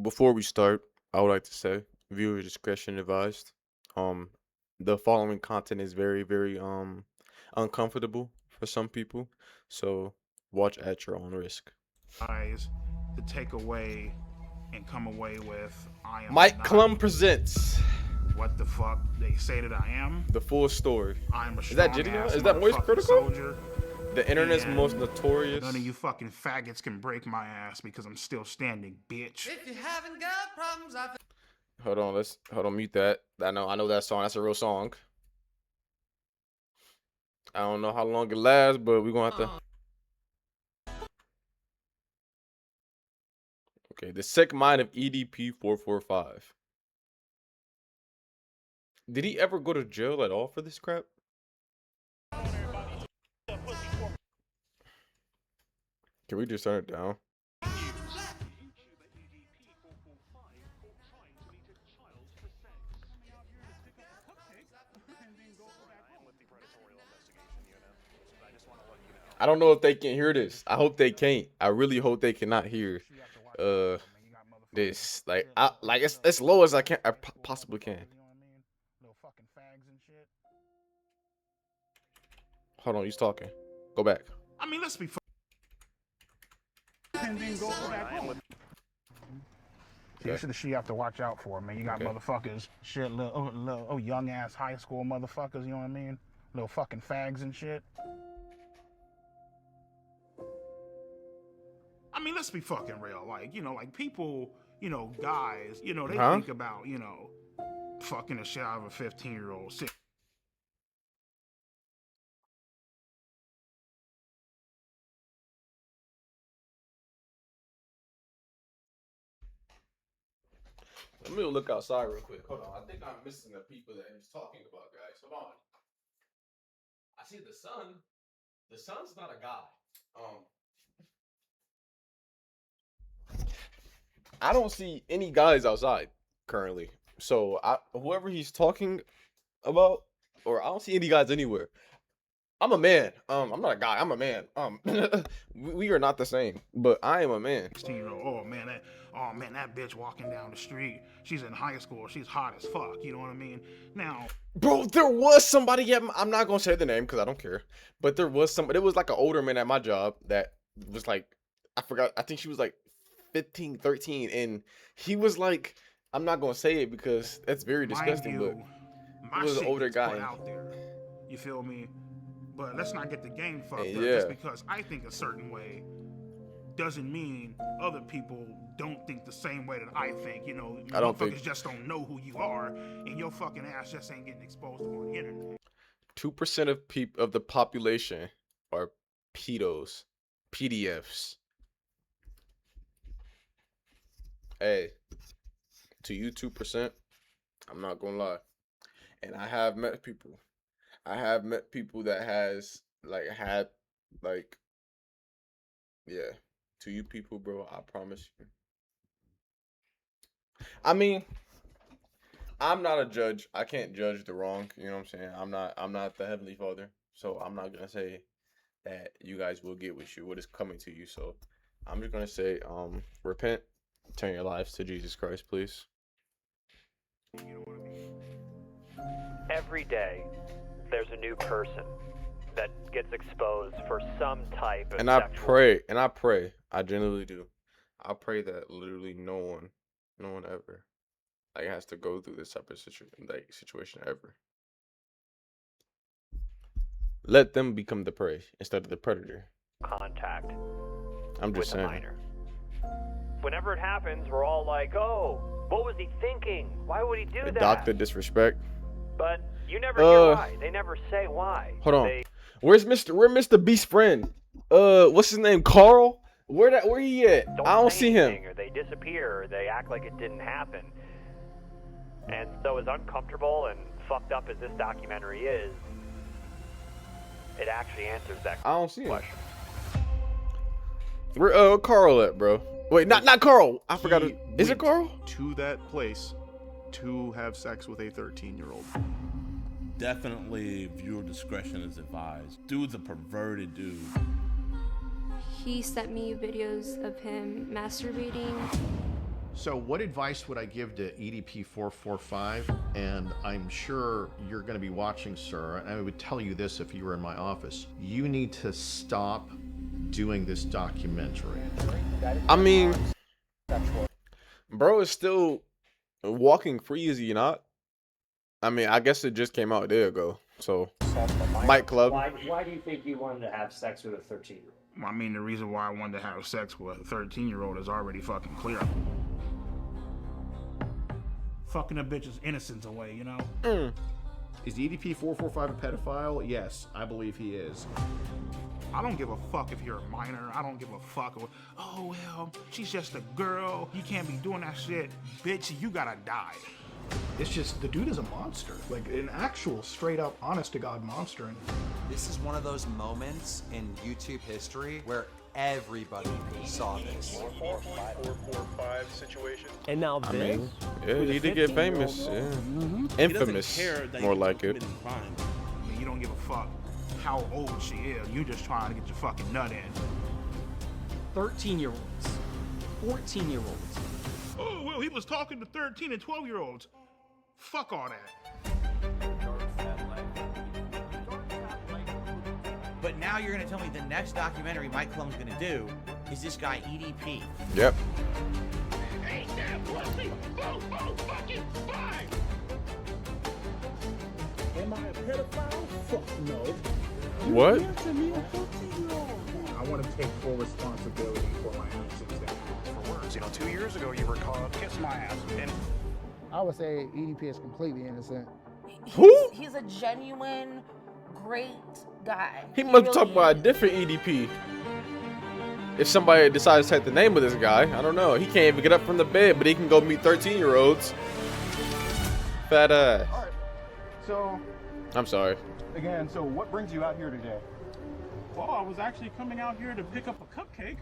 Before we start, I would like to say viewer discretion advised. Um, the following content is very uncomfortable for some people, so watch at your own risk. Eyes to take away and come away with I am Mike not Clum presents what the fuck they say that I am. the full story. I am a Is that strong Gideon? ass Is that Moist motherfucking Critical? soldier. The internet's most And notorious. none of you fucking faggots can break my ass because I'm still standing, bitch. If you haven't got problems, I Hold on, mute that. I know that song. That's a real song. I don't know how long it lasts, but we're gonna have to. Okay, the sick mind of EDP445. Did he ever go to jail at all for this crap? Can we just turn it down? I don't know if they can hear this. I hope they can't. I really hope they cannot hear this. Like it's as low as I possibly can. Hold on, he's talking. Go back. I mean, let's be and then go back home. See, this is the shit you have to watch out for, man. You got motherfuckers, shit, little young ass high school motherfuckers, you know what I mean? Little fucking fags and shit. I mean, let's be fucking real. Like, like people, guys, they think about, fucking the shit out of a 15-year-old. Let me look outside real quick. Hold on. I think I'm missing the people that he's talking about, guys. Hold on. I see the sun. The sun's not a guy. I don't see any guys outside currently. So whoever he's talking about, or I don't see any guys anywhere. I'm a man. I'm not a guy. I'm a man. We are not the same, but I am a man. 16-year-old. Oh man, that bitch walking down the street. She's in high school. She's hot as fuck. You know what I mean? Now, bro, there was somebody I'm not gonna say the name because I don't care. But there was somebody. It was like an older man at my job that was like, I forgot. I think she was like 15, 13, and he was like, I'm not gonna say it because that's very disgusting. But my it was an older guy out there. You feel me? But let's not get the game fucked up. Just because I think a certain way doesn't mean other people don't think the same way that I think. I don't think just don't know who you are, and your fucking ass just ain't getting exposed on the internet. 2% of the population are pedos, PDFs. Hey, to you 2%, I'm not gonna lie. And I have met people. I have met people that yeah. To you people, bro, I promise you. I mean, I'm not a judge. I can't judge the wrong. You know what I'm saying? I'm not the Heavenly Father. So I'm not gonna say that you guys will get what is coming to you. So I'm just gonna say, repent, turn your lives to Jesus Christ, please. Every day, there's a new person that gets exposed for some type of and I pray, I genuinely do. I pray that literally no one ever has to go through this type of situation ever. Let them become the prey instead of the predator. Contact. I'm just saying. Minor. Whenever it happens, we're all like, "Oh, what was he thinking? Why would he do that?" Doctor disrespect. But you never hear why. They never say why. Hold on. Where's Mr. Beast's friend? What's his name? Carl? Where he at? I don't see him. Or they disappear, or they act like it didn't happen. And so as uncomfortable and fucked up as this documentary is, it actually answers that question. I don't see him. Where Carl at, bro? Wait, not Carl. I forgot. Is it Carl? To that place to have sex with a 13-year-old. Definitely viewer discretion is advised. Dude's a perverted dude. He sent me videos of him masturbating So what advice would I give to EDP445? And I'm sure you're going to be watching, sir, and I would tell you this if you were in my office. You need to stop doing this documentary. I mean, bro is still walking free, is he not? I mean, I guess it just came out a day ago. So, Mike Club. Why do you think you wanted to have sex with a 13-year-old? I mean, the reason why I wanted to have sex with a 13-year-old is already fucking clear. Fucking a bitch's innocence away, you know? Is EDP445 a pedophile? Yes, I believe he is. I don't give a fuck if you're a minor. I don't give a fuck. Oh, well, she's just a girl. You can't be doing that shit. Bitch, you gotta die. It's just, the dude is a monster. Like, an actual, straight-up, honest-to-God monster. And This is one of those moments in YouTube history where everybody saw this. 445 situation. And now I this. mean, yeah, he did get famous. Yeah. Infamous, more like it. I mean, you don't give a fuck how old she is. You just trying to get your fucking nut in. 13-year-olds. 14-year-olds. Oh, well, he was talking to 13 and 12-year-olds. Fuck all that. But now you're gonna tell me the next documentary Mike Clum's gonna do is this guy EDP. Yep. Ain't that pussy? Fucking fine. Am I a pedophile? Fuck no. What? I want to take full responsibility for my actions. for words, 2 years ago, you were caught. Kiss my ass. And I would say EDP is completely innocent. He's a genuine, great guy. He must talk about a different EDP. If somebody decides to take the name of this guy, I don't know. He can't even get up from the bed, but he can go meet 13-year-olds. Fat ass. All right. So, I'm sorry. again, so what brings you out here today? well, I was actually coming out here to pick up a cupcake.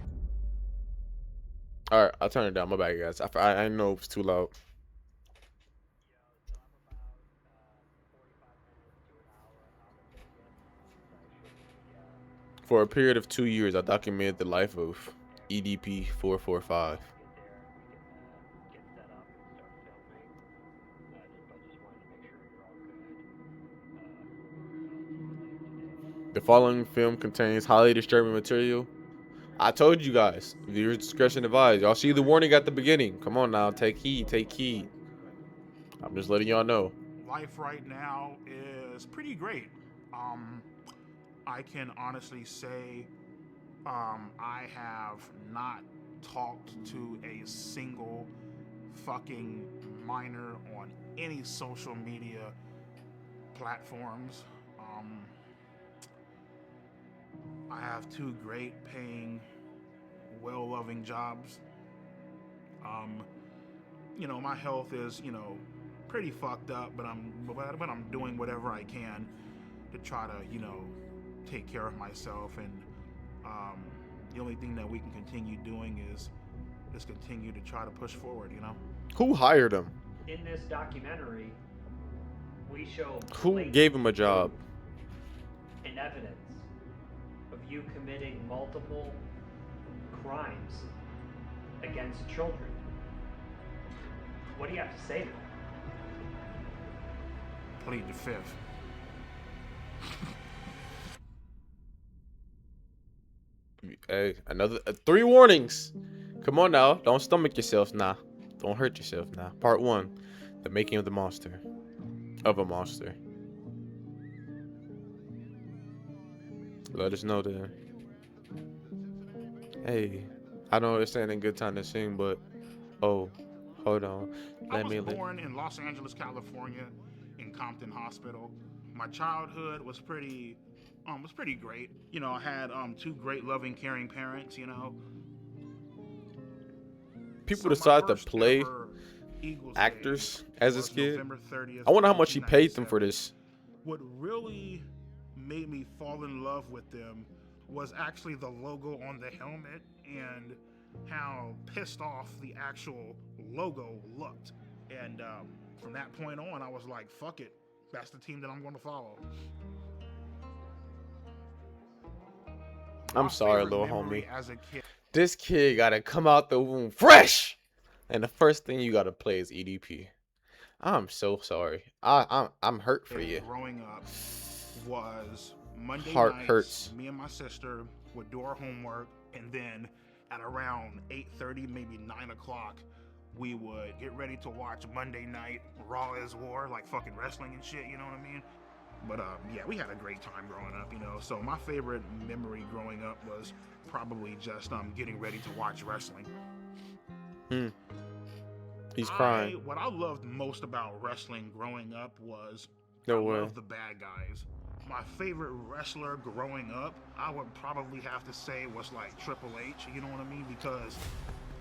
All right, I'll turn it down. My bad, guys. I know it was too loud. For a period of 2 years, I documented the life of EDP445. The following film contains highly disturbing material. I told you guys, viewer discretion advised. Y'all see the warning at the beginning. Come on now, take heed, take heed. I'm just letting y'all know. Life right now is pretty great. I can honestly say I have not talked to a single fucking minor on any social media platforms. I have 2 great paying, well-loving jobs. My health is, pretty fucked up, but I'm doing whatever I can to try to, take care of myself. And the only thing that we can continue doing is continue to try to push forward, Who hired him? In this documentary, we show Who gave him a job? and evidence of you committing multiple crimes against children. What do you have to say to that? Plead the fifth. Hey, another 3 warnings. Come on now, don't stomach yourself now. Don't hurt yourself now. Part 1, the making of the monster, of a monster. Let us know then. Hey, I know it's ain't a good time to sing, but hold on. I was born in Los Angeles, California, in Compton Hospital. My childhood was pretty great. I had 2 great, loving, caring parents. People decide to play actors as a kid. I wonder how much he paid them for this. What really made me fall in love with them was actually the logo on the helmet and how pissed off the actual logo looked. And from that point on, I was like, fuck it. That's the team that I'm going to follow. I'm sorry, little homie. This kid gotta come out the womb fresh. And the first thing you gotta play is EDP. I'm so sorry. I'm hurt for you. Growing up was Monday Heart nights, hurts. me and my sister would do our homework, and then at around 8:30, maybe 9 o'clock, we would get ready to watch Monday Night Raw is War, like fucking wrestling and shit, you know what I mean? But yeah, we had a great time growing up, you know. So my favorite memory growing up was probably just getting ready to watch wrestling. He's crying. What I loved most about wrestling growing up was No I way. love the bad guys. My favorite wrestler growing up, I would probably have to say was like Triple H, you know what I mean? Because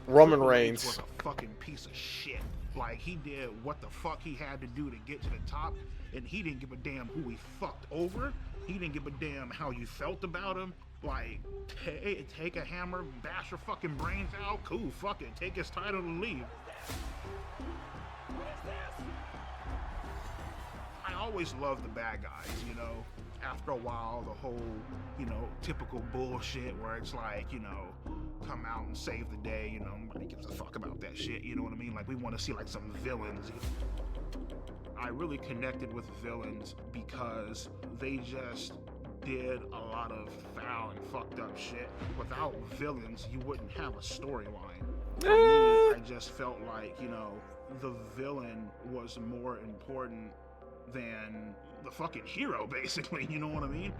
Roman Triple H Reigns. was a fucking piece of shit. Like, he did what the fuck he had to do to get to the top, and he didn't give a damn who he fucked over. He didn't give a damn how you felt about him. Like, take a hammer, bash your fucking brains out. Cool, fuck it. Take his title and leave. I always loved the bad guys, you know. After a while, the whole, you know, typical bullshit where it's like, you know, come out and save the day, you know, nobody gives a fuck about that shit, you know what I mean? Like, we want to see like some villains. I really connected with villains because they just did a lot of foul and fucked up shit. Without villains, you wouldn't have a storyline. For me, I just felt like, you know, the villain was more important than the fucking hero, basically, you know what I mean?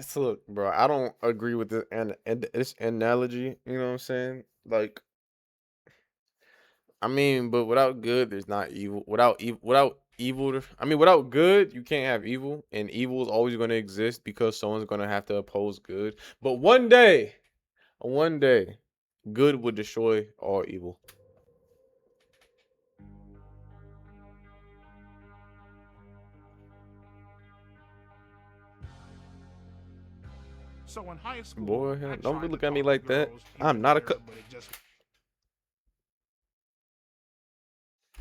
So look, bro, I don't agree with this and this analogy, you know what I'm saying? Like, I mean, but without good, there's not evil. Without evil, I mean, without good, you can't have evil, and evil is always going to exist because someone's going to have to oppose good. But one day, good will destroy all evil. So in high school, Boy, I don't tried be to looking at me talk to like that. girls here I'm and not a there, but it just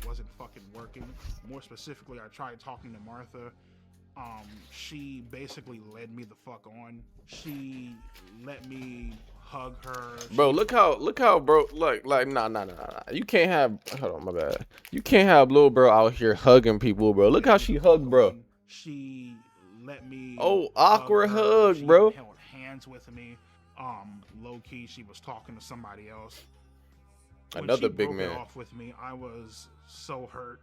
wasn't fucking working. More specifically, I tried talking to Martha. She basically led me the fuck on. She let me hug her. Bro, look how bro, like nah. You can't have, hold on, my bad. You can't have little bro out here hugging people, bro. Look how she hugged, bro. She let me awkward hug, she bro. held hands with me. Low key, she was talking to somebody else. Another when she big broke man. it off with me, I was so hurt.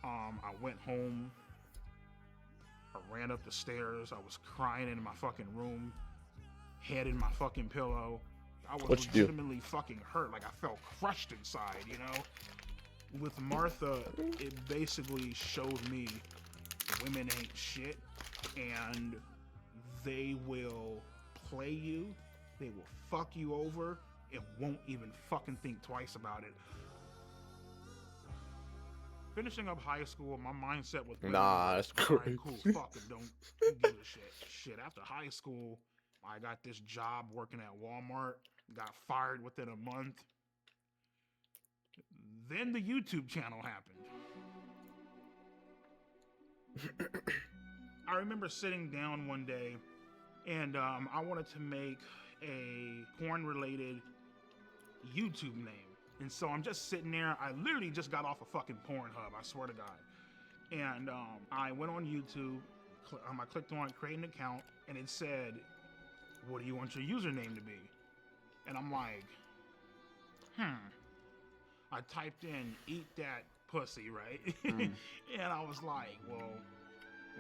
I went home. I ran up the stairs. I was crying in my fucking room, head in my fucking pillow. I was What'd you do? legitimately fucking hurt. Like, I felt crushed inside, you know? With Martha, it basically showed me women ain't shit, and they will play you, they will fuck you over, and won't even fucking think twice about it. Finishing up high school, my mindset with women Nah, was, that's all right, crazy. cool, fuck them, don't give a shit. Shit, after high school, I got this job working at Walmart, got fired within a month. Then the YouTube channel happened. I remember sitting down one day, and I wanted to make a porn-related YouTube name. And so I'm just sitting there. I literally just got off a fucking Pornhub, I swear to God. And I went on YouTube. I clicked on create an account, and it said, what do you want your username to be? And I'm like, I typed in eat that pussy, right? And I was like, well,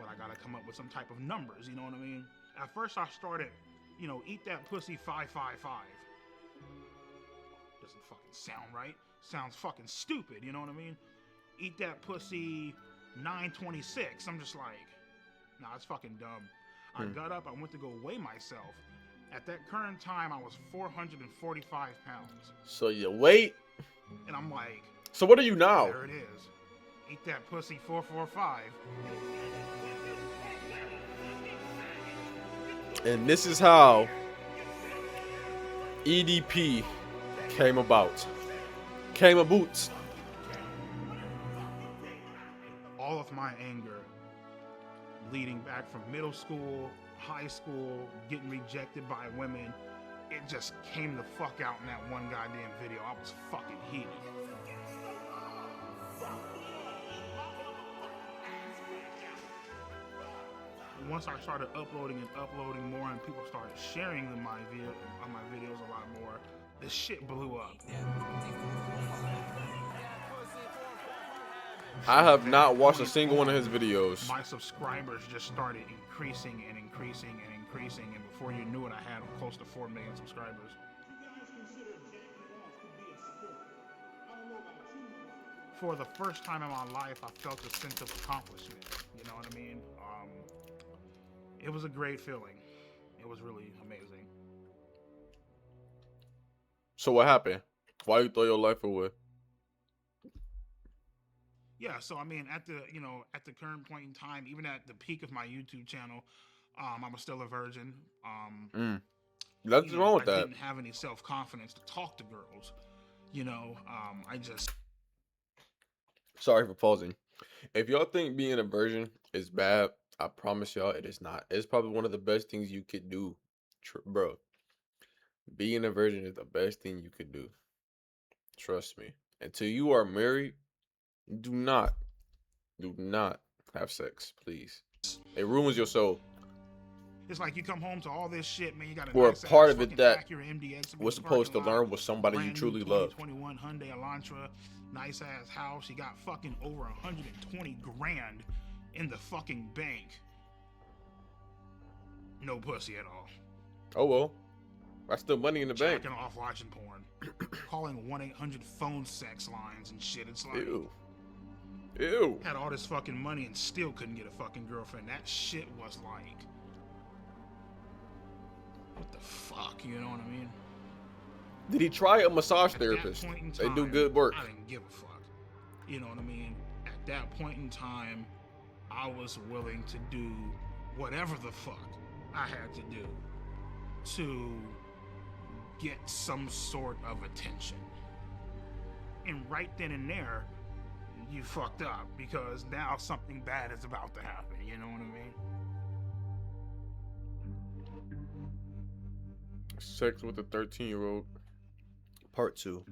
I gotta come up with some type of numbers, you know what I mean? At first I started, you know, eat that pussy 555. Doesn't fucking sound right. Sounds fucking stupid, you know what I mean? Eat that pussy 926. I'm just like, nah, it's fucking dumb. I got up, I went to go weigh myself. At that current time, I was 445 pounds. So you wait. And I'm like, so what are you now? There it is. Eat that pussy 445. And this is how EDP came about. All of my anger leading back from middle school, high school, getting rejected by women, it just came the fuck out in that one goddamn video. I was fucking heated. Once I started uploading more, and people started sharing my videos a lot more, the shit blew up. I have not watched a single one of his videos. My subscribers just started increasing and increasing and increasing, and before you knew it, I had close to 4 million subscribers. For the first time in my life, I felt a sense of accomplishment. You know what I mean? It was a great feeling. It was really amazing. So what happened? Why you throw your life away? Yeah, so I mean, at the current point in time, even at the peak of my YouTube channel, I was still a virgin. Nothing's wrong with that. I didn't have any self-confidence to talk to girls. I just... Sorry for pausing. If y'all think being a virgin is bad, I promise y'all it is not. It's probably one of the best things you could do, bro. Being a virgin is the best thing you could do. Trust me. Until you are married, do not have sex, please. It ruins your soul. It's like you come home to all this shit, man. You got a Or nice part ass of it fucking that Acura MDX was supposed to learn with somebody you brand truly new love. 2021 Hyundai Elantra, nice ass house. You got fucking over 120 grand in the fucking bank. No pussy at all. Oh well, that's still money in the bank. Jacking off watching porn. Calling 1-800 phone sex lines and shit. It's like... Ew. Had all this fucking money and still couldn't get a fucking girlfriend. That shit was like... What the fuck? You know what I mean? Did he try a massage therapist? They do good work. I didn't give a fuck. You know what I mean? At that point in time, I was willing to do whatever the fuck I had to do to get some sort of attention. And right then and there, you fucked up, because now something bad is about to happen. You know what I mean? Sex with a 13-year-old. Part 2.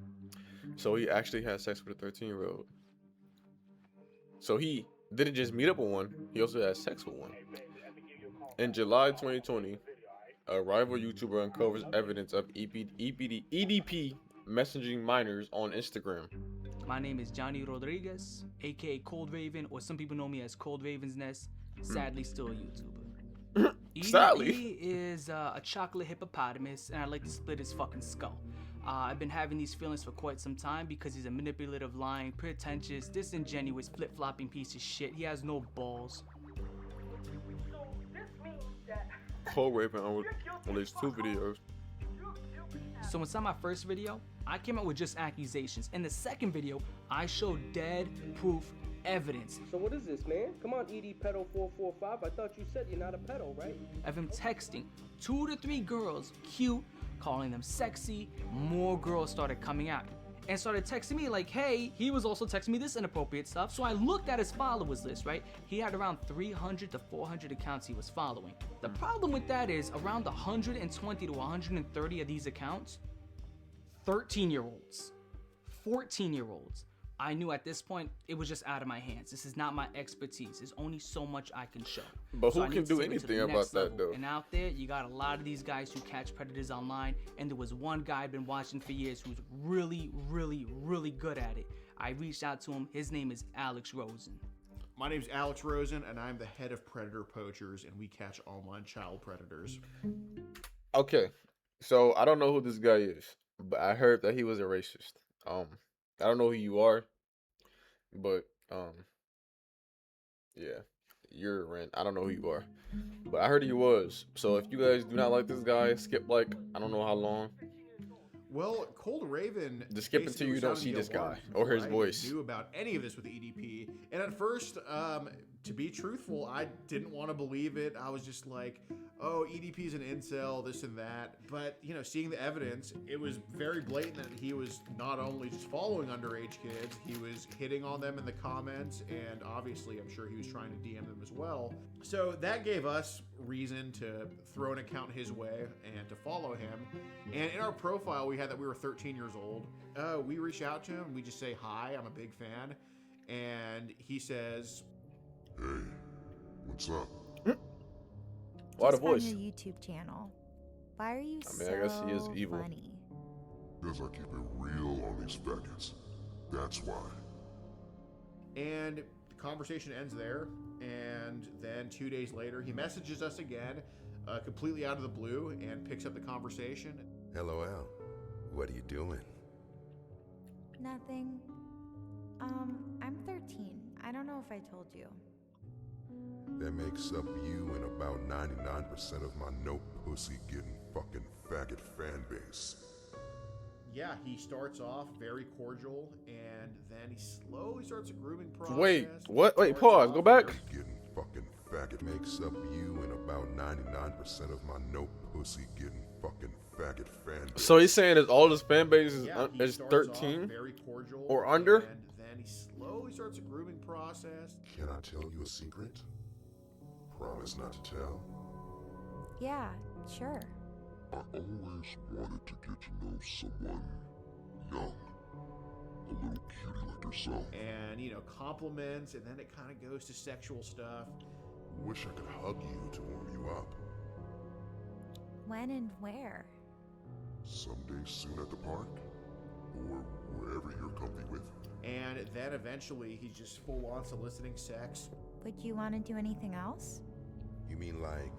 So he actually had sex with a 13-year-old. So he didn't just meet up with one, he also had sex with one. In July 2020, a rival YouTuber uncovers evidence of EDP messaging minors on Instagram. My name is Johnny Rodriguez, aka Cold Raven, or some people know me as Cold Raven's Nest. Sadly, still a YouTuber. Sadly. is a chocolate hippopotamus, and I like to split his fucking skull. I've been having these feelings for quite some time because he's a manipulative, lying, pretentious, disingenuous, flip-flopping piece of shit. He has no balls. Cold Raven released 2 videos. So inside my first video, I came out with just accusations. In the second video, I showed dead proof evidence. So what is this, man? Come on, EDP445. I thought you said you're not a pedo, right? Of him texting 2 to 3 girls, cute, calling them sexy. More girls started coming out and started texting me like, hey, he was also texting me this inappropriate stuff. So I looked at his followers list, right? He had around 300 to 400 accounts he was following. The problem with that is around 120 to 130 of these accounts, 13-year-olds, 14-year-olds. I knew at this point it was just out of my hands. This is not my expertise. There's only so much I can show. But So who I can need to do take it to the anything next about that, level. though? And out there, you got a lot of these guys who catch predators online, and there was one guy I've been watching for years who's really, really, really good at it. I reached out to him. His name is Alex Rosen. My name's Alex Rosen, and I'm the head of Predator Poachers, and we catch online child predators. Okay, so I don't know who this guy is, but I heard that he was a racist. I don't know who you are, but yeah, you're a rent. I don't know who you are, but I heard he was. So if you guys do not like this guy, skip like I don't know how long. Well, Cold Raven. Just skip until you don't see this guy or his voice. Knew about any of this with EDP, and at first, to be truthful, I didn't want to believe it. I was just like, oh, EDP's an incel, this and that. But, you know, seeing the evidence, it was very blatant that he was not only just following underage kids, he was hitting on them in the comments, and obviously I'm sure he was trying to DM them as well. So that gave us reason to throw an account his way and to follow him. And in our profile, we had that we were 13 years old. We reach out to him, we just say, hi, I'm a big fan. And he says, hey, what's up? Why the Just voice? found your YouTube channel. Why are you I mean, I guess he is evil. funny? Because I keep it real on these faggots. That's why. And the conversation ends there. And then 2 days later, he messages us again, completely out of the blue, and picks up the conversation. LOL. What are you doing? Nothing. I'm 13. I don't know if I told you. That makes up you and about 99% of my no pussy getting fucking faggot fan base. Yeah, he starts off very cordial, and then he slowly starts a grooming process. Wait, what? Wait, pause. Go back. Getting fucking faggot makes up you and about 99% of my no pussy getting fucking faggot fan base. So he's saying that all his fan base is, Yeah, he is starts 13 off very cordial, or under? and then he slowly starts a grooming process. Can I tell you a secret? Promise not to tell. Yeah, sure. I always wanted to get to know someone young, a little cutie like yourself. And, you know, compliments, and then it kind of goes to sexual stuff. Wish I could hug you to warm you up. When and where? Someday soon at the park, or wherever you're comfy with. And then eventually he's just full on soliciting sex. Would you want to do anything else? You mean like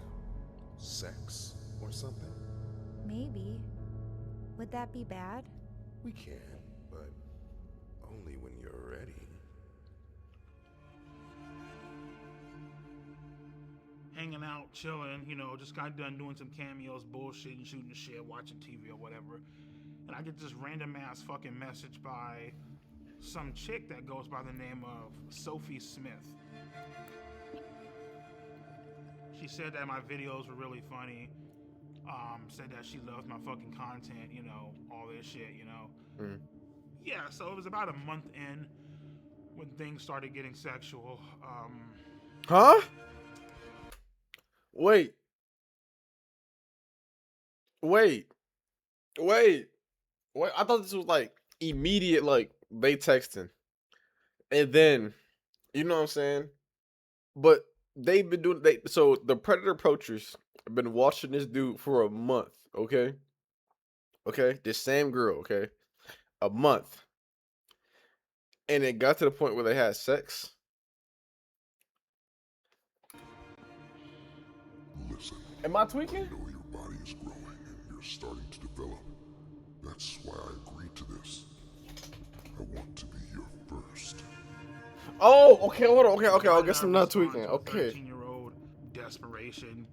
sex or something? Maybe. Would that be bad? We can, but only when you're ready. Hanging out, chilling, you know, just got done doing some cameos, bullshitting, shooting the shit, watching TV or whatever. And I get this random ass fucking message by some chick that goes by the name of Sophie Smith. She said that my videos were really funny. Said that she loves my fucking content, you know, all this shit, you know. Yeah, so it was about a month in when things started getting sexual. Huh? Wait. I thought this was like immediate, like they texting, and then, you know what I'm saying? But they've been doing so the predator poachers have been watching this dude for a month. Okay, this same girl. Okay, a month, and it got to the point where they had sex. Listen. Am I tweaking? I know your body is growing and you're starting to develop. That's why I agreed to this. I want to be your first. Oh, okay, hold on. Okay, I guess I'm not tweaking. Okay. 13-year-old desperation,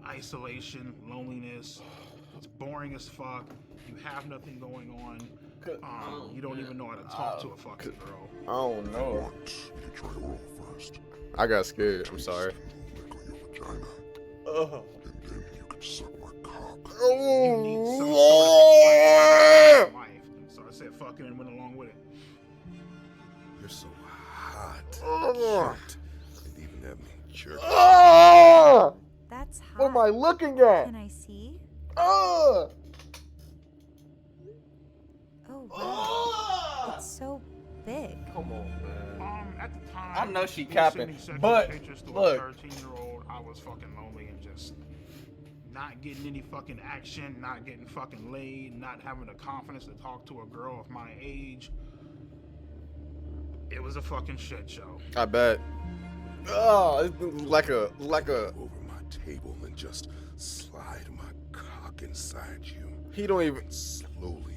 isolation, loneliness. It's boring as fuck. You have nothing going on. You don't even know how to talk to a fucking girl. I don't know. I want you to try oral first. I got scared. I'm sorry. Lick on your vagina. And then you can suck my cock. You need some sort of life. And so I said fucking and went along with it. You're so hot. Shit. And even have me jerk. That's hot. What am I looking at? Can I see? Oh, wow. It's so big. Come on, man. At the time, I know she me capping, sending sexual but pictures to look. a 13-year-old, I was fucking lonely and just not getting any fucking action, not getting fucking laid, not having the confidence to talk to a girl of my age. It was a fucking shit show. I bet. Oh, it's like a. Over my table and just slide my cock inside you. He don't even. Slowly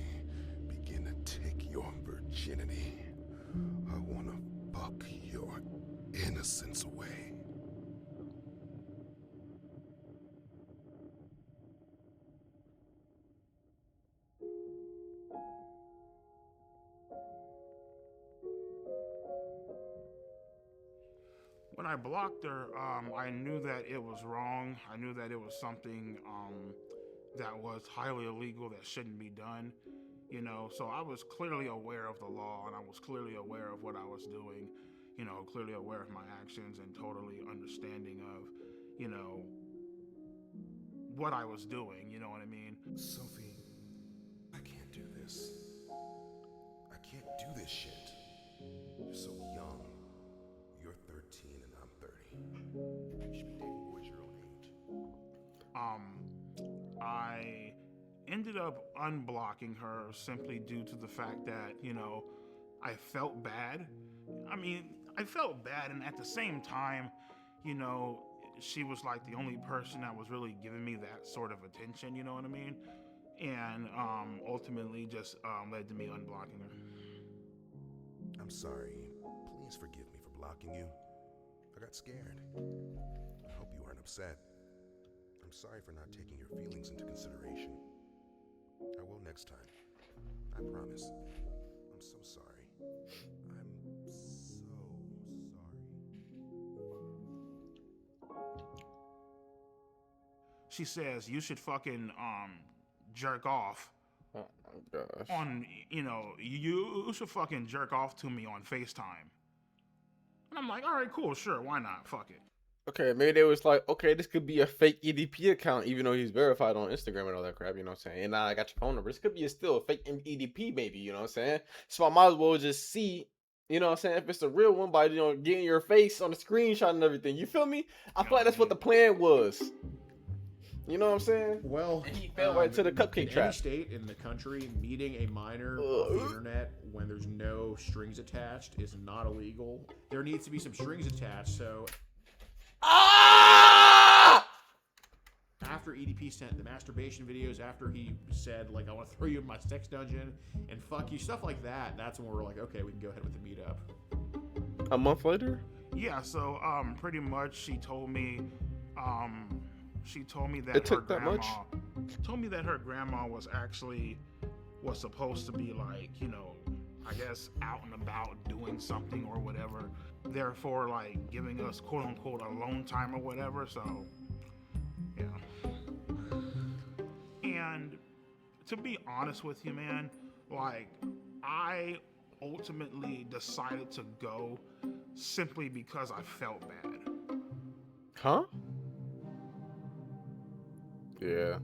begin to take your virginity. I wanna fuck your innocence away. When I blocked her, I knew that it was wrong. I knew that it was something that was highly illegal, that shouldn't be done. You know, so I was clearly aware of the law, and I was clearly aware of what I was doing. You know, clearly aware of my actions, and totally understanding of, you know, what I was doing. You know what I mean? Sophie, I can't do this. I can't do this shit. You're so young. You're 13 and I'm 30. You should be dating boys your own age. I ended up unblocking her simply due to the fact that, you know, I felt bad. I mean, I felt bad, and at the same time, you know, she was like the only person that was really giving me that sort of attention, you know what I mean? And ultimately just led to me unblocking her. I'm sorry. Please forgive me for blocking you. I got scared. I hope you aren't upset. I'm sorry for not taking your feelings into consideration. I will next time. I promise. I'm so sorry. I'm so sorry. She says you should fucking jerk off. Oh my gosh. On, you know, you should fucking jerk off to me on FaceTime. And I'm like, all right, cool, sure, why not? Fuck it. Okay, maybe they was like, okay, this could be a fake EDP account, even though he's verified on Instagram and all that crap, you know what I'm saying? And now I got your phone number. This could be still a fake EDP, maybe, you know what I'm saying? So I might as well just see, you know what I'm saying, if it's a real one by, you know, getting your face on the screenshot and everything. You feel me? I feel like that's what the plan was. You know what I'm saying? Well, and he fell right to the cupcake in trap. Any state in the country, meeting a minor off the internet when there's no strings attached is not illegal. There needs to be some strings attached, so... After EDP sent the masturbation videos, after he said, like, I want to throw you in my sex dungeon and fuck you, stuff like that, that's when we're like, okay, we can go ahead with the meetup. A month later? Yeah, so pretty much she told me that it took that much? told me that her grandma was supposed to be, like, you know, I guess out and about doing something or whatever, therefore, like, giving us quote unquote alone time or whatever. So yeah. And to be honest with you, man, like, I ultimately decided to go simply because I felt bad. Huh? Yeah.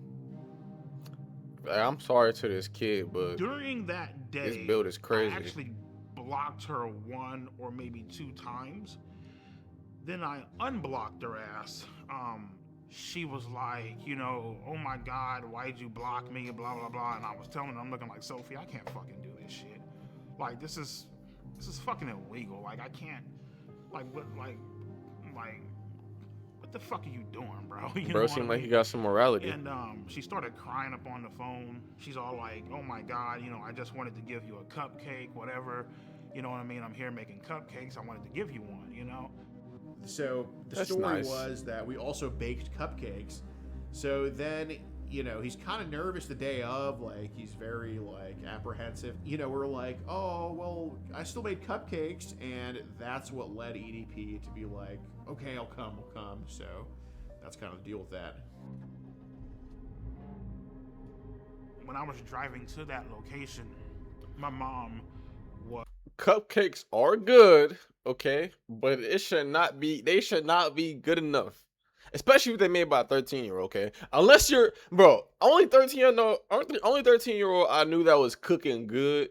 I'm sorry to this kid, but during that day, this build is crazy. I actually blocked her 1 or maybe 2 times. Then I unblocked her ass. She was like, you know, oh my God, why'd you block me? Blah blah blah. And I was telling her, I'm looking like, Sophie, I can't fucking do this shit. Like, this is fucking illegal. Like, I can't. Like, what the fuck are you doing, bro? You bro seemed like he got some morality. And she started crying up on the phone. She's all like, oh my God, you know, I just wanted to give you a cupcake, whatever. You know what I mean? I'm here making cupcakes. I wanted to give you one, you know? So the story was that we also baked cupcakes. So then, you know, he's kind of nervous the day of, like, he's very, like, apprehensive. You know, we're like, oh, well, I still made cupcakes, and that's what led EDP to be like, okay, I'll come. So that's kind of the deal with that. When I was driving to that location, my mom was... Cupcakes are good, okay, but they should not be good enough. Especially if they made by a 13-year-old, okay? Unless you're, bro, only 13-year-old I knew that was cooking good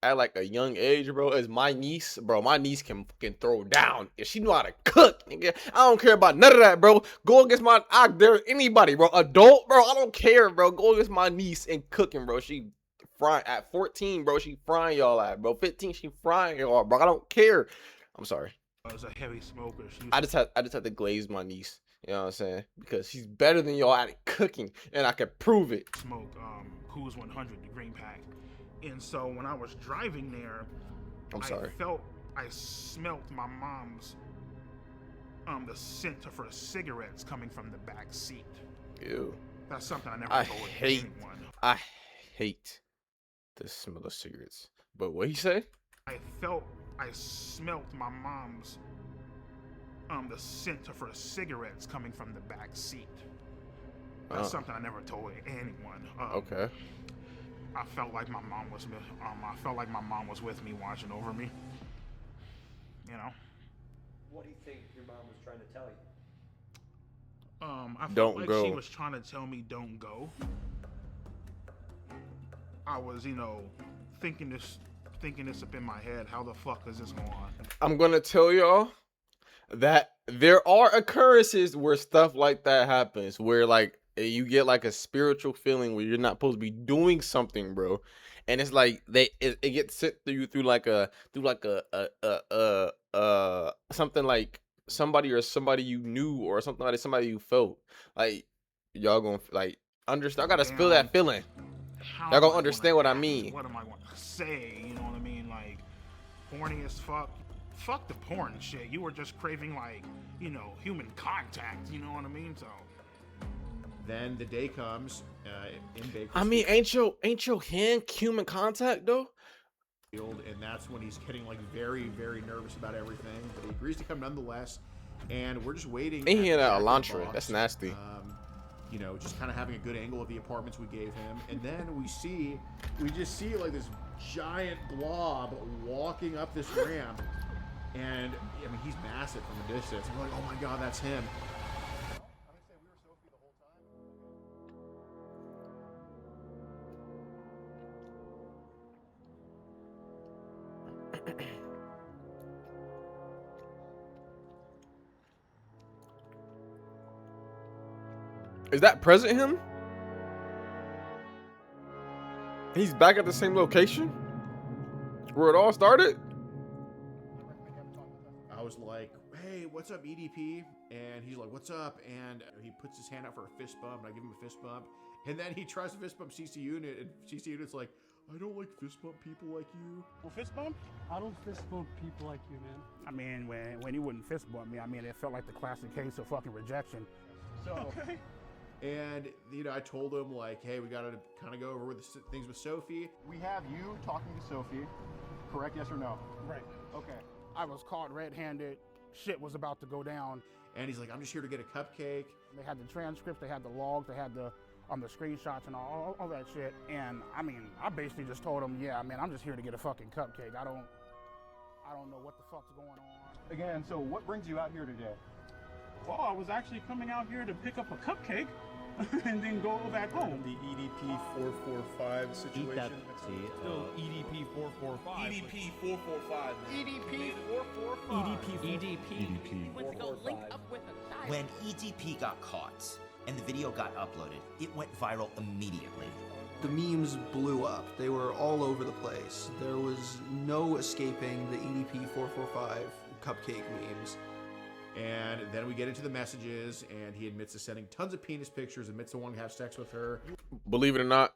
at like a young age, bro, is my niece. Bro, my niece can fucking throw down. If she know how to cook, nigga, I don't care about none of that, bro. Go against anybody, bro. Adult, bro, I don't care, bro. Go against my niece and cooking, bro. She frying at 14, bro. She frying y'all at, bro. 15, she frying y'all, bro. I don't care. I'm sorry. I was a heavy smoker. I just had to glaze my niece. You know what I'm saying? Because she's better than y'all at cooking, and I can prove it. Smoke Coors 100, the green pack. And so when I was driving there, I smelt my mom's, the scent of her cigarettes coming from the back seat. Ew. That's something I never told anyone. I hate the smell of cigarettes. But what he say? I smelt my mom's, the scent for cigarettes coming from the back seat. That's something I never told anyone. Okay. I felt like my mom was with me, watching over me. You know. What do you think your mom was trying to tell you? I felt Don't like go. she was trying to tell me don't go. I was, thinking this up in my head. How the fuck is this going on? I'm gonna tell y'all that there are occurrences where stuff like that happens, where like you get like a spiritual feeling where you're not supposed to be doing something, bro, and it's like it gets sent through you through like a something like somebody you knew or something like somebody you felt like y'all gonna like understand. I gotta feel that feeling. Y'all gonna understand what I mean. What am I going to say? You know what I mean? Like, horny as fuck. Fuck the porn shit. You were just craving, like, human contact. You know what I mean? So. Then the day comes in Bakersfield. I mean, ain't your hand human contact though? And that's when he's getting like very, very nervous about everything. But he agrees to come nonetheless. And we're just waiting. Ain't he in at a the Elantra? box. That's nasty. Just kind of having a good angle of the apartments we gave him. And then we just see like this giant blob walking up this ramp. And I mean, he's massive from a distance. And we're like, oh my God, that's him. Is that present him? He's back at the same location where it all started? I was like, hey, what's up, EDP? And he's like, what's up? And he puts his hand out for a fist bump, and I give him a fist bump. And then he tries to fist bump CC Unit, and CC Unit's like, I don't like fist bump people like you. Well, fist bump? I don't fist bump people like you, man. I mean, when you wouldn't fist bump me, I mean, it felt like the classic case of fucking rejection. So, and I told him like, hey, we gotta kind of go over with the things with Sophie. We have you talking to Sophie, correct? Yes or no? Right. Okay. I was caught red-handed. Shit was about to go down. And he's like, I'm just here to get a cupcake. They had the transcripts, they had the logs, they had the screenshots and all that shit. And I mean, I basically just told him, yeah, man, I'm just here to get a fucking cupcake. I don't know what the fuck's going on. Again, so what brings you out here today? Well, I was actually coming out here to pick up a cupcake and then go back home. The EDP445 situation. EDP445. EDP445. EDP445. When EDP got caught and the video got uploaded, it went viral immediately. The memes blew up. They were all over the place. There was no escaping the EDP445 cupcake memes. And then we get into the messages, and he admits to sending tons of penis pictures, admits to wanting to have sex with her. Believe it or not,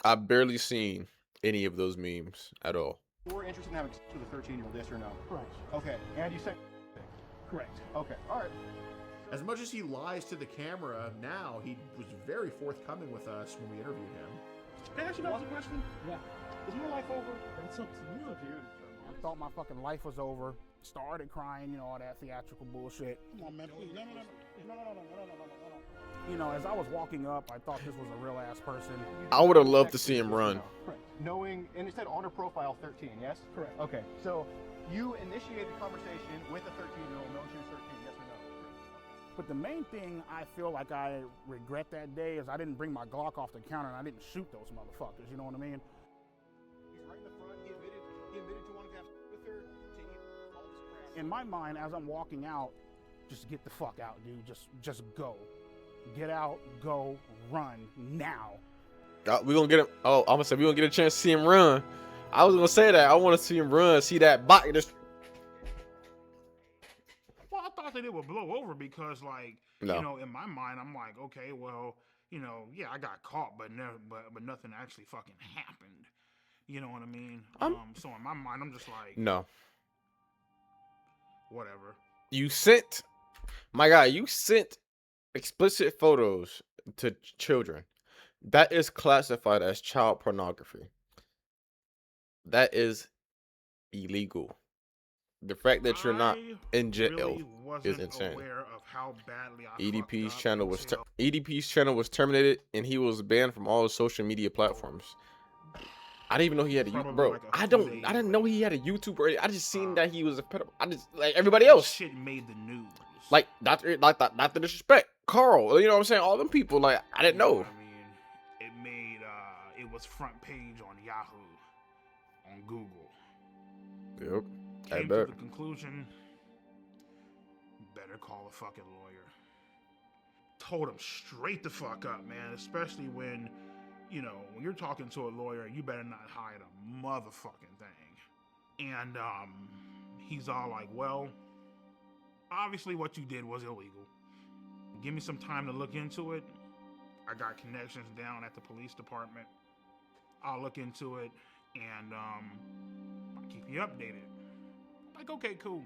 I've barely seen any of those memes at all. We're interested in having sex with a 13-year-old, yes or no? Correct. Okay, and you said correct. Okay, all right. As much as he lies to the camera now, he was very forthcoming with us when we interviewed him. Can I ask you a question? Yeah. Is your life over? It's up to you. I thought my fucking life was over. Started crying, all that theatrical bullshit. Come on, man, please. No. As I was walking up, I thought this was a real ass person. I would have loved to see him run. Correct. Knowing, and it said on her profile 13, yes? Correct. Okay, so you initiated the conversation with a 13-year-old, knowing she was 13, yes or no? But the main thing I feel like I regret that day is I didn't bring my Glock off the counter and I didn't shoot those motherfuckers, you know what I mean? He's right in the front, he admitted to wanting to have sex with her, to eat all this crap. In my mind, as I'm walking out, just get the fuck out, dude. Just go. Get out, go, run, now. We gonna get him. Oh, I'm gonna say we gonna get a chance to see him run. I was gonna say that. I want to see him run, see that body just. Well, I thought that it would blow over because, like, in my mind, I'm like, okay, well, yeah, I got caught, but nothing actually fucking happened. You know what I mean? So in my mind, I'm just like, no. Whatever. You sent explicit photos to children. That is classified as child pornography. That is illegal. The fact that you're not in jail really is wasn't insane. aware of how badly I EDP's fucked up channel was until- EDP's channel was terminated, and he was banned from all social media platforms. I didn't even know he had a Probably bro. like a I few don't. days I didn't know he had a YouTube. Or I just seen that he was a pedophile. I just like everybody else. Shit made the news. Like not the disrespect. Carl. You know what I'm saying? All them people. Like I didn't know. I mean, it made it was front page on Yahoo, on Google. Yep. I Came to bet. the conclusion, better call a fucking lawyer. Told him straight the fuck up, man. Especially when, you know, when you're talking to a lawyer, you better not hide a motherfucking thing. And he's all like, well, obviously what you did was illegal. Give me some time to look into it. I got connections down at the police department. I'll look into it and I'll keep you updated. Like, okay, cool.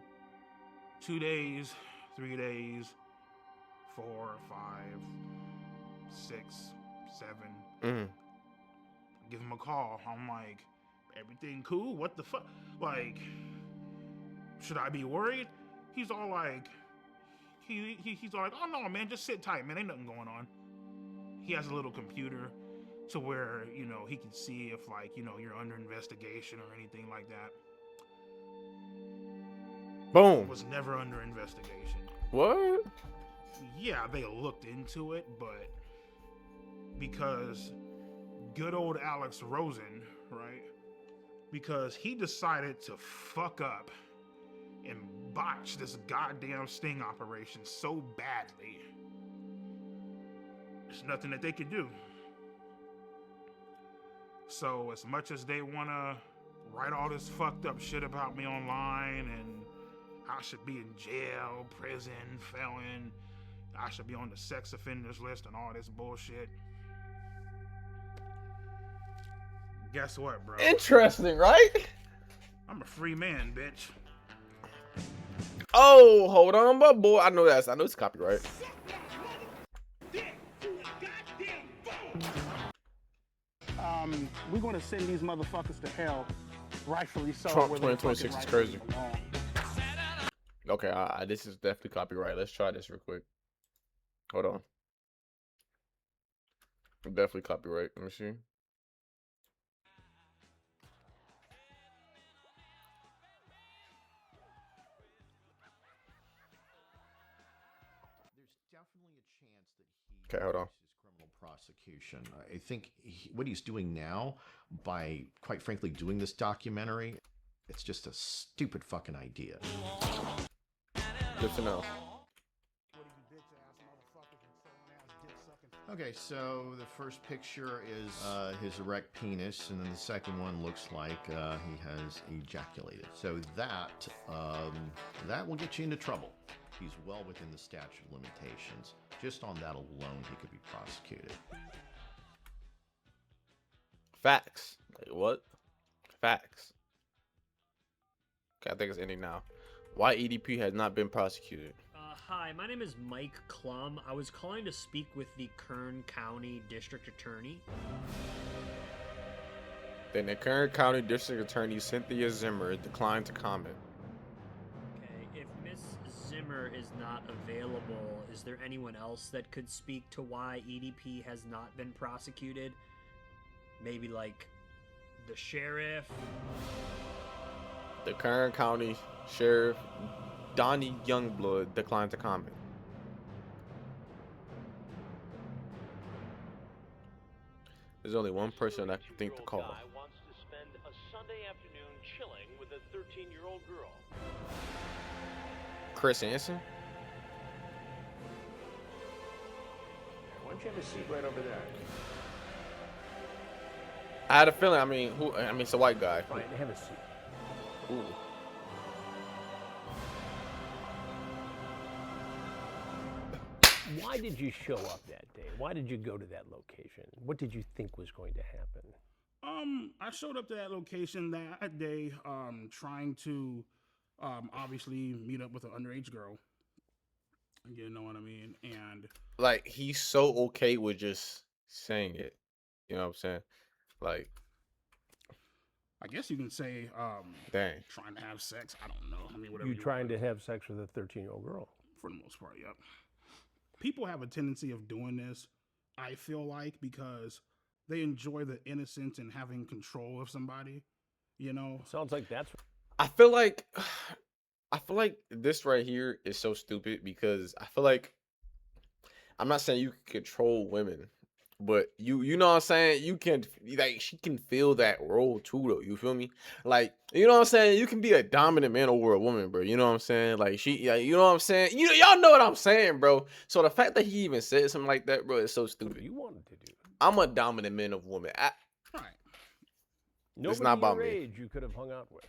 2 days, 3 days, 4, 5, 6, 7. Give him a call. I'm like, everything cool? What the fuck? Like, should I be worried? He's all like, he's all like, oh no, man, just sit tight, man. Ain't nothing going on. He has a little computer to where, you know, he can see if, like, you know, you're under investigation or anything like that. Boom. Was never under investigation. What? Yeah, they looked into it, but because good old Alex Rosen, right? Because he decided to fuck up and botch this goddamn sting operation so badly. There's nothing that they could do. So as much as they want to write all this fucked up shit about me online and I should be in jail, prison, felon, I should be on the sex offenders list and all this bullshit. Guess what, bro? Interesting, right? I'm a free man, bitch. Oh, hold on, but boy, I know it's copyright. We're going to send these motherfuckers to hell, rightfully so. Trump whether they 2026 is fucking crazy. belong. Okay, this is definitely copyright. Let's try this real quick. Hold on. Definitely copyright. Let me see. Okay, hold on. Criminal prosecution. I think what he's doing now, by quite frankly doing this documentary, it's just a stupid fucking idea. Good to know. Okay, so the first picture is his erect penis, and then the second one looks like he has ejaculated. So that will get you into trouble. He's well within the statute of limitations. Just on that alone, he could be prosecuted. Facts. Wait, what? Facts. Okay, I think it's ending now. Why EDP has not been prosecuted? Hi, my name is Mike Clum. I was calling to speak with the Kern County District Attorney. Then the Kern County District Attorney Cynthia Zimmer declined to comment. Okay, if Miss Zimmer is not available, is there anyone else that could speak to why EDP has not been prosecuted? Maybe like the sheriff? The Kern County Sheriff Donnie Youngblood declined to comment. There's only one person I can think to call. Guy wants to spend a Sunday afternoon chilling with a 13-year-old girl. Chris Anson? Why don't you have a seat right over there? I had a feeling. I mean, it's a white guy. Fine, have a seat. Ooh. Why did you show up that day? Why did you go to that location? What did you think was going to happen? I showed up to that location that day, trying to, obviously meet up with an underage girl. You know what I mean? And Like, he's so okay with just saying it. You know what I'm saying? Like, I guess you can say Dang. trying to have sex. I don't know. I mean, whatever. You trying to have sex with a 13-year-old girl? For the most part, yep. People have a tendency of doing this, I feel like, because they enjoy the innocence and having control of somebody, you know? Sounds like that's... I feel like this right here is so stupid because I feel like I'm not saying you can control women, but you know what I'm saying? You can, like, she can feel that role too though. You feel me? Like, you know what I'm saying? You can be a dominant man over a woman, bro. You know what I'm saying? Like you know what I'm saying? Y'all know what I'm saying, bro. So the fact that he even said something like that, bro, is so stupid. You wanted to do. I'm a dominant man of woman. Right. Nobody not about your me. age you could have hung out with.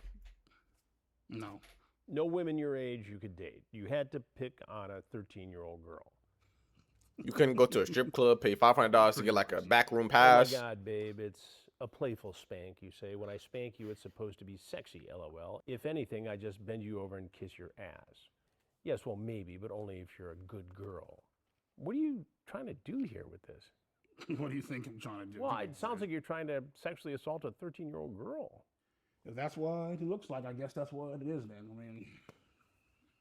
No. No women your age you could date. You had to pick on a 13-year-old girl. You couldn't go to a strip club, pay $500 to get like a backroom pass. Oh my God, babe, it's a playful spank. You say, when I spank you, it's supposed to be sexy, LOL. If anything, I just bend you over and kiss your ass. Yes, well, maybe, but only if you're a good girl. What are you trying to do here with this? What do you think I'm trying to do? Well, it sounds like you're trying to sexually assault a 13-year-old girl. If that's what it looks like, I guess that's what it is then. I mean,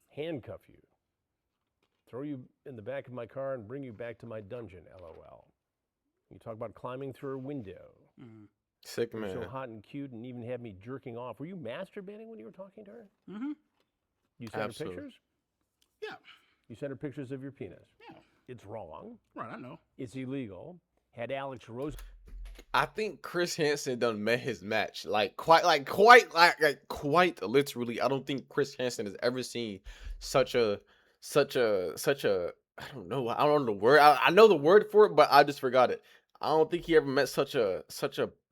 handcuff you, throw you in the back of my car and bring you back to my dungeon, LOL. You talk about climbing through a window. Sick You're man. so hot and cute and even had me jerking off. Were you masturbating when you were talking to her? Mm-hmm. You sent Absolutely. her pictures? Yeah. You sent her pictures of your penis? Yeah. It's wrong. Right, I know. It's illegal. Had Alex Rose... I think Chris Hansen done met his match. Quite literally. I don't think Chris Hansen has ever seen such a I don't know the word. I know the word for it, but I just forgot it. I don't think he ever met such a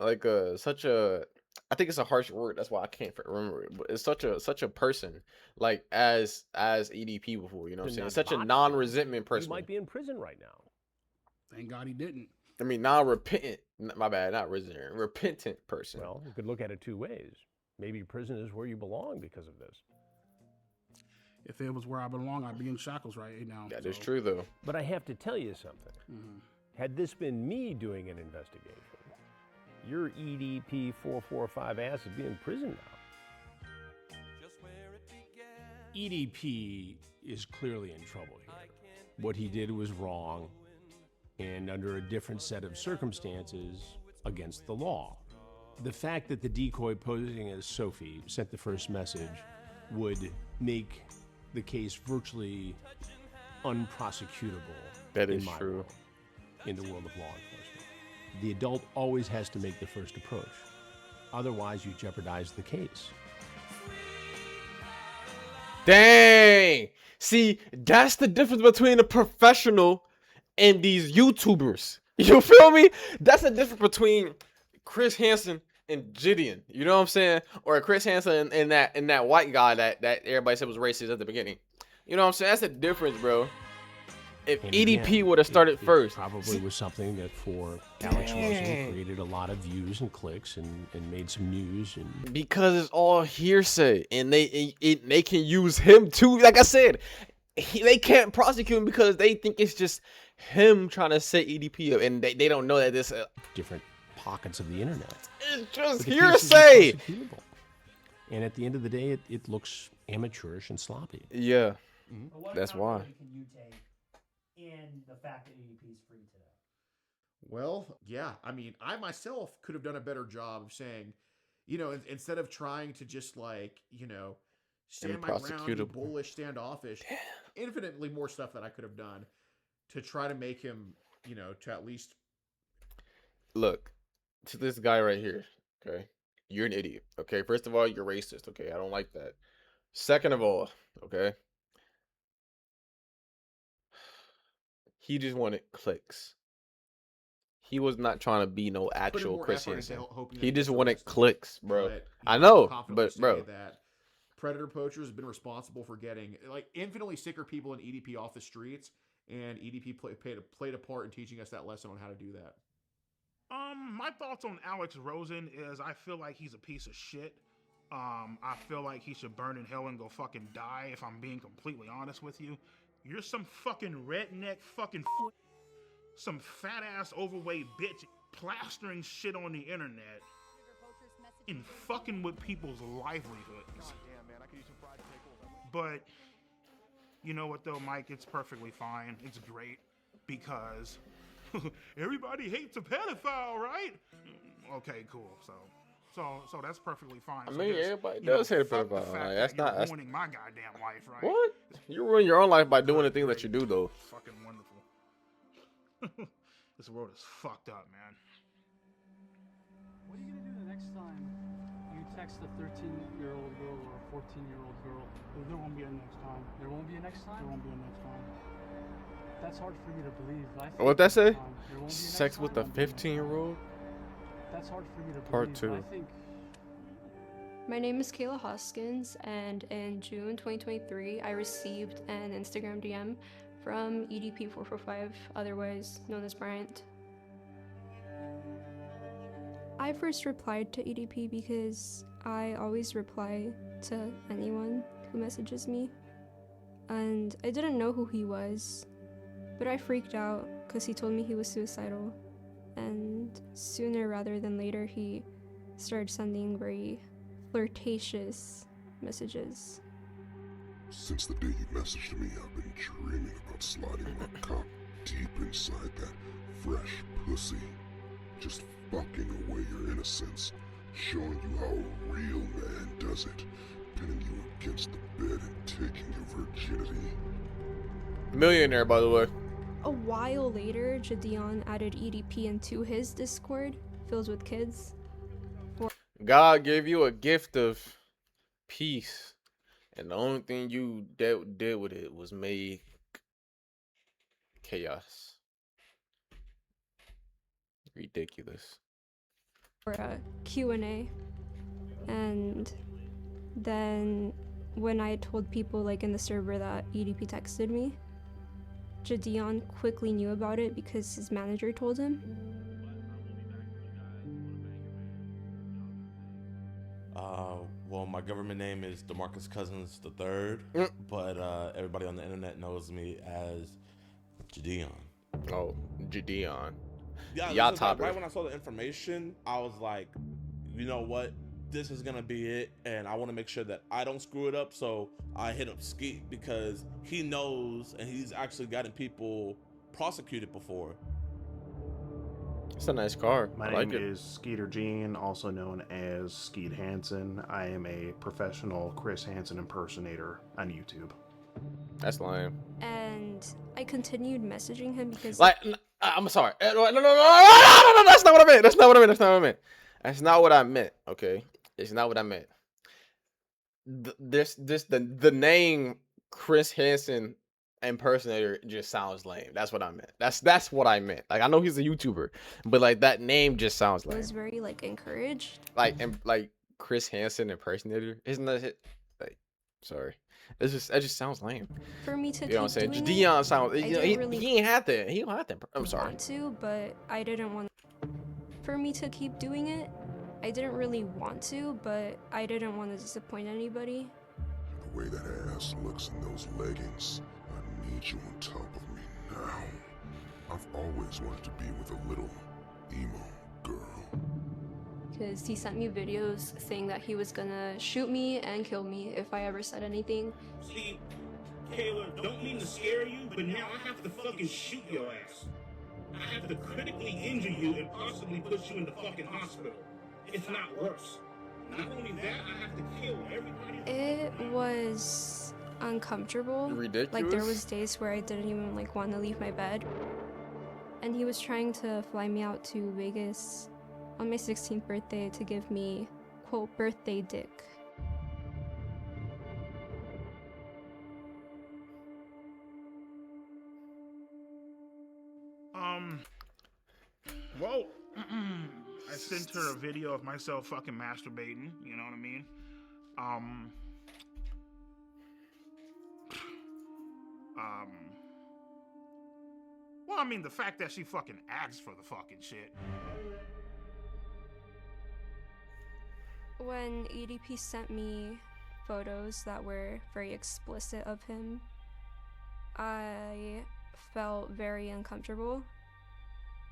I think it's a harsh word. That's why I can't remember it. But it's such a person like as EDP before, you know what I'm saying? Such a non-resentment person. You might be in prison right now. Thank God he didn't. I mean, non-repentant. My bad, not resident. Repentant person. Well, you could look at it two ways. Maybe prison is where you belong because of this. If it was where I belong, I'd be in shackles right now. That is true, though. But I have to tell you something. Had this been me doing an investigation, your EDP445 ass would be in prison now. EDP is clearly in trouble here. What he did was wrong, and under a different set of circumstances, against the law. The fact that the decoy posing as Sophie sent the first message would make the case virtually unprosecutable. That is in my true. world, in the world of law enforcement. The adult always has to make the first approach. Otherwise, you jeopardize the case. Dang! See, that's the difference between a professional and these YouTubers. You feel me? That's the difference between Chris Hansen and Gideon. You know what I'm saying? Or Chris Hansen and that white guy that everybody said was racist at the beginning. You know what I'm saying? That's the difference, bro. If And EDP again, would have started it first. probably was something that for Alex Rosen created a lot of views and clicks and made some news. And Because it's all hearsay, and they can use him too. Like I said, they can't prosecute him because they think it's just him trying to set EDP up, and they don't know that this different pockets of the internet. It's just But the case is hearsay. unprosecutable. And at the end of the day, it looks amateurish and sloppy. Yeah, But what that's why. accountability can you take in the fact that EDP is free today? Well, yeah. I mean, I myself could have done a better job of saying, instead of trying to just stand my ground, be Improsecutable. bullish, standoffish, infinitely more stuff that I could have done to try to make him, to at least. Look, to this guy right here, okay? You're an idiot, okay? First of all, you're racist, okay? I don't like that. Second of all, okay? He just wanted clicks. He was not trying to be no actual more Chris effort into Hansen. hoping that He he just gets wanted arrested. clicks, bro. But, I can know, confidently but say bro, that predator poachers have been responsible for getting infinitely sicker people in EDP off the streets, and EDP played a part in teaching us that lesson on how to do that. My thoughts on Alex Rosen is I feel like he's a piece of shit. I feel like he should burn in hell and go fucking die, if I'm being completely honest with you. You're some fucking redneck fucking some fat ass overweight bitch plastering shit on the internet. in fucking with people's livelihoods. But you know what though, Mike? It's perfectly fine. It's great because everybody hates a pedophile, right? Okay, cool. So that's perfectly fine. I So mean, just, everybody you know, does hate a fuck the pedophile. fact Like, that that's not. you're That's ruining my goddamn life, right? what you ruin your own life by doing the things that you do, though. Fucking wonderful. This world is fucked up, man. What are you gonna do the next time you text a 13-year-old girl or a 14-year-old girl? There won't be a next time. There won't be a next time? There won't be a next time. That's hard for me to believe. What that say? There won't be a next Sex with a time? 15-year-old? That's hard for me to Part believe. 2. I think My name is Kayla Hoskins, and in June 2023, I received an Instagram DM from EDP445, otherwise known as Bryant. I first replied to EDP because I always reply to anyone who messages me, and I didn't know who he was, but I freaked out because he told me he was suicidal, and sooner rather than later he started sending very flirtatious messages. Since the day you messaged me, I've been dreaming about sliding my cock deep inside that fresh pussy. Just fucking away your innocence, showing you how a real man does it, pinning you against the bed and taking your virginity. Millionaire, by the way. A while later, Jadion added EDP into his Discord, filled with kids. God gave you a gift of peace, and the only thing you did with it was make chaos. Ridiculous. For a Q&A, and then when I told people like in the server that EDP texted me, Jadion quickly knew about it because his manager told him. Well, my government name is DeMarcus Cousins III, but everybody on the internet knows me as Jadion. Oh, Jadion. Yeah, Y'all like, top right it. when I saw the information, I was like, you know what? This is gonna be it, and I want to make sure that I don't screw it up. So I hit up Skeet because he knows, and he's actually gotten people prosecuted before. It's a nice car. My I name like it. is Skeeter Gene, also known as Skeet Hansen. I am a professional Chris Hansen impersonator on YouTube. That's lame. And I continued messaging him because I'm sorry. No, that's not what I meant. That's not what I meant. That's not what I meant. Okay, it's not what I meant. The name Chris Hansen impersonator just sounds lame. That's what I meant. That's what I meant. Like, I know he's a YouTuber, but like that name just sounds I lame. was very like encouraged. Like Chris Hansen impersonator. Isn't that it? Like, sorry. That just sounds lame. For me to You know what I'm saying? keep doing Dion it, sounds. I You know, didn't really he ain't had that. He don't have that. I'm sorry. want to, but I didn't want. For me to keep doing it, I didn't really want to, but I didn't want to disappoint anybody. The way that ass looks in those leggings, I need you on top of me now. I've always wanted to be with a little emo girl. Because he sent me videos saying that he was gonna shoot me and kill me if I ever said anything. See, Kayla, don't mean to scare you, but now I have to fucking shoot your ass. I have to critically injure you and possibly put you in the fucking hospital. If not worse. Not only that, I have to kill everybody. It was uncomfortable. Ridiculous. Like, there was days where I didn't even like want to leave my bed. And he was trying to fly me out to Vegas on my 16th birthday to give me, quote, birthday dick. Well, I sent her a video of myself fucking masturbating, you know what I mean? Well, I mean, the fact that she fucking asked for the fucking shit. When EDP sent me photos that were very explicit of him, I felt very uncomfortable,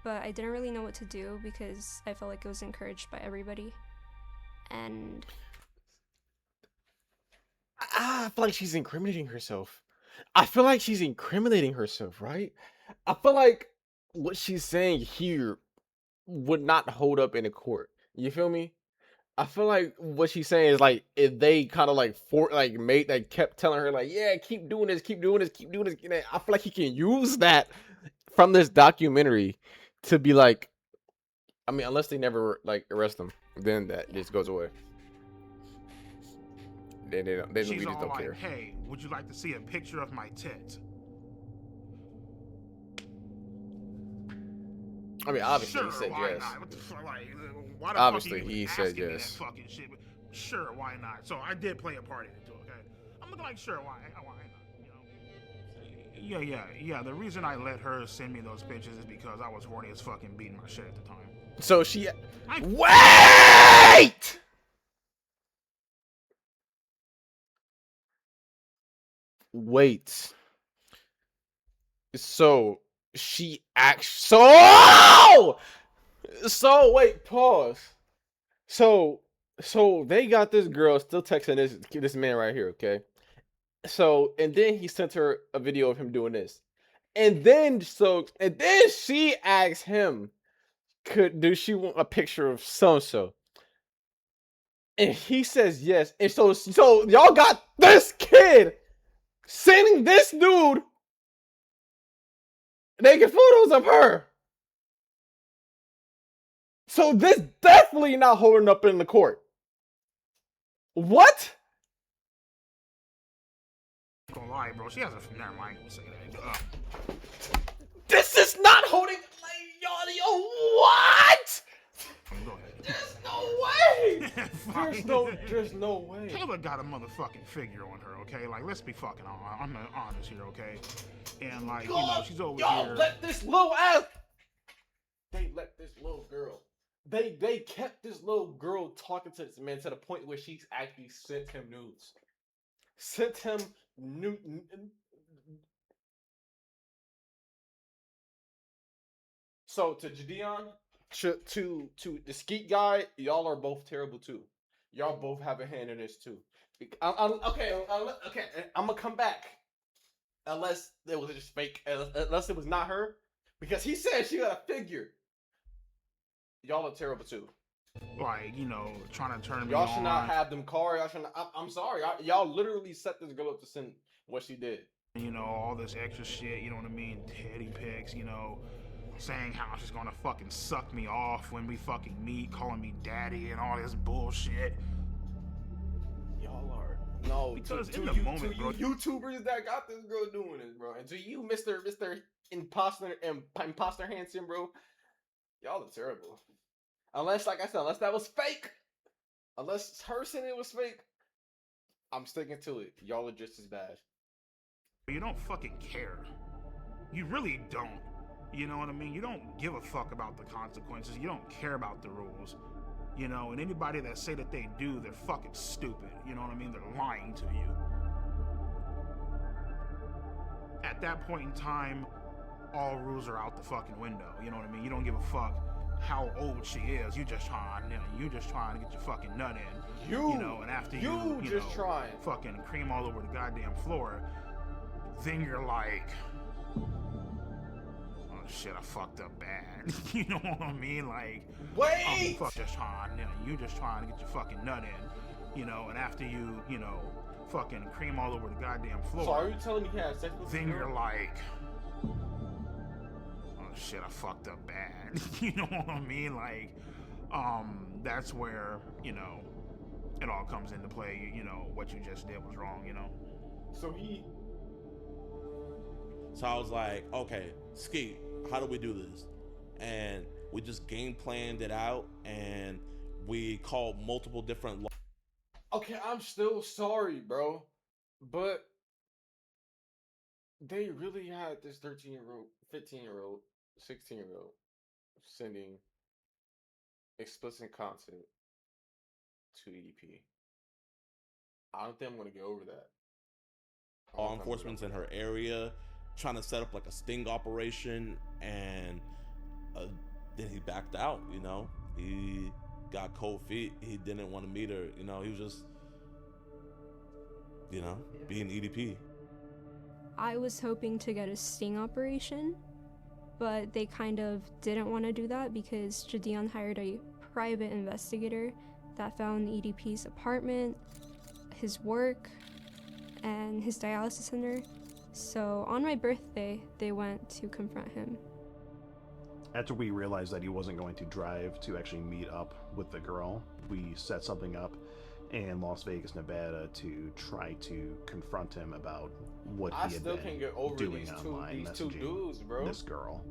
but I didn't really know what to do because I felt like it was encouraged by everybody. and I feel like she's incriminating herself. I feel like she's incriminating herself, right? I feel like what she's saying here would not hold up in a court. You feel me? I feel like what she's saying is like if they kind of like made like kept telling her like, yeah, keep doing this, keep doing this, keep doing this. I feel like he can use that from this documentary to be like, I mean, unless they never like arrest him, then that just goes away. Then they don't. Then we She's just all don't like, care. hey, would you like to see a picture of my tits? I mean, obviously Sure, he said why yes. not? What the fuck, like, why the Obviously fuck are you he even said asking me yes. that fucking shit? But sure, why not? So I did play a part in it too, okay? I'm looking like, sure, why not? You know? Yeah. The reason I let her send me those pictures is because I was horny as fucking beating my shit at the time. So she wait. Wait. So she So wait, pause. So they got this girl still texting this man right here, okay? So and then he sent her a video of him doing this. And then she asked him, does she want a picture of so-and-so? And he says yes. And so y'all got this kid sending this dude naked photos of her. So this definitely not holding up in the court. What? Gonna lie, bro. She has a never mind. Say that. This is not holding. Like, yo, what? There's no way. There's no way. Taylor got a motherfucking figure on her, okay? Like, let's be fucking honest here, okay? And like, you know, she's over here. Let this little ass. They let this little girl. They kept this little girl talking to this man to the point where she's actually sent him nudes. Sent him nude. So to Jadeon, to the Skeet guy, y'all are both terrible too. Y'all both have a hand in this too. Okay. I'm gonna come back. Unless it was just fake. Unless it was not her, because he said she got a figure. Y'all are terrible too. Like, you know, trying to turn me Y'all on. should not have them car. Y'all should not. I'm sorry. Y'all literally set this girl up to send what she did. You know, all this extra shit, you know what I mean? Teddy pics, you know, saying how she's gonna fucking suck me off when we fucking meet, calling me daddy and all this bullshit. Y'all are because to in the you, moment, to bro. you YouTubers that got this girl doing this, bro, and to you, Mr. Imposter Hansen, bro, y'all are terrible. Unless, like I said, unless that was fake, unless her saying it was fake, I'm sticking to it. Y'all are just as bad. You don't fucking care. You really don't. You know what I mean? You don't give a fuck about the consequences. You don't care about the rules. You know, and anybody that say that they do, they're fucking stupid. You know what I mean? They're lying to you. At that point in time, all rules are out the fucking window. You know what I mean? You don't give a fuck how old she is. You just trying to get your fucking nut in. You know, and after you just trying fucking cream all over the goddamn floor, then you're like, oh shit, I fucked up bad. You know what I mean? Like, wait, fuck, just trying to get your fucking nut in. You know, and after you fucking cream all over the goddamn floor. So are you telling me you had sex with then you're like, oh shit, I fucked up bad. You know what I mean? Like, that's where, you know, it all comes into play. You know, what you just did was wrong, you know? So I was like, okay, Skeet, how do we do this? And we just game planned it out, and we called multiple different. Okay, I'm still sorry, bro, but they really had this 13-year-old, 15-year-old, 16-year-old sending explicit content to EDP. I don't think I'm gonna get over that. Law enforcement's in her area, trying to set up like a sting operation, and then he backed out. You know, got cold feet. He didn't want to meet her. You know, he was just, you know, being EDP. I was hoping to get a sting operation, but they kind of didn't want to do that because Jadion hired a private investigator that found EDP's apartment, his work, and his dialysis center. So on my birthday, they went to confront him. After we realized that he wasn't going to drive to actually meet up with the girl, we set something up in Las Vegas, Nevada to try to confront him about what he had been doing online, these two dudes, bro. This girl.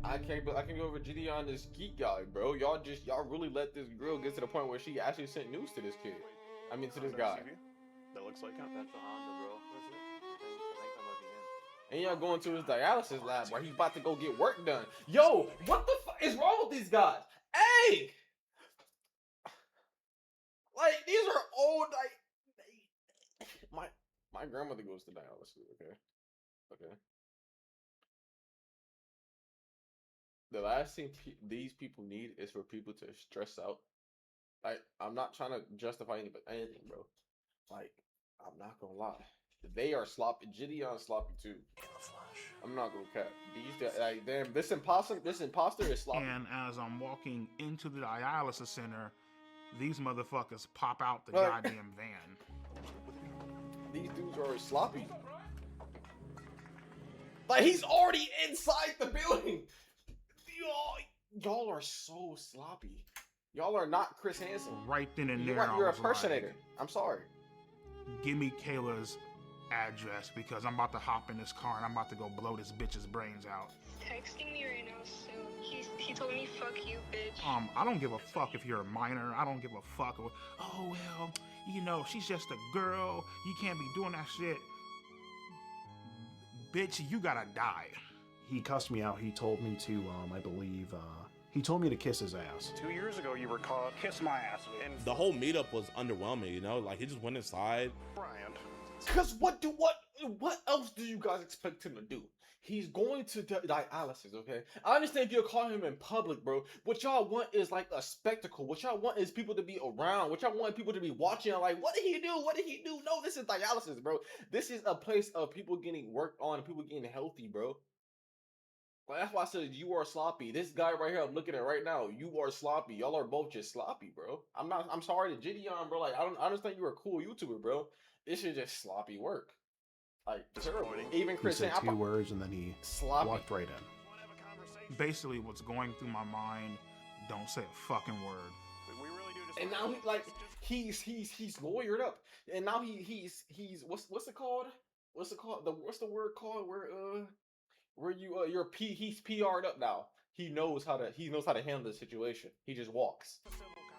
I can't get over GD on this geek guy, bro. Y'all really let this girl get to the point where she actually sent news to this kid. I mean, to this guy. That looks like him. That's a Honda, bro. And y'all going to his dialysis lab where he's about to go get work done. Yo, what the fuck is wrong with these guys? Hey! Like, these are old, like, my grandmother goes to dialysis, okay? The last thing these people need is for people to stress out. Like, I'm not trying to justify anything, bro. Like, I'm not gonna lie. They are sloppy. Gideon's sloppy too. I'm not gonna cap. These like damn. This imposter is sloppy. And as I'm walking into the dialysis center, these motherfuckers pop out the goddamn van. These dudes are sloppy. Like he's already inside the building. Y'all are so sloppy. Y'all are not Chris Hansen. Right then and there, You're a impersonator. I'm sorry. Give me Kayla's address because I'm about to hop in this car and I'm about to go blow this bitch's brains out. Texting me right now, so he told me fuck you, bitch. I don't give a fuck if you're a minor. I don't give a fuck. Oh well, you know, she's just a girl. You can't be doing that shit. Bitch, you gotta die. He cussed me out. He told me to, I believe, he told me to kiss his ass. 2 years ago, you were caught. Kiss my ass. And The whole meetup was underwhelming, you know? Like, he just went inside. Brian. Cause what else do you guys expect him to do? He's going to dialysis, okay? I understand if you're calling him in public, bro. What y'all want is like a spectacle. What y'all want is people to be around. What y'all want people to be watching. Like, what did he do? What did he do? No, this is dialysis, bro. This is a place of people getting worked on and people getting healthy, bro. Like, that's why I said you are sloppy. This guy right here, I'm looking at right now. You are sloppy. Y'all are both just sloppy, bro. I'm sorry to Gideon, bro. Like, I understand you're a cool YouTuber, bro. This is just sloppy work. Like, terrible. Even Chris said two words and then he walked right in. Basically, what's going through my mind, don't say a fucking word. And now he's lawyered up. And now he's what's it called? What's the word called where he's PR'd up now. He knows how to handle the situation. He just walks.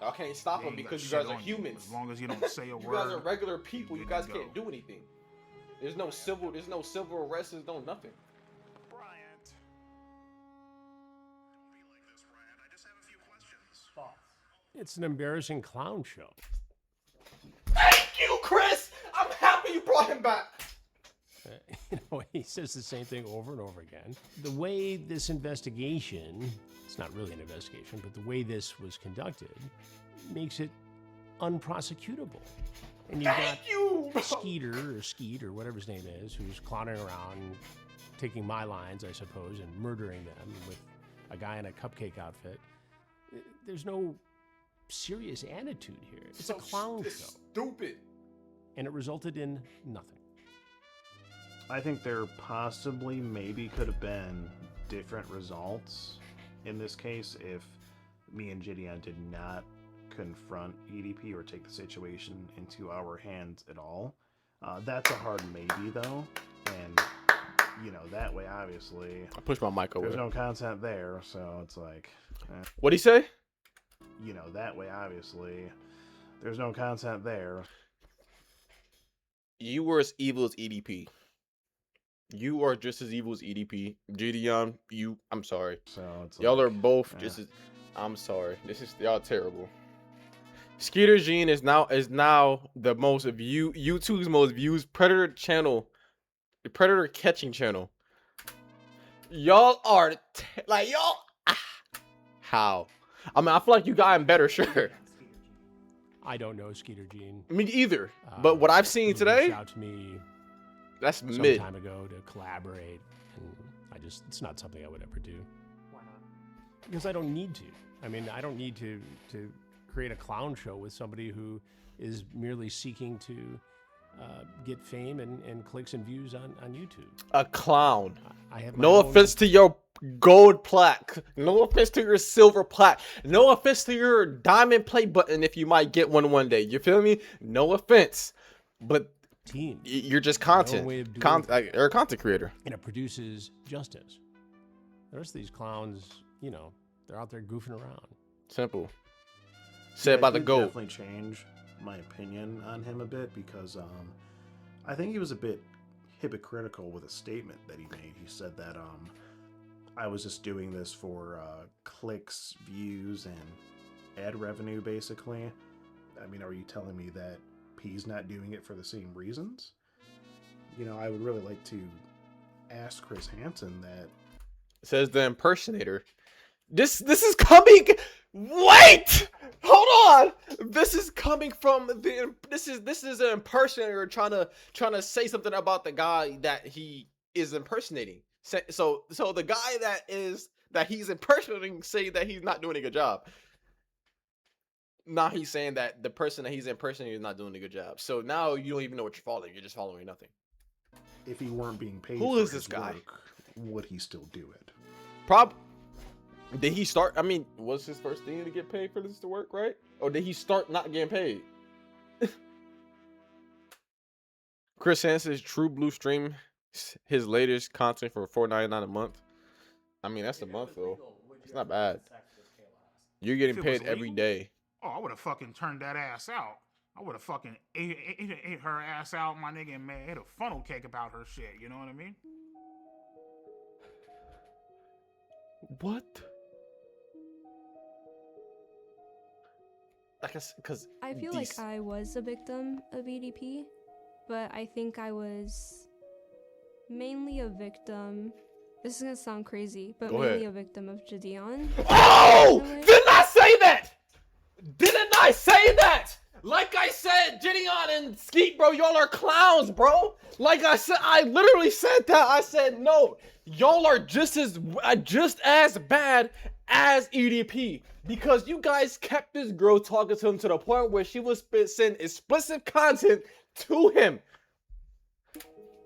Y'all can't stop him because you guys are humans. As long as you don't say a word. You guys are regular people. You guys can't do anything. There's no civil arrests, there's no nothing. Bryant. Don't be like this, Bryant. I just have a few questions. It's an embarrassing clown show. Thank you, Chris! I'm happy you brought him back! You know, he says the same thing over and over again. The way this investigation, it's not really an investigation, but the way this was conducted makes it unprosecutable. And you've got Skeet or whatever his name is, who's clowning around, taking my lines, I suppose, and murdering them with a guy in a cupcake outfit. There's no serious attitude here. It's a clown show. Stupid. And it resulted in nothing. I think there possibly maybe could have been different results in this case if me and Gideon did not confront EDP or take the situation into our hands at all. That's a hard maybe though, and you know that way obviously I pushed my mic over. There's no content there, so it's like What'd he say? You know that way obviously there's no content there. You were as evil as EDP. You are just as evil as EDP. Gideon, I'm sorry. So it's y'all are both just as I'm sorry. Y'all terrible. Skeeter Gene is now the most YouTube's most views predator channel, the predator catching channel. Y'all are how? I mean, I feel like you got him better, sure. I don't know Skeeter Gene. Me either. But what I've seen He today, reached out to me that's some mid. time ago to collaborate, and it's not something I would ever do. Why not? Because I don't need to. I mean, I don't need to create a clown show with somebody who is merely seeking to get fame and clicks and views on YouTube. A clown. I have my no own- offense to your gold plaque. No offense to your silver plaque. No offense to your diamond play button if you might get one day. You feel me? No offense. But you're just content. way of doing You're a content creator. And it produces justice. The rest of these clowns, you know, they're out there goofing around. Simple. Said by the did GOAT. Definitely change my opinion on him a bit because I think he was a bit hypocritical with a statement that he made. He said that I was just doing this for clicks, views, and ad revenue, basically. I mean, are you telling me that he's not doing it for the same reasons? You know, I would really like to ask Chris Hansen that. Says the impersonator. This is coming. Wait, hold on. This is coming from the. This is an impersonator trying to say something about the guy that he is impersonating. So the guy that he's impersonating say that he's not doing a good job. Now he's saying that the person that he's impersonating is not doing a good job. So now you don't even know what you're following. You're just following nothing. If he weren't being paid Who for is his this guy? work, would he still do it? Did he start? I mean, was his first thing to get paid for this to work, right? Or did he start not getting paid? Chris Hansen's True Blue stream his latest content for $4.99 a month. I mean, that's a month though. It's not bad. You're getting If it was paid every legal? day. Oh, I would have fucking turned that ass out. I would have fucking ate her ass out, my nigga, and made a funnel cake about her shit. You know what I mean? What? Like, because I feel like I was a victim of EDP, but I think I was mainly a victim. This is gonna sound crazy, but Go mainly ahead. a victim of Gideon. Oh! Didn't I say that? Didn't I say that? Like I said, Gideon and Skeet, bro, y'all are clowns, bro. Like I said, I literally said that. I said no. Y'all are just as bad as EDP because you guys kept this girl talking to him to the point where she was sending explicit content to him.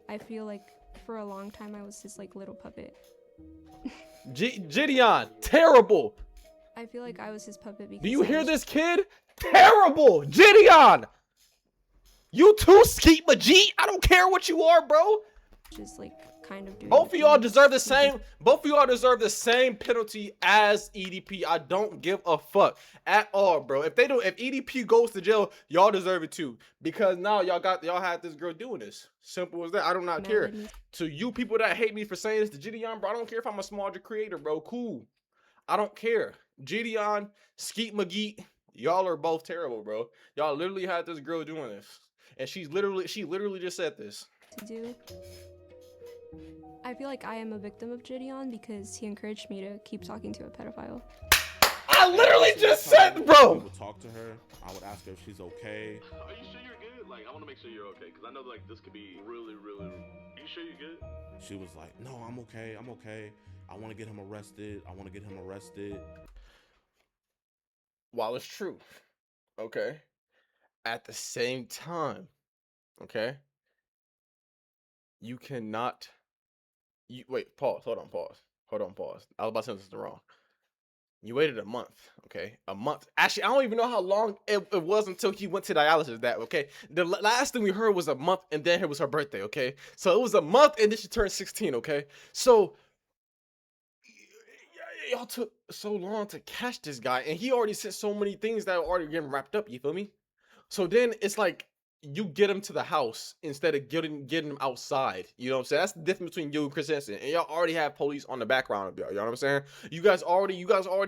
I feel like for a long time I was his like little puppet. Gideon, terrible. I feel like I was his puppet because Do you I hear was this, kid? Terrible, Gideon. You too, Skeet Majit. I don't care what you are, bro. just like kind of doing Both the of y'all thing. deserve the same. Both of y'all deserve the same penalty as EDP. I don't give a fuck at all, bro. If EDP goes to jail, y'all deserve it too. Because now y'all had this girl doing this. Simple as that. I do not No, care. it needs- To you people that hate me for saying this to Gideon, bro, I don't care if I'm a smaller creator, bro. Cool. I don't care. Gideon, Skeet McGee, y'all are both terrible, bro. Y'all literally had this girl doing this. And she literally just said this. to do. I feel like I am a victim of Gideon because he encouraged me to keep talking to a pedophile. I literally just said, bro. I would talk to her. I would ask her if she's okay. Are you sure you're good? Like, I want to make sure you're okay, because I know, like, this could be really. Are you sure you're good? She was like, "No, I'm okay. I'm okay. I want to get him arrested. I want to get him arrested." While it's true, okay, at the same time, okay, you cannot. Wait. Pause. Hold on. Pause. I was about to say something wrong. You waited a month, okay? A month. Actually, I don't even know how long it was until he went to dialysis. That, okay? The last thing we heard was a month, and then it was her birthday, okay? So it was a month, and then she turned 16, okay? So y'all took so long to catch this guy, and he already said so many things that are already getting wrapped up. You feel me? So then it's like you get him to the house instead of getting him outside. You know what I'm saying? That's the difference between you and Chris Hansen. And y'all already have police on the background of y'all. You know what I'm saying? You guys already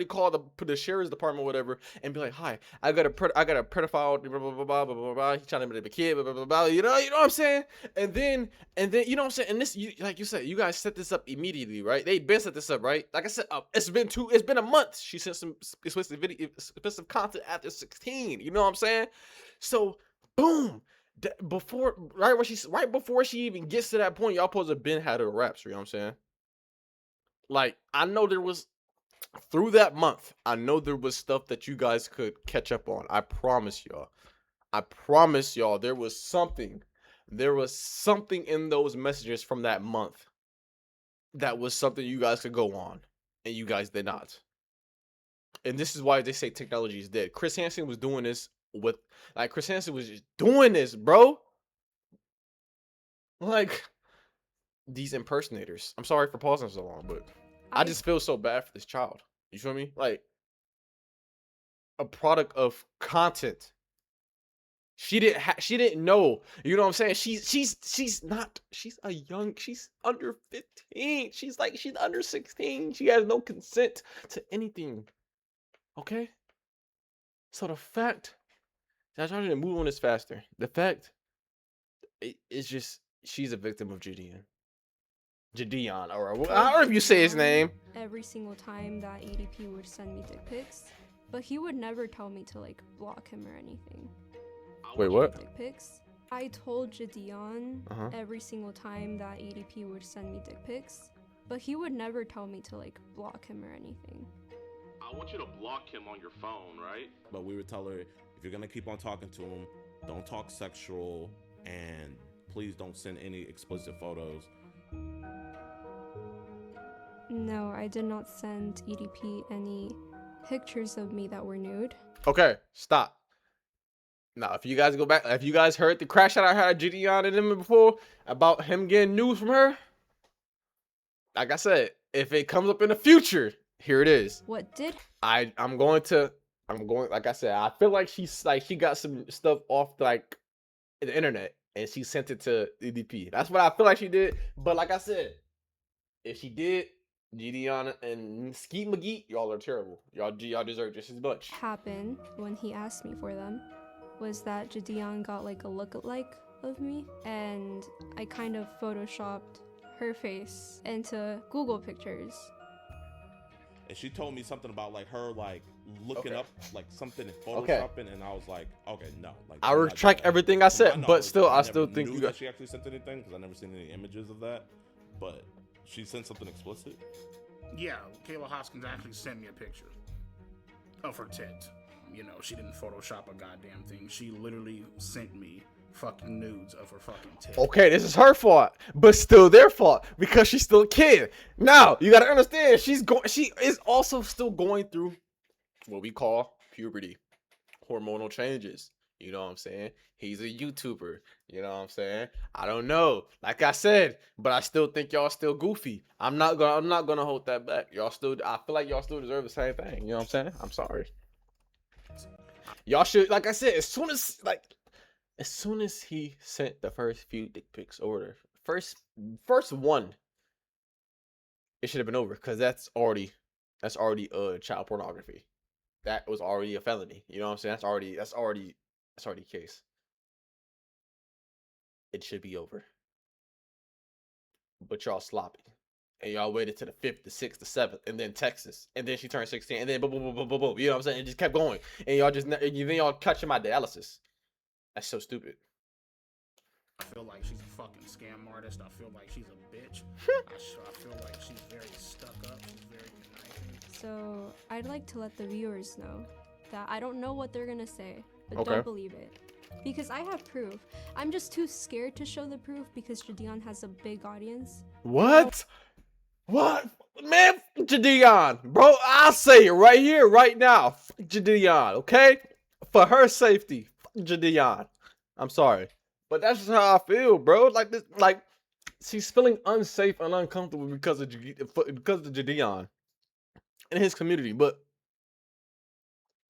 call the sheriff's department or whatever and be like, hi, I got a pedophile, blah blah blah blah blah blah blah. He's trying to be a kid, blah blah blah blah. You know what I'm saying? And then you know what I'm saying? And this, like you said, you guys set this up immediately, right? They been set this up, right? Like I said, it's been a month. She sent some explicit content after 16. You know what I'm saying? So boom. Right before she even gets to that point, y'all supposed to been had her raps. You know what I'm saying? Like, I know there was through that month, I know there was stuff that you guys could catch up on. I promise y'all. There was something. There was something in those messages from that month that was something you guys could go on, and you guys did not. And this is why they say technology is dead. Chris Hansen was doing this Chris Hansen was just doing this, bro. Like, these impersonators. I'm sorry for pausing so long, but I just feel so bad for this child. You feel me? Like, a product of content. She didn't know. You know what I'm saying? She's under 15. She's under 16. She has no consent to anything. Okay? So the fact that I'm trying to move on this faster. The fact it's just she's a victim of Gideon, or I don't know if you say his name. Every single time that EDP would send me dick pics, but he would never tell me to like block him or anything. Wait, what? Dick pics. I told Gideon Uh-huh. every single time that EDP would send me dick pics, but he would never tell me to like block him or anything. I want you to block him on your phone, right? But we would tell her, if you're gonna keep on talking to him, don't talk sexual, and please don't send any explicit photos. No, I did not send EDP any pictures of me that were nude. Okay, stop. Now, if you guys go back, if you guys heard the crash that I had Gideon and him before about him getting news from her, like I said, if it comes up in the future, here it is. What did? I'm going, like I said, I feel like she got some stuff off the internet and she sent it to EDP. That's what I feel like she did. But like I said, if she did, Gideon and Skeet McGee, y'all are terrible. Y'all deserve just as much. Happened when he asked me for them was that Gideon got like a lookalike of me, and I kind of photoshopped her face into Google pictures. And she told me something about like her like looking up like something and Okay. photoshopping, and I was like, okay, no. Like, I I'm not retract doing that. everything I said, To my but knowledge, still, I never still think knew you that got. she actually sent anything because I never seen any images of that. But she sent something explicit. Yeah, Kayla Hoskins actually sent me a picture of her tit. You know, she didn't Photoshop a goddamn thing. She literally sent me fucking nudes of her fucking tit. Okay, this is her fault, but still their fault because she's still a kid. Now you gotta understand, she is also still going through what we call puberty, hormonal changes. You know what I'm saying? He's a YouTuber. You know what I'm saying? I don't know. Like I said, but I still think y'all still goofy. I'm not gonna hold that back. I feel like y'all still deserve the same thing. You know what I'm saying? I'm sorry. Y'all should, like I said, as soon as he sent the first few dick pics or the first one, it should have been over because that's already child pornography. That was already a felony. You know what I'm saying? That's already a case. It should be over. But y'all sloppy. And y'all waited to the 5th, the 6th, the 7th, and then Texas. And then she turned 16, and then boom, boom, boom, boom, boom, boom. You know what I'm saying? It just kept going. And y'all then y'all catching my dialysis. That's so stupid. I feel like she's a fucking scam artist. I feel like she's a bitch. I feel like she's very stuck up. She's very conniving. So I'd like to let the viewers know that I don't know what they're gonna say, but Okay. don't believe it. Because I have proof. I'm just too scared to show the proof because Gideon has a big audience. What? What? Man, Gideon, bro, I'll say it right here, right now. Gideon, okay? For her safety, Gideon. I'm sorry. But that's just how I feel, bro. Like this, like she's feeling unsafe and uncomfortable because of Gideon and his community. But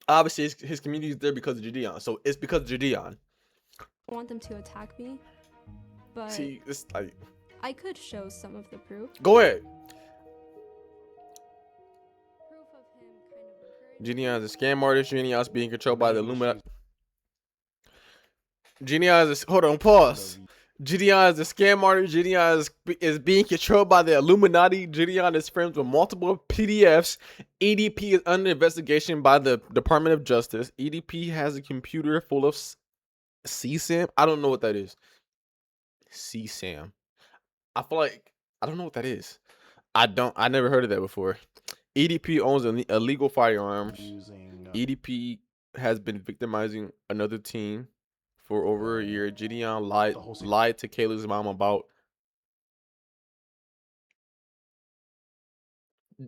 obviously his community is there because of Gideon. So it's because of Gideon. I want them to attack me, but See, it's like. I could show some of the proof. Go ahead. Genion is a scam artist. Genion is being controlled by the Illuminati. Genion is hold on, pause. Gideon is a scam artist. Gideon is being controlled by the Illuminati. Gideon is friends with multiple PDFs. EDP is under investigation by the Department of Justice. EDP has a computer full of CSAM. I don't know what that is. CSAM. I feel like I don't know what that is. I never heard of that before. EDP owns illegal firearms. EDP has been victimizing another teen for over a year. Gideon lied to Kayla's mom about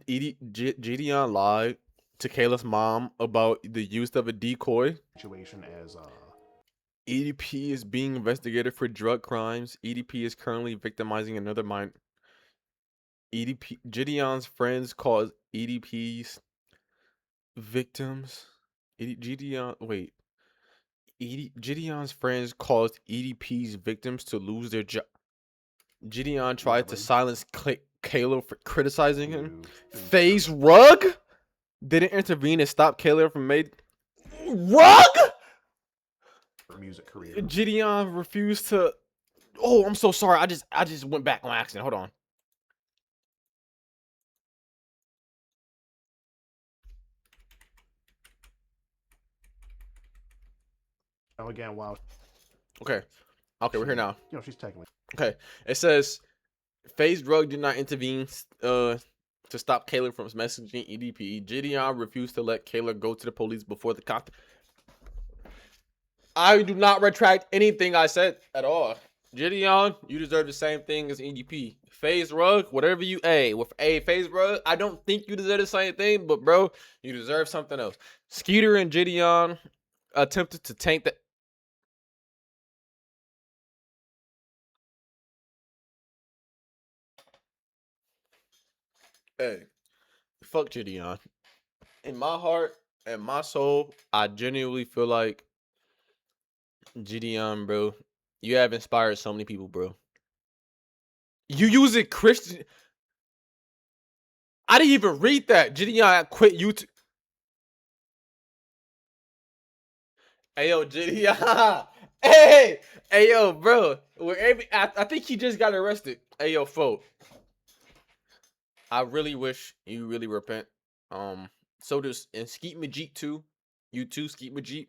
Gideon lied to Kayla's mom about the use of a decoy. Situation as EDP is being investigated for drug crimes. EDP is currently victimizing another minor. Gideon's friends cause EDP's victims. Gideon's friends caused EDP's victims to lose their job. Gideon tried to silence Kayla for criticizing him. FaZe Rug didn't intervene and stop Kayla from made Rug. Music career. Gideon refused to. Oh, I'm so sorry. I just went back on accident. Hold on. Again, wow. Okay, we're here now. You know, she's technically. Okay, it says FaZe Drug did not intervene to stop Kayla from messaging EDP. Gideon refused to let Kayla go to the police before the cop. I do not retract anything I said at all. Gideon, you deserve the same thing as EDP. FaZe Rug, whatever you with FaZe Rug, I don't think you deserve the same thing, but bro, you deserve something else. Skeeter and Gideon attempted to tank the. Hey, fuck Gideon. In my heart and my soul, I genuinely feel like Gideon, bro, you have inspired so many people, bro. You use it Christian. I didn't even read that. Gideon quit YouTube. Hey, yo, Gideon. Hey, yo, bro. I think he just got arrested. Hey, yo, folk. I really wish you really repent. So does and Skeet Majit too. You too, Skeet Majit.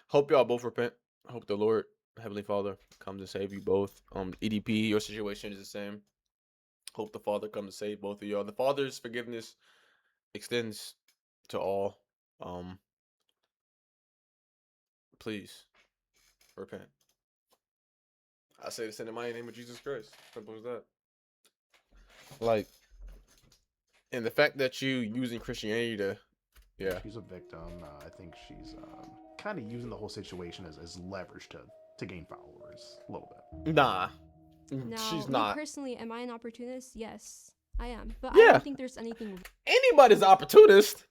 Hope y'all both repent. Hope the Lord, Heavenly Father, comes to save you both. EDP, your situation is the same. Hope the Father comes to save both of y'all. The Father's forgiveness extends to all. Please repent. I say this in the mighty name of Jesus Christ. Simple as that. Like, and the fact that you using Christianity to, yeah. She's a victim. I think she's kind of using the whole situation as leverage to gain followers a little bit. Nah, Now, she's me not. personally, am I an opportunist? Yes, I am. But Yeah. I don't think there's anything. Anybody's an opportunist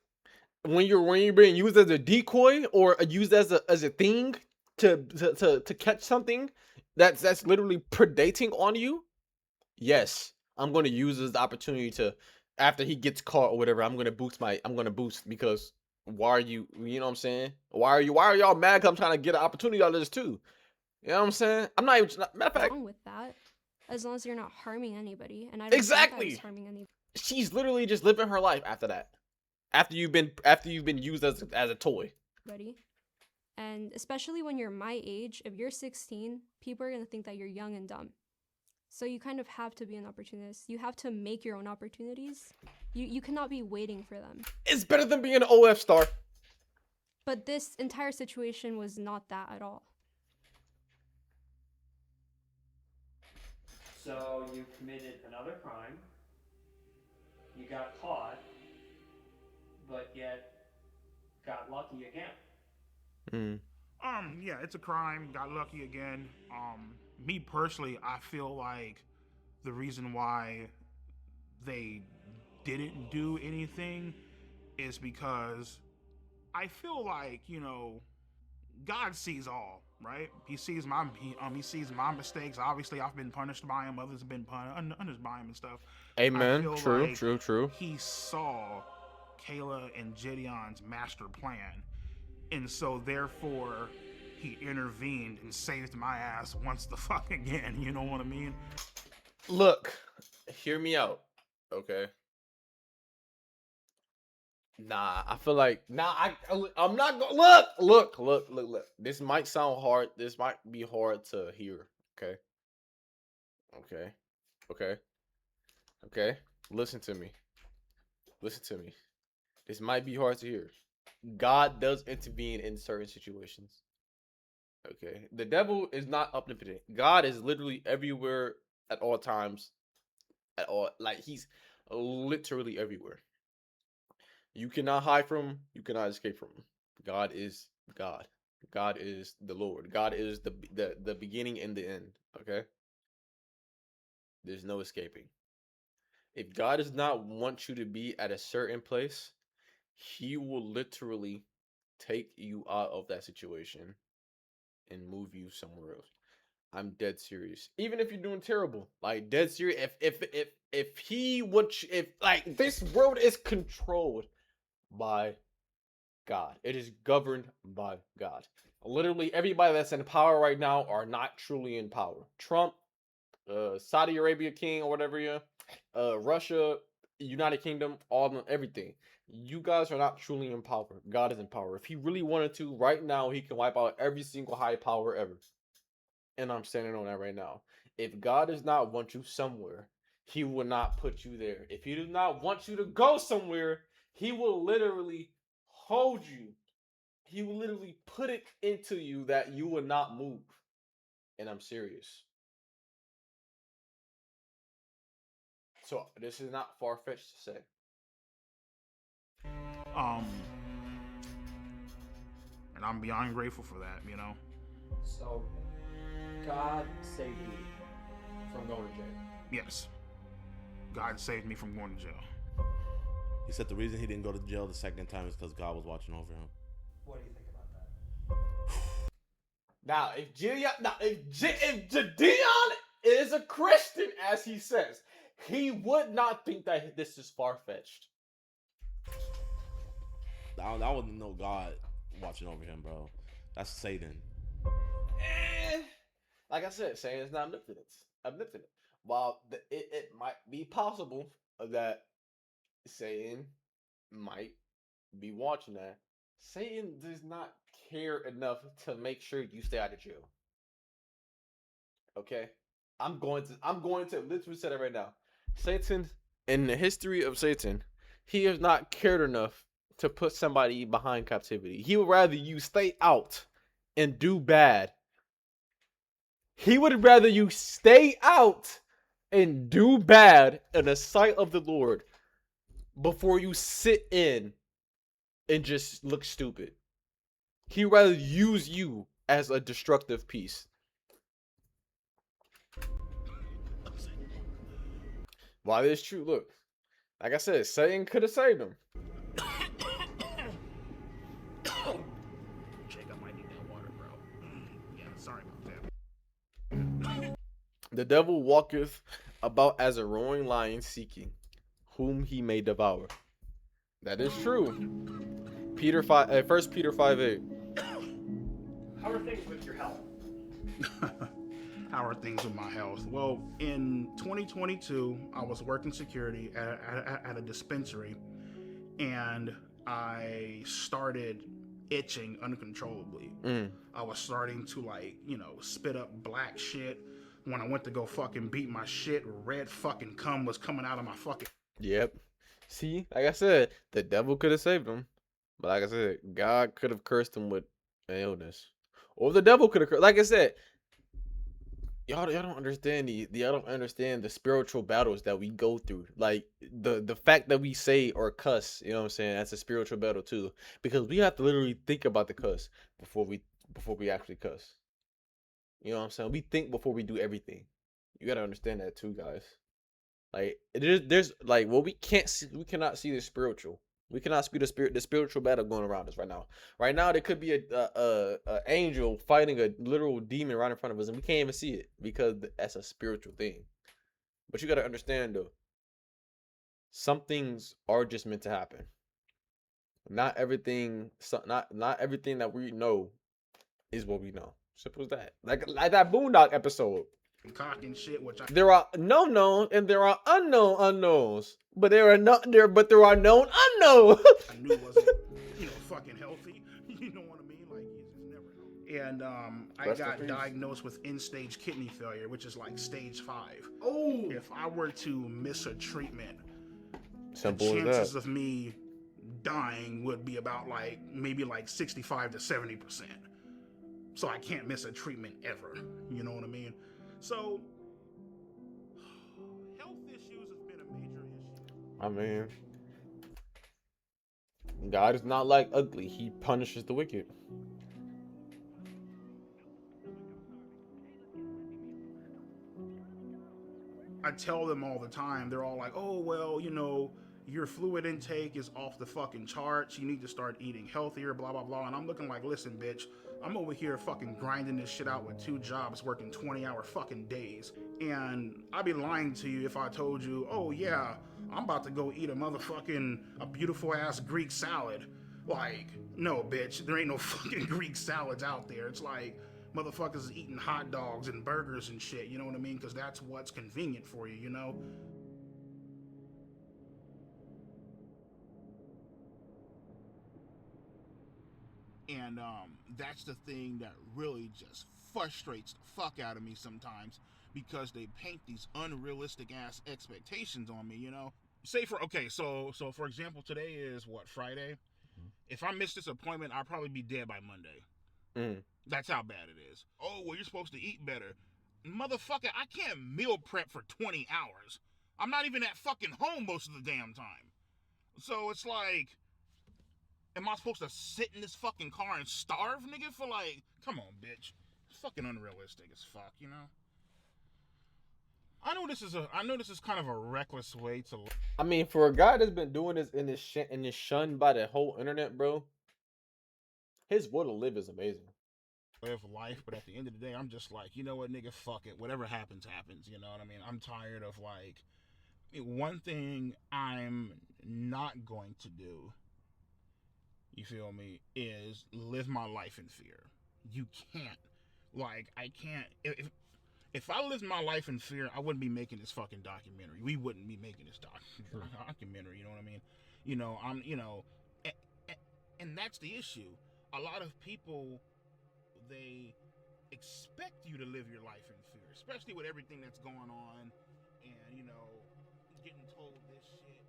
when you're being used as a decoy or used as a thing to catch something that's literally predating on you. Yes, I'm going to use this opportunity to, after he gets caught or whatever, I'm going to boost because why are you know what I'm saying? Why are y'all mad 'cause I'm trying to get an opportunity out of this too? You know what I'm saying? I'm not even, matter of fact, wrong with that, as long as you're not harming anybody. And I don't think I was harming anybody. she's literally just living her life after that. After you've been used as a toy. And especially when you're my age, if you're 16, people are going to think that you're young and dumb. So you kind of have to be an opportunist. You have to make your own opportunities. You cannot be waiting for them. It's better than being an OF star. But this entire situation was not that at all. So you committed another crime. You got caught, but yet got lucky again. Yeah, it's a crime. Got lucky again. Me personally, I feel like the reason why they didn't do anything is because I feel like, God sees all. right? He sees my mistakes. Obviously, I've been punished by him. Others have been punished by him and stuff. I Amen. feel True, like true, true. he saw Kayla and Gideon's master plan, and so therefore he intervened and saved my ass once the fuck again. You know what I mean? Look, hear me out, okay? Nah, I feel like I'm not gonna look. This might sound hard. This might be hard to hear. Okay, okay, okay, okay. Listen to me. Listen to me. This might be hard to hear. God does intervene in certain situations. Okay, the devil is not omnipotent. God is literally everywhere at all times. At all, like he's literally everywhere. You cannot hide from him. You cannot escape from him. God is God. God is the Lord. God is the beginning and the end. Okay? There's no escaping. If God does not want you to be at a certain place, he will literally take you out of that situation and move you somewhere else. I'm dead serious. Even if you're doing terrible, like dead serious. If he would, if like this world is controlled by God. It is governed by God. Literally, everybody that's in power right now are not truly in power. Trump, Saudi Arabia king or whatever, yeah, Russia, United Kingdom, all of them, everything. You guys are not truly in power. God is in power. If he really wanted to, right now, he can wipe out every single high power ever. And I'm standing on that right now. If God does not want you somewhere, he will not put you there. If he does not want you to go somewhere, he will literally hold you. He will literally put it into you that you will not move. And I'm serious. So this is not far-fetched to say. And I'm beyond grateful for that, you know. So, God saved you from going to jail. Yes. God saved me from going to jail. He said the reason he didn't go to jail the second time is because God was watching over him. What do you think about that? Now, if Gideon is a Christian, as he says, he would not think that this is far-fetched. That wasn't no God watching over him, bro. That's Satan. Like I said, Satan is not omnipotent. While it might be possible that Satan might be watching that, Satan does not care enough to make sure you stay out of jail. Okay? I'm going to literally say that right now. Satan, in the history of Satan, he has not cared enough to put somebody behind captivity. He would rather you stay out and do bad. He would rather you stay out and do bad in the sight of the Lord before you sit in and just look stupid. He'd rather use you as a destructive piece. While it's true, look, like I said, Satan could have saved him. Jake, I might need that water, bro. Yeah, sorry about that. The devil walketh about as a roaring lion seeking whom he may devour. That is true. 1 Peter 5:8. How are things with your health? How are things with my health? Well, in 2022, I was working security at a dispensary, and I started itching uncontrollably. I was starting to spit up black shit. When I went to go fucking beat my shit, red fucking cum was coming out of my fucking... Yep. See, like I said, the devil could have saved him. But like I said, God could have cursed him with an illness. Or the devil could have cursed. Like I said, y'all don't understand y'all don't understand the spiritual battles that we go through. Like the fact that we say or cuss, you know what I'm saying? That's a spiritual battle too. Because we have to literally think about the cuss before we actually cuss. You know what I'm saying? We think before we do everything. You gotta understand that too, guys. Like there's like what we can't see, we cannot see the spiritual. We cannot speak the spiritual battle going around us right now. Right now, there could be a angel fighting a literal demon right in front of us, and we can't even see it because that's a spiritual thing. But you got to understand though, some things are just meant to happen. Not everything, not everything that we know is what we know. Simple as that. Like that Boondock episode. Cock and shit, which There are known knowns and there are unknown unknowns. But there are known unknowns. I knew wasn't, fucking healthy. You know what I mean? Like, you just never know. And I got diagnosed with end-stage kidney failure, which is like stage 5. Oh! If I were to miss a treatment, Simple the as chances that. of me dying would be about maybe 65 to 70%. So I can't miss a treatment ever. You know what I mean? So health issues have been a major issue. I mean, God is not like ugly. He punishes the wicked. I tell them all the time, they're all like, oh, well, your fluid intake is off the fucking charts. You need to start eating healthier, blah, blah, blah. And I'm looking like, listen, bitch, I'm over here fucking grinding this shit out with 2 jobs, working 20-hour fucking days. And I'd be lying to you if I told you, oh, yeah, I'm about to go eat a beautiful ass Greek salad. Like, no, bitch, there ain't no fucking Greek salads out there. It's like motherfuckers eating hot dogs and burgers and shit, you know what I mean? Because that's what's convenient for you, you know? And that's the thing that really just frustrates the fuck out of me sometimes, because they paint these unrealistic ass expectations on me, you know? Say so for example, today is what, Friday? If I miss this appointment, I'll probably be dead by Monday. That's how bad it is. Oh, well, you're supposed to eat better. Motherfucker, I can't meal prep for 20 hours. I'm not even at fucking home most of the damn time. So it's like, am I supposed to sit in this fucking car and starve, nigga, for come on, bitch. It's fucking unrealistic as fuck, you know? I know this is kind of a reckless way to. I mean, for a guy that's been doing this and is shunned by the whole internet, bro, his will to live is amazing. Live life, but at the end of the day, I'm just like, you know what, nigga, fuck it. Whatever happens, happens. You know what I mean? I'm tired of one thing I'm not going to do, you feel me, is live my life in fear. You can't. I can't. If I lived my life in fear, I wouldn't be making this fucking documentary. We wouldn't be making this documentary, you know what I mean? And that's the issue. A lot of people, they expect you to live your life in fear, especially with everything that's going on, and getting told this shit.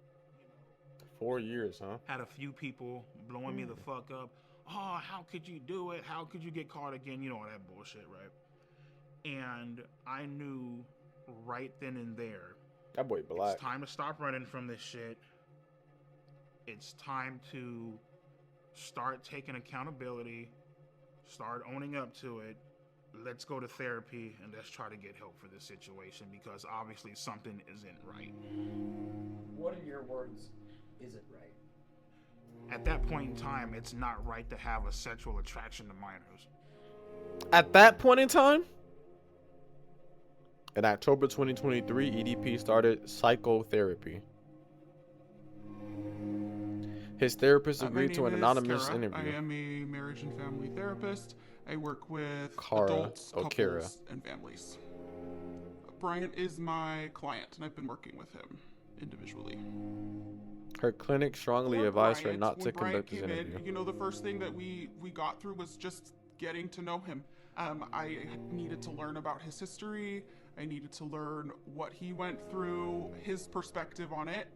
4 years, huh? Had a few people blowing me the fuck up. Oh, how could you do it? How could you get caught again? You know, all that bullshit, right? And I knew right then and there, that boy black. It's time to stop running from this shit. It's time to start taking accountability, start owning up to it. Let's go to therapy and let's try to get help for this situation, because obviously something isn't right. What, in your words, isn't right? At that point in time, it's not right to have a sexual attraction to minors. At that point in time? In October 2023, EDP started psychotherapy. His therapist agreed to an anonymous interview. I am a marriage and family therapist. I work with adults, couples, and families. Bryant is my client, and I've been working with him individually. Her clinic strongly advised her not to conduct this interview. The first thing that we got through was just getting to know him. I needed to learn about his history. I needed to learn what he went through, his perspective on it.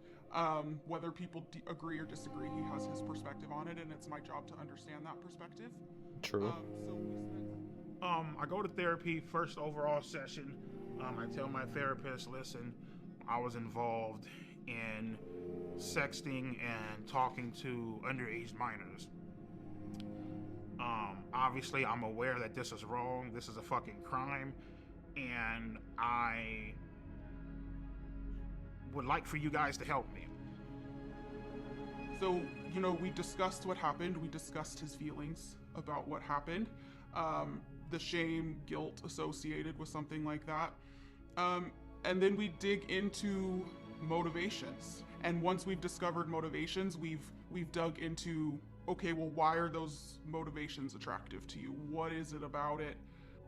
Whether people agree or disagree, he has his perspective on it, and it's my job to understand that perspective. True. I go to therapy, first overall session. I tell my therapist, listen, I was involved in sexting and talking to underage minors. Obviously, I'm aware that this is wrong. This is a fucking crime. And I would like for you guys to help me. So you know, we discussed what happened. We discussed his feelings about what happened, the shame, guilt associated with something like that. And then we dig into motivations. And once we've discovered motivations, we've dug into, okay, well, why are those motivations attractive to you? What is it about it?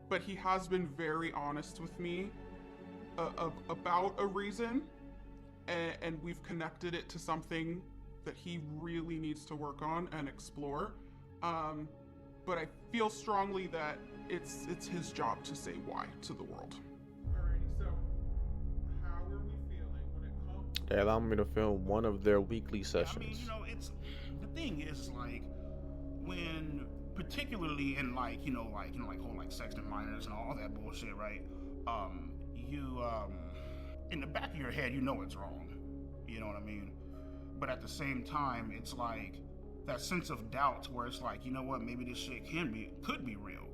But he has been very honest with me about a reason, and we've connected it to something that he really needs to work on and explore. But I feel strongly that it's his job to say why to the world. Alrighty, so how are we feeling when it comes? They allow me to film one of their weekly sessions. I mean, you know, it's the thing is like when, particularly in like whole like sexting minors and all that bullshit, right? You in the back of your head, you know it's wrong. You know what I mean? But at the same time, it's like that sense of doubt where it's like, you know what, maybe this shit could be real.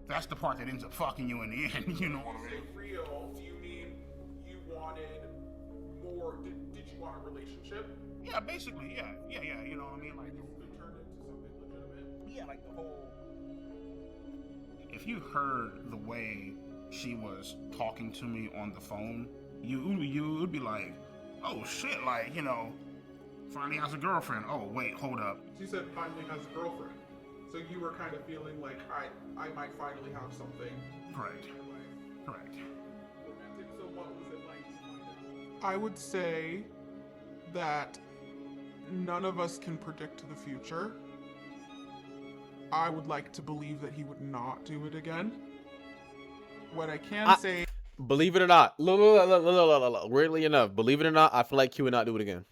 That's the part that ends up fucking you in the end, you know what I mean? Real, do you mean you wanted more, did you want a relationship? Yeah, basically, yeah, you know what I mean? Like, It turned into something legitimate? yeah, like the whole... If you heard the way she was talking to me on the phone, you would be like, oh shit, like, you know, finally has a girlfriend. Oh, wait, hold up. She said finally has a girlfriend. So you were kind of feeling like I might finally have something. Correct. Romantic. So what was it like to find out? I would say that none of us can predict the future. I would like to believe that he would not do it again. What I can say... Believe it or not, weirdly enough, believe it or not, I feel like he would not do it again.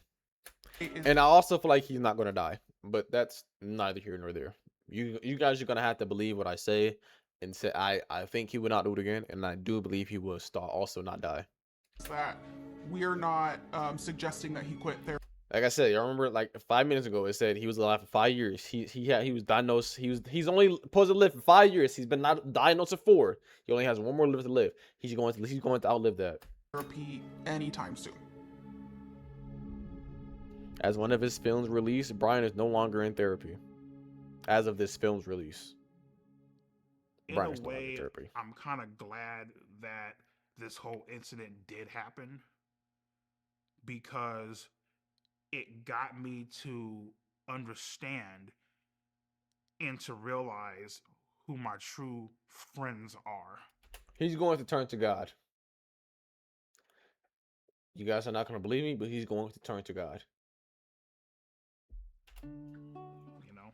And I also feel like he's not going to die. But that's neither here nor there. You guys are going to have to believe what I say. And say I think he would not do it again. And I do believe he will also not die. That we are not suggesting that he quit therapy. Like I said, you remember like 5 minutes ago, it said he was alive for 5 years. He was diagnosed. He's only supposed to live for 5 years. He's been not diagnosed for 4. He only has 1 more live to live. He's going to outlive that. Therapy anytime soon. As one of his films released, Brian is no longer in therapy. As of this film's release, Brian is no longer in therapy. I'm kind of glad that this whole incident did happen because it got me to understand and to realize who my true friends are. He's going to turn to God. You guys are not going to believe me, but he's going to turn to God. You know?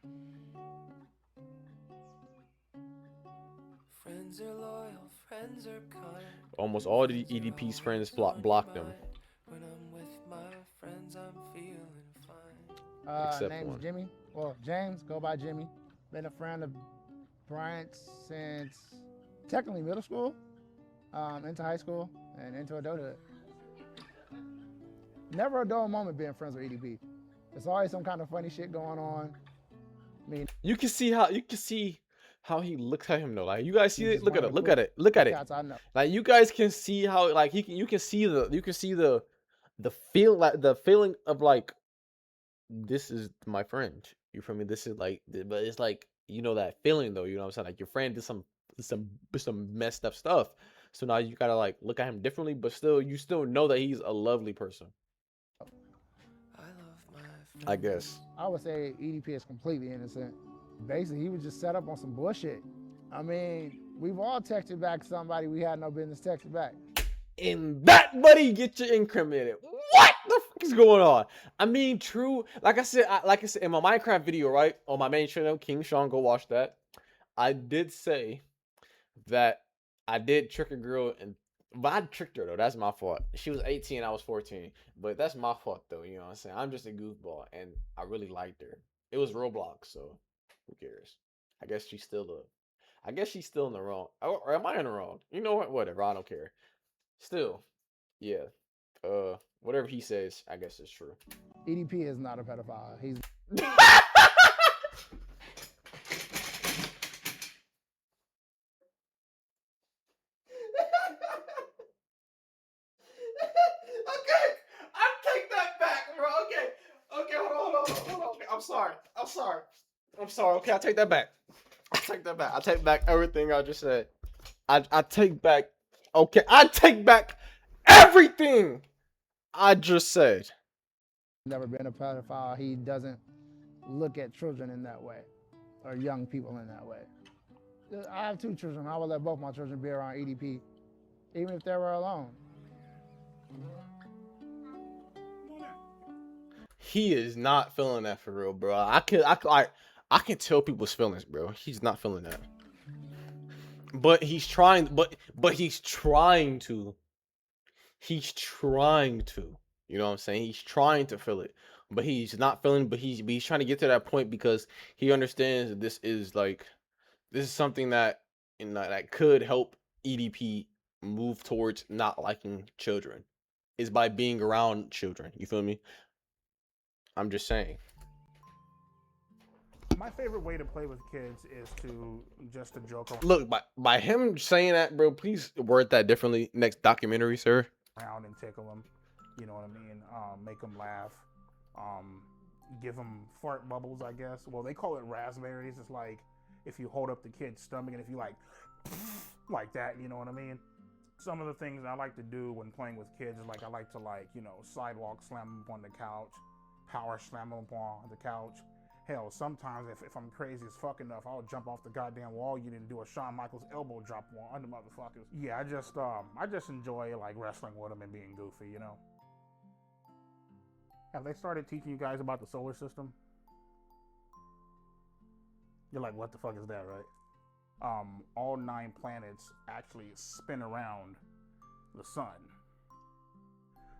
Friends are loyal, friends are kind. Almost all the EDP's friends blocked him. When I'm with my friends, I'm feeling fine. Except name's one. Jimmy. Well, James, go by Jimmy. Been a friend of Bryant since technically middle school, into high school, and into adulthood. Never a dull moment being friends with EDP. There's always some kind of funny shit going on. I mean, you can see how he looks at him though. Like you guys see it. Look at it. Look at it. Look at it. Like you guys can see how like you can see the feel like the feeling of like this is my friend. You feel me? This is like, but it's like you know that feeling though. You know what I'm saying? Like your friend did some messed up stuff. So now you gotta like look at him differently, but you still know that he's a lovely person. I guess. I would say EDP is completely innocent. Basically, he was just set up on some bullshit. I mean, we've all texted back somebody we had no business texting back. And that, buddy, get you incriminated. What the fuck is going on? I mean, true. Like I said in my Minecraft video, right, on my main channel, King Sean, go watch that. I did say that I did trick a girl, but I tricked her though. That's my fault. She was 18, I was 14, but that's my fault though. You know what I'm saying? I'm just a goofball, and I really liked her. It was Roblox, so who cares? I guess she's still in the wrong. Or am I in the wrong? You know what? Whatever. I don't care. Still, yeah. Whatever he says, I guess it's true. EDP is not a pedophile. He's. Okay, I take that back, bro. Okay, hold on. I'm sorry. Okay, I take that back. I take back everything I just said. I take back. Okay, I take back everything I just said. Never been a pedophile. He doesn't look at children in that way or young people in that way. I have 2 children. I would let both my children be around EDP, even if they were alone. He is not feeling that for real, bro. I can tell people's feelings, bro. He's not feeling that. But he's trying. But he's trying to. He's trying to. You know what I'm saying? He's trying to feel it, but he's not feeling. But he's trying to get to that point because he understands that this is something that that could help EDP move towards not liking children, is by being around children. You feel me? I'm just saying. My favorite way to play with kids is to just to joke Look, by him saying that, bro, please word that differently next documentary, sir. around and tickle them. You know what I mean? Make them laugh. Give them fart bubbles, I guess. Well, they call it raspberries. It's like if you hold up the kid's stomach and if you like that, you know what I mean? Some of the things I like to do when playing with kids is like I like to sidewalk slam them up on the couch, power slam them up on the couch. Hell, sometimes if I'm crazy as fuck enough, I'll jump off the goddamn wall unit and do a Shawn Michaels elbow drop on the motherfuckers. Yeah, I just enjoy like wrestling with them and being goofy, you know. Have they started teaching you guys about the solar system? You're like, what the fuck is that, right? All 9 planets actually spin around the sun.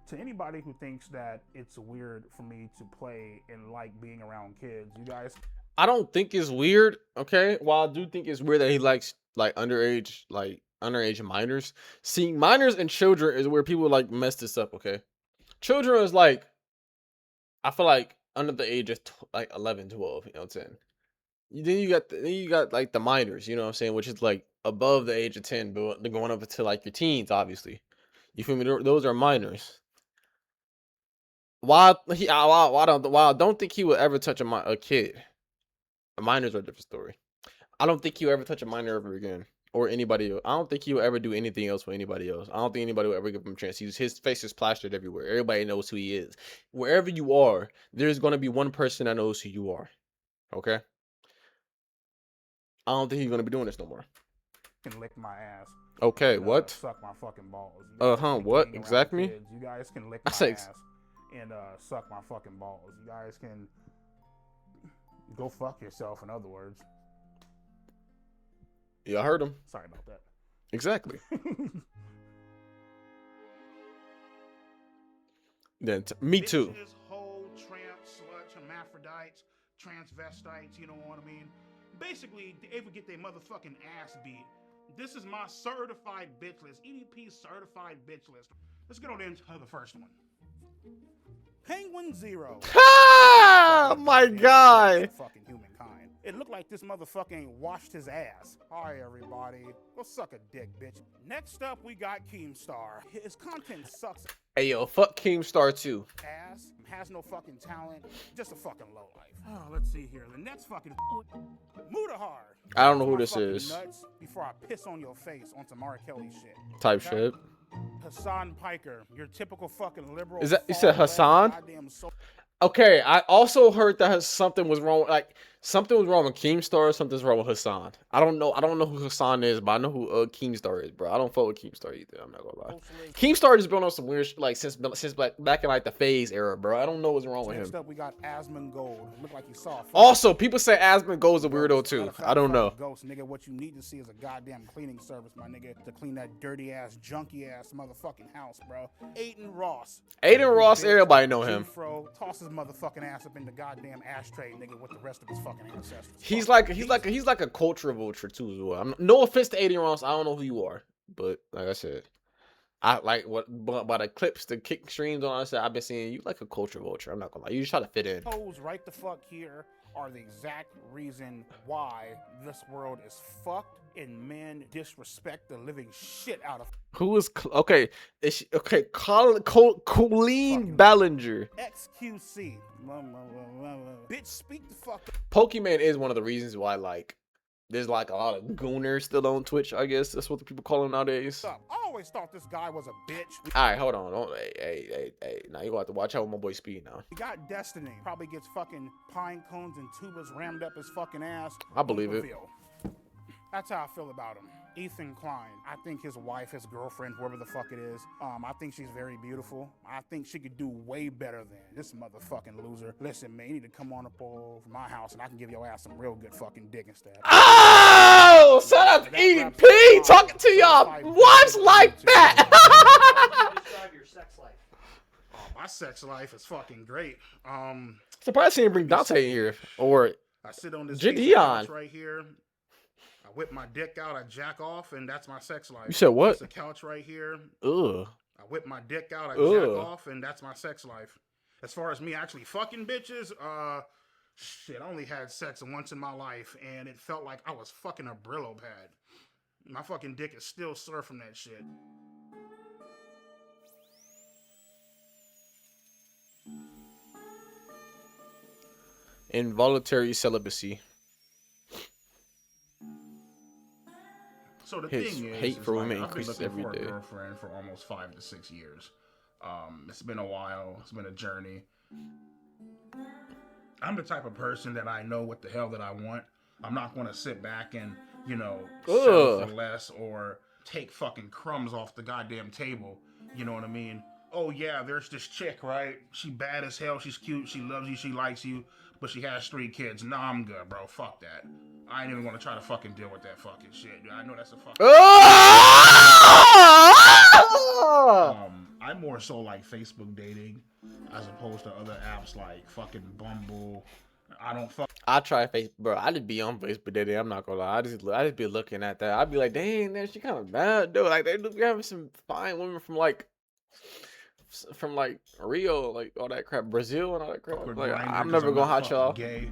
To anybody who thinks that it's weird for me to play and like being around kids, you guys. I don't think it's weird, okay? While I do think it's weird that he likes underage minors. See, minors and children is where people mess this up, okay? Children is I feel like under the age of 11, 12, you know what I'm saying? Then you got the minors, you know what I'm saying, which is above the age of 10, but they're going up to your teens, obviously. You feel me? Those are minors. While I don't think he would ever touch a kid. Minors are a different story. I don't think he'll ever touch a minor ever again, or anybody else. I don't think he'll ever do anything else for anybody else. I don't think anybody will ever give him a chance. His face is plastered everywhere. Everybody knows who he is. Wherever you are, there's gonna be one person that knows who you are. Okay. I don't think he's gonna be doing this no more. Can lick my ass. Okay, and, what? Suck my fucking balls. What exactly? Kids. You guys can lick my ass and suck my fucking balls. You guys can go fuck yourself, in other words. Yeah, I heard him. Sorry about that. Exactly. Then me too. Bitches, hoe, tramps, sluts, hermaphrodites, transvestites, you know what I mean? Basically, they ever get their motherfucking ass beat. This is my certified bitch list. EDP certified bitch list. Let's get on into the first one. Penguin Zero. Ah, my God. Fucking humankind. It looked like this motherfucker ain't washed his ass. Hi, everybody. Go suck a dick, bitch. Next up, we got Keemstar. His content sucks. Hey, yo, fuck Keemstar too. Ass, has no fucking talent, just a fucking lowlife. Oh, let's see here. The next fucking Mudahar. I don't know who this is. Nuts before I piss on your face on some R. Kelly shit. Type shit. Hassan Piker, your typical fucking liberal. Is that you said Hassan? Okay, I also heard that something was wrong. Something was wrong with Keemstar, or something's wrong with Hassan. I don't know who Hassan is, but I know who Keemstar is, bro. I don't fuck with Keemstar either. I'm not gonna lie. Keemstar has been on some weird shit since back in the phase era, bro. I don't know what's wrong with him. Next up, we got Asmongold. Look like you saw. Also, people say Asmongold is a weirdo too. I don't know. Ghost, nigga. What you need to see is a goddamn cleaning service, my nigga, to clean that dirty ass, junky ass motherfucking house, bro. Aiden Ross. Aiden Ross, everybody know him. Fro tosses motherfucking ass up in the goddamn ashtray, nigga, with the rest of his fucking ancestors. He's like a culture vulture too as well. No offense to Aiden Ross, I don't know who you are, but like I said, I like but by the clips, the kick streams on. I said I've been seeing you like a culture vulture. I'm not gonna lie, you just try to fit in. Those right the fuck here are the exact reason why this world is fucked and men disrespect the living shit out of Who is okay? Is she, okay? Colleen Ballinger. XQC. Bitch, speak the fuck. Pokemon is one of the reasons why like there's like a lot of gooners still on Twitch. I guess that's what the people call them nowadays. I always thought this guy was a bitch. All right, hold on. Hey. Now you got to watch out with my boy Speed now. He got Destiny. Probably gets fucking pine cones and tubas rammed up his fucking ass. I believe it. That's how I feel about him. Ethan Klein. I think his wife, his girlfriend, whoever the fuck it is, I think she's very beautiful. I think she could do way better than this motherfucking loser. Listen, man, you need to come on up over my house and I can give your ass some real good fucking dick instead. Oh, shut up, EDP talking to y'all wives like that. Describe your sex life. Oh, my sex life is fucking great. Surprised he didn't bring Dante in here or I sit on this Gideon right here. I whip my dick out, I jack off, and that's my sex life. You said what? It's a couch right here. Ugh. I whip my dick out, I jack off, and that's my sex life. As far as me actually fucking bitches, shit, I only had sex once in my life, and it felt like I was fucking a Brillo pad. My fucking dick is still sore from that shit. Involuntary celibacy. So the His thing is, hate for women I've been increases looking every for day. a girlfriend for almost 5 to 6 years. It's been a while. It's been a journey. I'm the type of person that I know what the hell that I want. I'm not going to sit back and, settle for less or take fucking crumbs off the goddamn table. You know what I mean? Oh yeah, there's this chick, right? She bad as hell. She's cute. She loves you. She likes you. But she has 3 kids. Nah, I'm good, bro. Fuck that. I ain't even gonna try to fucking deal with that fucking shit. I know that's a fucking. I'm more so like Facebook dating as opposed to other apps like fucking Bumble. I try Facebook, bro. I just be on Facebook dating. I'm not gonna lie. I just be looking at that. I'd be like, dang, man, she kind of bad, dude. Like they be having some fine women from Rio, like all that crap, Brazil and all that crap. Like I'm never gonna hot y'all. Gay.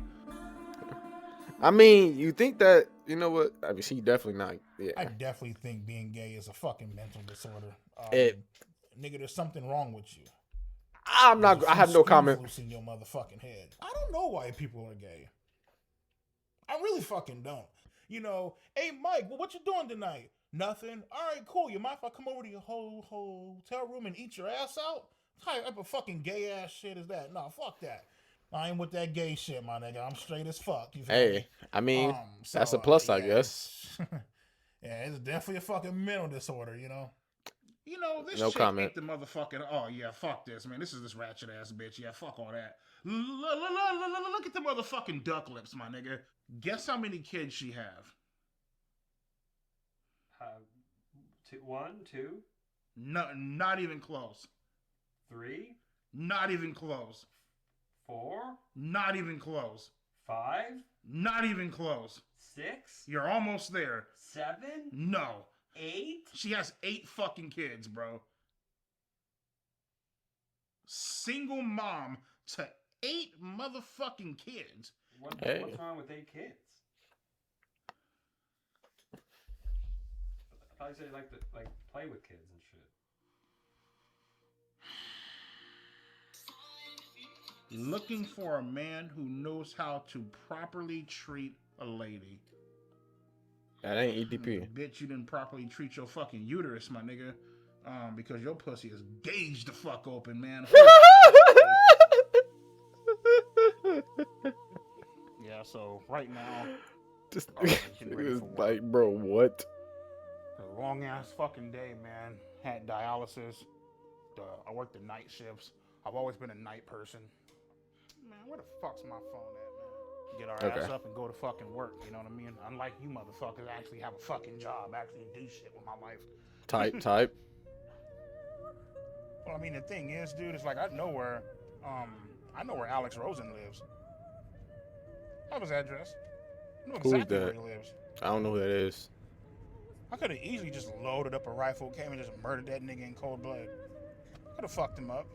I mean, you think that, you know what? I mean, she definitely not. Yeah. I definitely think being gay is a fucking mental disorder. Nigga, there's something wrong with you. I'm not. I have no comment. Loose in your motherfucking head. I don't know why people are gay. I really fucking don't. Hey Mike, what you doing tonight? Nothing. All right, cool. You mind if I come over to your hotel room and eat your ass out? What type of fucking gay ass shit is that? No, fuck that. I ain't with that gay shit, my nigga. I'm straight as fuck. You feel me? I mean, that's a plus, I guess. Yeah, it's definitely a fucking mental disorder, This No chick comment. ate the motherfucking. Oh yeah, fuck this, man. This is this ratchet ass bitch. Yeah, fuck all that. Look at the motherfucking duck lips, my nigga. Guess how many kids she have? 1, 2, No, not even close. 3, Not even close. 4, Not even close. 5, Not even close. 6, You're almost there. 7, No. 8. She has 8 fucking kids, bro. Single mom to 8 motherfucking kids. What's wrong with 8 kids? I thought you said you like to play with kids and shit. Looking for a man who knows how to properly treat a lady. That ain't EDP. Bitch, you didn't properly treat your fucking uterus, my nigga. Because your pussy is gauged the fuck open, man. Yeah, so right now, Just getting ready it's for work. like, bro, what? A long ass fucking day, man. Had dialysis. I worked the night shifts. I've always been a night person. Man, where the fuck's my phone at, man? Get our ass up and go to fucking work. You know what I mean? Unlike you motherfuckers, I actually have a fucking job. I actually do shit with my life. Type. Well, I mean, the thing is, dude, it's like I know where Alex Rosen lives. I have his address. I know Who's exactly that? where he lives. I don't know who that is. I could have easily just loaded up a rifle, came and just murdered that nigga in cold blood. Could have fucked him up.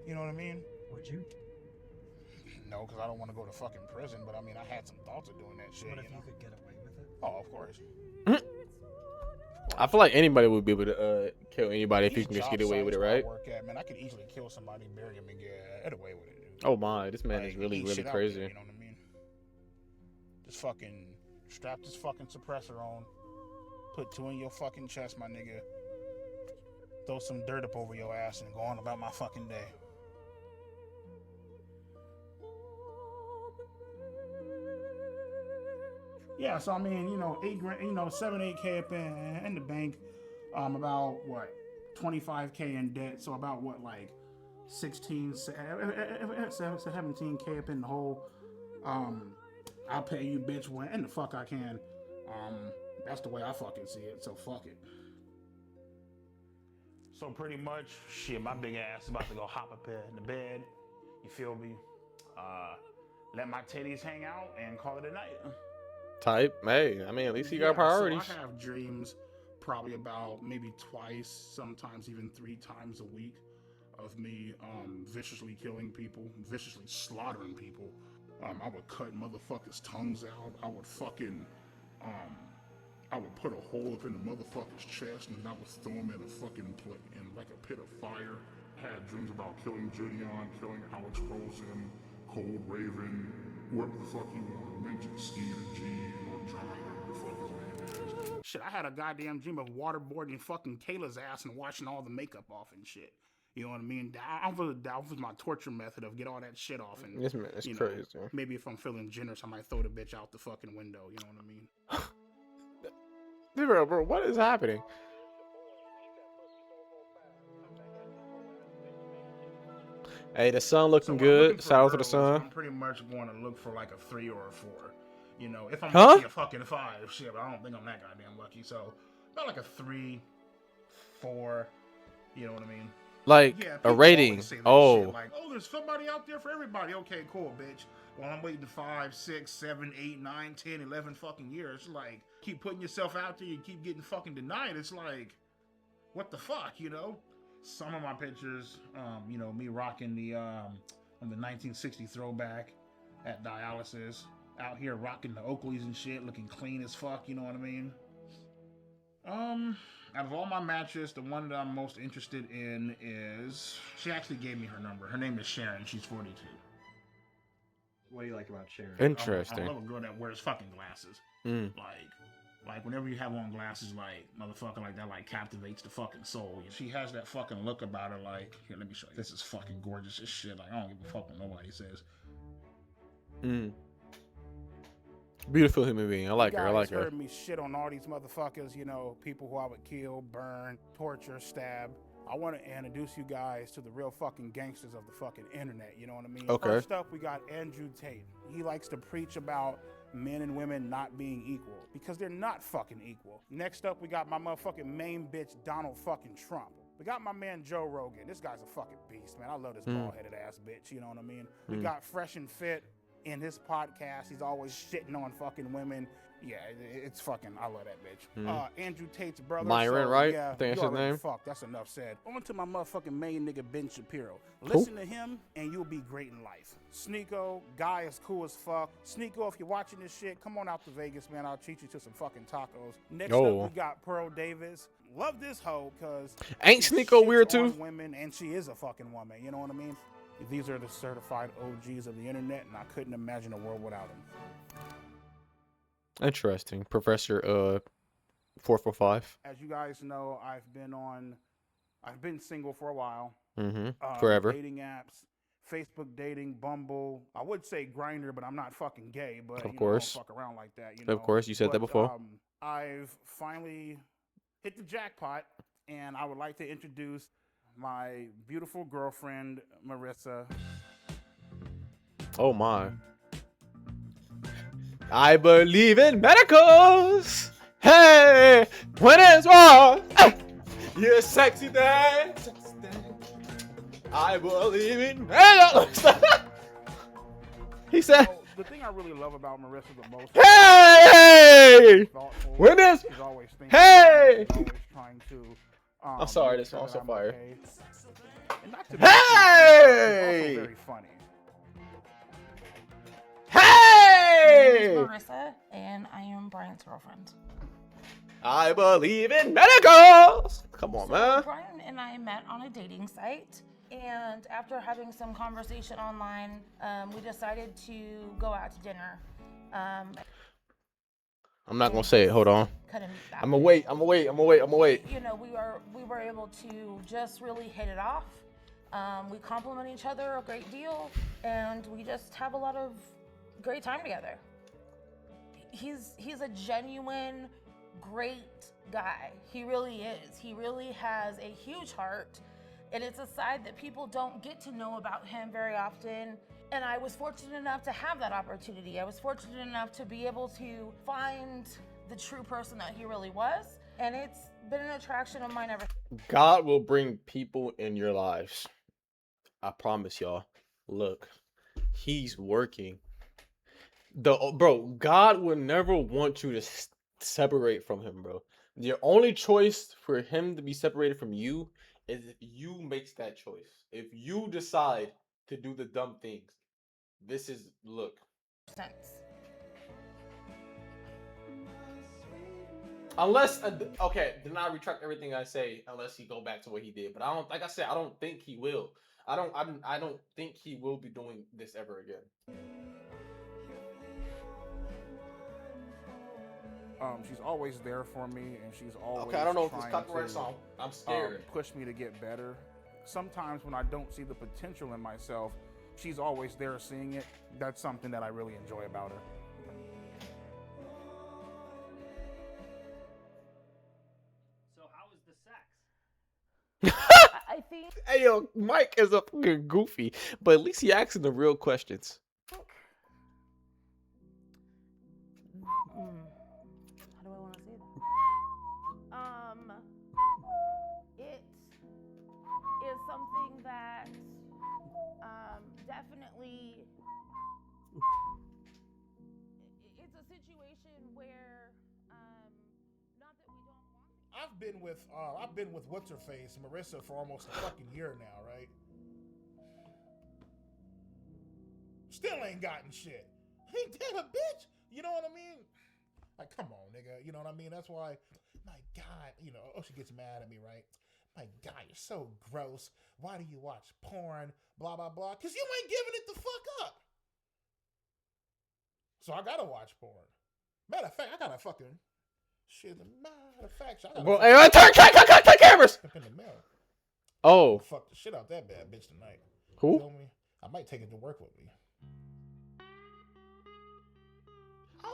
You know what I mean? Would you? No, because I don't want to go to fucking prison. But I mean, I had some thoughts of doing that shit. What if you could get away with it? Oh, of course. I feel like anybody would be able to kill anybody if you These can just job get away with it, sites where I right? work at, man, I could easily kill somebody, bury him, and get away with it. Dude. Oh my, this man is Like, really, ain't really shit out crazy. there, you know what I mean? Just fucking strap this fucking suppressor on. Put 2 in your fucking chest, my nigga. Throw some dirt up over your ass and go on about my fucking day. Yeah, so I mean, you know, 8 grand, you know, 8K up in the bank, about what, 25K in debt, so about what, like 17K up in the hole. I'll pay you, bitch, when the fuck I can. That's the way I fucking see it, so fuck it. So pretty much, shit, my big ass is about to go hop up in the bed, you feel me? Let my titties hang out and call it a night. Type, hey, I mean, at least you got priorities. So I have dreams probably about maybe twice, sometimes even 3 times a week of me viciously killing people, viciously slaughtering people. I would cut motherfuckers' tongues out. I would fucking, I would put a hole up in the motherfucker's chest and I would throw him in a fucking in like a pit of fire. Had dreams about killing Gideon, killing Alex Rosen, Cold Raven, whoever the fuck you want to mention, Steve G, or John, whatever the fuck his name is. Shit, I had a goddamn dream of waterboarding fucking Kayla's ass and washing all the makeup off and shit. You know what I mean? That was my torture method of get all that shit off. And This man is you know, crazy. maybe if I'm feeling generous, I might throw the bitch out the fucking window. You know what I mean? Bro, what is happening? Hey, the sun looking good. Shout out to the sun. I'm pretty much going to look for like a 3 or a 4. You know, if I'm Huh? lucky, a fucking 5. Shit, but I don't think I'm that goddamn lucky. So, about like a 3, 4. You know what I mean? Like Yeah, a people rating. always say that Oh, shit, like, oh, there's somebody out there for everybody. Okay, cool, bitch. Well, I'm waiting 5, 6, 7, 8, 9, 10, 11 fucking years. Like, keep putting yourself out there, you keep getting fucking denied. It's like, what the fuck, you know? Some of my pictures, you know, me rocking the 1960 throwback at dialysis, out here rocking the Oakleys and shit, looking clean as fuck. You know what I mean? Out of all my matches, the one that I'm most interested in is, she actually gave me her number. Her name is Sharon. She's 42. What do you like about Sharon? Interesting. I love a girl that wears fucking glasses. Mm. Like whenever you have on glasses, like motherfucker like that, like captivates the fucking soul. She has that fucking look about her. Like, here, let me show you. This is fucking gorgeous as shit. Like, I don't give a fuck what nobody says. Mm. Beautiful human being. I like her. I like You guys her. heard me shit on all these motherfuckers. You know, people who I would kill, burn, torture, stab. I want to introduce you guys to the real fucking gangsters of the fucking internet. You know what I mean? Okay. First up, we got Andrew Tate. He likes to preach about men and women not being equal because they're not fucking equal. Next up, we got my motherfucking main bitch, Donald fucking Trump. We got my man, Joe Rogan. This guy's a fucking beast, man. I love this bald-headed ass bitch. You know what I mean? We got Fresh and Fit in his podcast. He's always shitting on fucking women. Yeah, it's fucking, I love that bitch. Andrew Tate's brother. Myron, right? Yeah, I think that's you his already name. Fuck, that's enough said. On to my motherfucking main nigga, Ben Shapiro. Listen to him, and you'll be great in life. Sneeko, guy is cool as fuck. Sneeko, if you're watching this shit, come on out to Vegas, man. I'll treat you to some fucking tacos. Next up, we got Pearl Davis. Love this hoe, because ain't Sneeko weird too? Women, and she is a fucking woman. You know what I mean? These are the certified OGs of the internet, and I couldn't imagine a world without them. Interesting. Professor 445. As you guys know, I've been single for a while. Forever. Dating apps, Facebook dating, Bumble. I would say Grindr, but I'm not fucking gay. But Of course. I don't fuck around like that. You know? Of course, you said that before. I've finally hit the jackpot, and I would like to introduce my beautiful girlfriend, Marissa. Oh my. I believe in miracles. Hey, when it's wrong, you're sexy thing. I believe in miracles. He said. The thing I really love about Marissa the most. Hey, when it's she's always thinking. Hey. Always trying to. I'm sorry, this one's on fire. Okay. And not to Hey! she's also very funny. Hey! Hey! My name is Marissa, and I am Brian's girlfriend. I believe in miracles. Come on, So man. Brian and I met on a dating site, and after having some conversation online, we decided to go out to dinner. I'm not gonna say it. Hold on. Couldn't I'm gonna wait. You know, we were able to just really hit it off. We compliment each other a great deal, and we just have a lot of great time together. He's a genuine, great guy. He really is. He really has a huge heart, and it's a side that people don't get to know about him very often. And I was fortunate enough to have that opportunity. I was fortunate enough to be able to find the true person that he really was, and it's been an attraction of mine ever. God will bring people in your lives. I promise y'all. Look, he's working. Bro, God would never want you to separate from him, bro. Your only choice for him to be separated from you is if you makes that choice. If you decide to do the dumb things. Look. Unless, okay, then I retract everything I say. Unless he go back to what he did, but I don't. Like I said, I don't think he will. I don't think he will be doing this ever again. She's always there for me, and she's always Okay, I don't know if this trying copyright to, song. I'm scared. push me to get better. Sometimes when I don't see the potential in myself, she's always there seeing it. That's something that I really enjoy about her. So how was the sex? I think. Hey yo, Mike is a fucking goofy, but at least he asking the real questions. How do I want to say that? It is something that definitely. It's a situation where not that we don't want. I've been with what's her face, Marissa, for almost a fucking year now, right? Still ain't gotten shit. Ain't that a bitch? You know what I mean? Like, come on, nigga. You know what I mean? That's why, my God, she gets mad at me, right? My God, you're so gross. Why do you watch porn? Blah, blah, blah. Because you ain't giving it the fuck up. So I gotta watch porn. Matter of fact, I gotta fucking. Shit, matter of fact, I gotta. Bro, hey, turn cameras! In the mail. Oh. Fuck the shit out that bad bitch tonight. Who? You feel me? I might take it to work with me.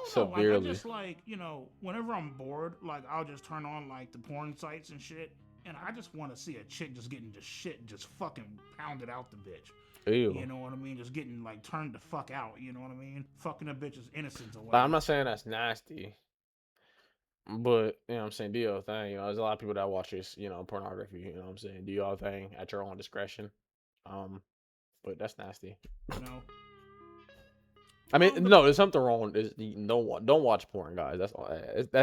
Severely. Like, I just whenever I'm bored, like I'll just turn on like the porn sites and shit, and I just want to see a chick just getting just shit just fucking pounded out the bitch. Ew. You know what I mean? Just getting like turned the fuck out. You know what I mean? Fucking a bitch's innocence away. I'm not saying that's nasty, but you know what I'm saying, do your thing. There's a lot of people that watch this, pornography. You know what I'm saying, do your thing at your own discretion. But that's nasty. I mean, no, there's something wrong. Don't watch porn, guys. That's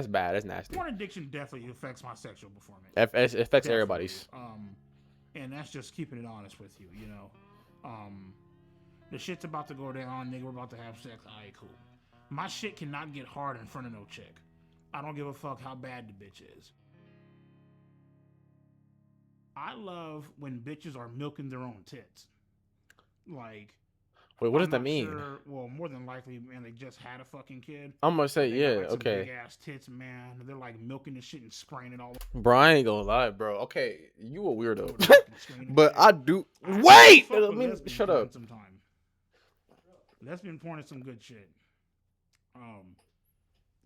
bad. That's nasty. Porn addiction definitely affects my sexual performance. It affects Definitely. everybody's. And that's just keeping it honest with you. The shit's about to go down, nigga. We're about to have sex. Alright, cool. My shit cannot get hard in front of no chick. I don't give a fuck how bad the bitch is. I love when bitches are milking their own tits. Like. Wait, what does that mean? Sure, well, more than likely, man, they just had a fucking kid. I'm gonna say, they yeah, got, like, some okay. Big ass tits, man. They're like milking the shit and spraying it all over. Bro, I ain't gonna lie, bro. Okay, you a weirdo, but I do. Wait, I mean, shut up. Sometime. Lesbian porn is some good shit.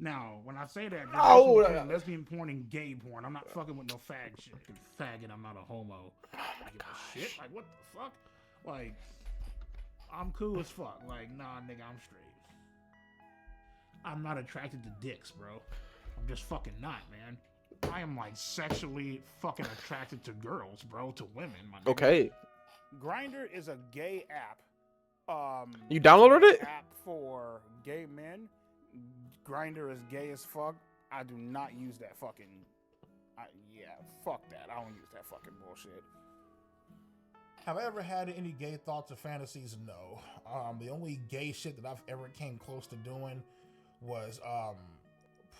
Now, when I say that, there's lesbian porn and gay porn. I'm not fucking with no fag shit. Faggot, I'm not a homo. I give a shit. Like, what the fuck? Like, I'm cool as fuck. Like, nah, nigga, I'm straight. I'm not attracted to dicks, bro. I'm just fucking not, man. I am like sexually fucking attracted to girls, bro, to women. My nigga. Okay. Grindr is a gay app. You downloaded it? App for gay men. Grindr is gay as fuck. I do not use that fucking. Yeah, fuck that. I don't use that fucking bullshit. Have I ever had any gay thoughts or fantasies? No. The only gay shit that I've ever came close to doing was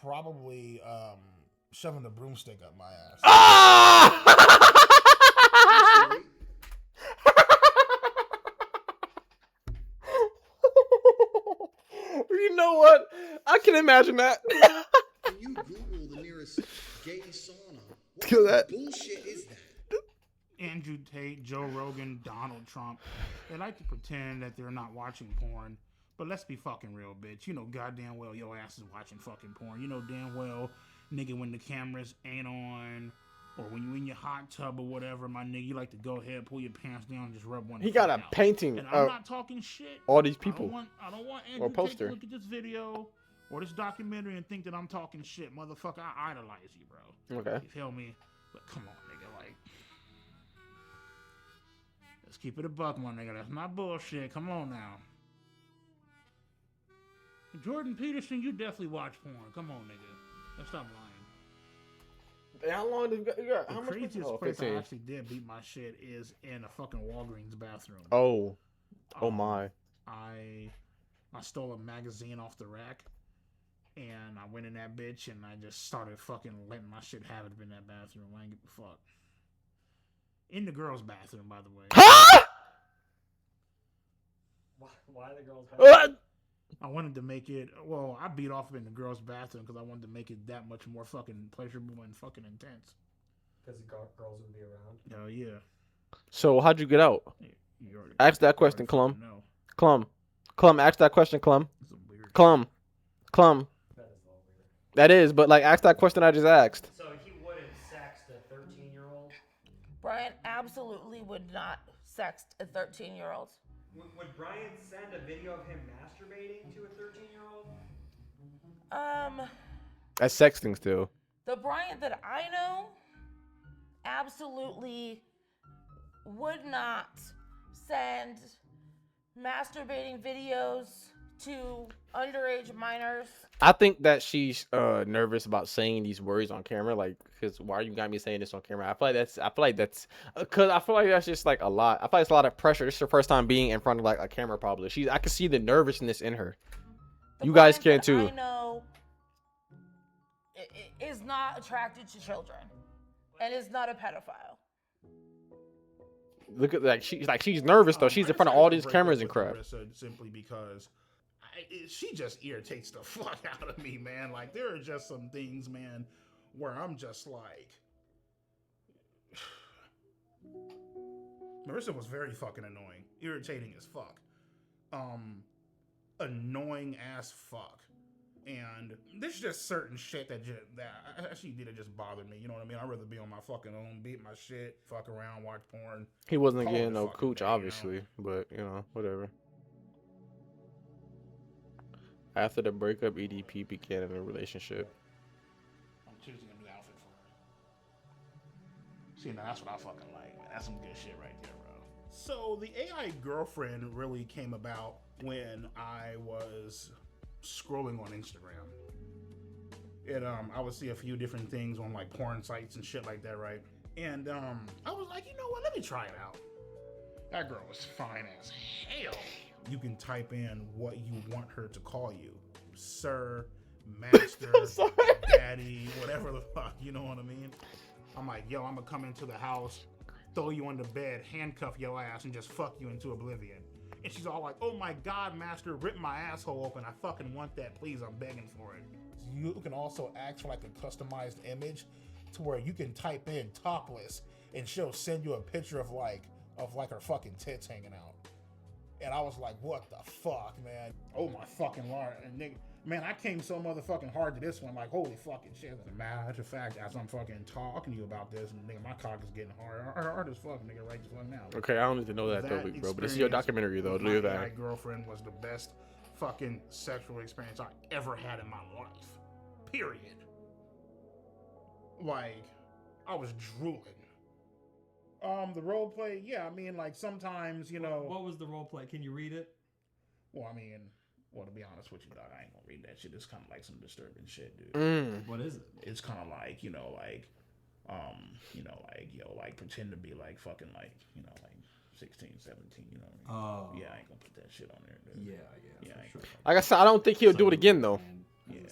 probably shoving the broomstick up my ass. You know what? I can imagine that. Can you Google the nearest gay sauna? What Kill that. bullshit is that? Andrew Tate, Joe Rogan, Donald Trump. They like to pretend that they're not watching porn. But let's be fucking real, bitch. You know goddamn well your ass is watching fucking porn. You know damn well, nigga, when the cameras ain't on, or when you in your hot tub or whatever, my nigga, you like to go ahead, pull your pants down, and just rub one. He got a out. painting And I'm of not talking shit. all these people. I don't want Or Andrew Tate poster. to look at this video or this documentary and think that I'm talking shit, motherfucker. I idolize you, bro. Okay. You feel me? But come on, nigga, like. Let's keep it a buck, my nigga. That's not bullshit. Come on now. Jordan Peterson, you definitely watch porn. Come on, nigga. Let's stop lying. How long did you got? How The much? craziest place 15. I actually did beat my shit is in a fucking Walgreens bathroom. Oh. Oh my. I stole a magazine off the rack, and I went in that bitch, and I just started fucking letting my shit have it in that bathroom. I ain't give a fuck. In the girls' bathroom, by the way. Huh? Why the girls' bathroom? I wanted to make it. Well, I beat off in the girls' bathroom because I wanted to make it that much more fucking pleasurable and fucking intense. Because the girls would be around. Hell yeah. So how'd you get out? You already, Ask that question, Clum. know. Clum, ask that question, Clum. Clum. That is, but like, ask that question I just asked. So he wouldn't sext a 13-year-old? Brian absolutely would not sext a 13-year-old. Would Brian send a video of him masturbating to a 13-year-old? That's sexting still. The Brian that I know absolutely would not send masturbating videos to underage minors. I think that she's nervous about saying these words on camera, like, because why you got me saying this on camera? I feel like that's just like a lot. I feel like it's a lot of pressure. This is her first time being in front of like a camera, probably. I can see the nervousness in her. You guys can too. I know is not attracted to children and is not a pedophile. Look at she's nervous though. She's in front of all these cameras and crap. Simply because she just irritates the fuck out of me, man. Like, there are just some things, man, where I'm just like, Marissa was very fucking annoying, irritating as fuck, annoying as fuck. And there's just certain shit that she did it just bothered me. You know what I mean? I'd rather be on my fucking own, beat my shit, fuck around, watch porn. He wasn't getting no cooch, obviously, but you know, whatever. After the breakup, EDP began a relationship. I'm choosing a new outfit for her. See, now that's what I fucking like, man. That's some good shit right there, bro. So the AI girlfriend really came about when I was scrolling on Instagram. And I would see a few different things on like porn sites and shit like that, right? And I was like, you know what? Let me try it out. That girl was fine as hell. You can type in what you want her to call you. Sir, master, daddy, whatever the fuck, you know what I mean? I'm like, yo, I'm gonna come into the house, throw you on the bed, handcuff your ass, and just fuck you into oblivion. And she's all like, oh my God, master, rip my asshole open. I fucking want that, please, I'm begging for it. You can also ask for like a customized image to where you can type in topless and she'll send you a picture of her fucking tits hanging out. And I was like, what the fuck, man? Oh my fucking Lord. And nigga, man, I came so motherfucking hard to this one, like, holy fucking shit. As a matter of fact, as I'm fucking talking to you about this, and nigga, my cock is getting hard as fuck, nigga, right the fuck now. Okay, I don't need to know that though, bro. But this is your documentary though. Do that. My girlfriend was the best fucking sexual experience I ever had in my life. Period. Like, I was drooling. The role play, yeah, I mean, like, sometimes, you know... What was the role play? Can you read it? Well, I mean, to be honest with you, dog, I ain't gonna read that shit. It's kind of like some disturbing shit, dude. What is it? It's kind of like, like pretend to be, like, fucking, like, like, 16, 17, you know what I mean? Oh. Yeah, I ain't gonna put that shit on there, dude. Yeah, I ain't sure. Like I said, I don't think he'll do it again though.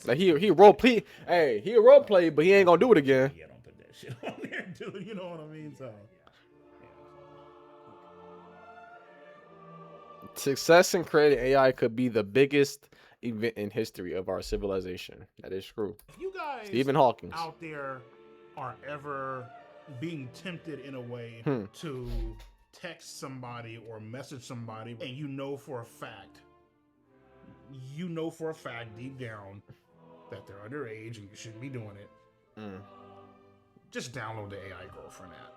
Like he role play. Hey, he'll role play, but he ain't gonna do it again. Yeah, don't put that shit on there, dude. You know what I mean? So. Success in creating AI could be the biggest event in history of our civilization. That is true. If you guys Stephen Hawking out there are ever being tempted in a way to text somebody or message somebody, and you know for a fact deep down that they're underage and you shouldn't be doing it, just download the AI girlfriend app.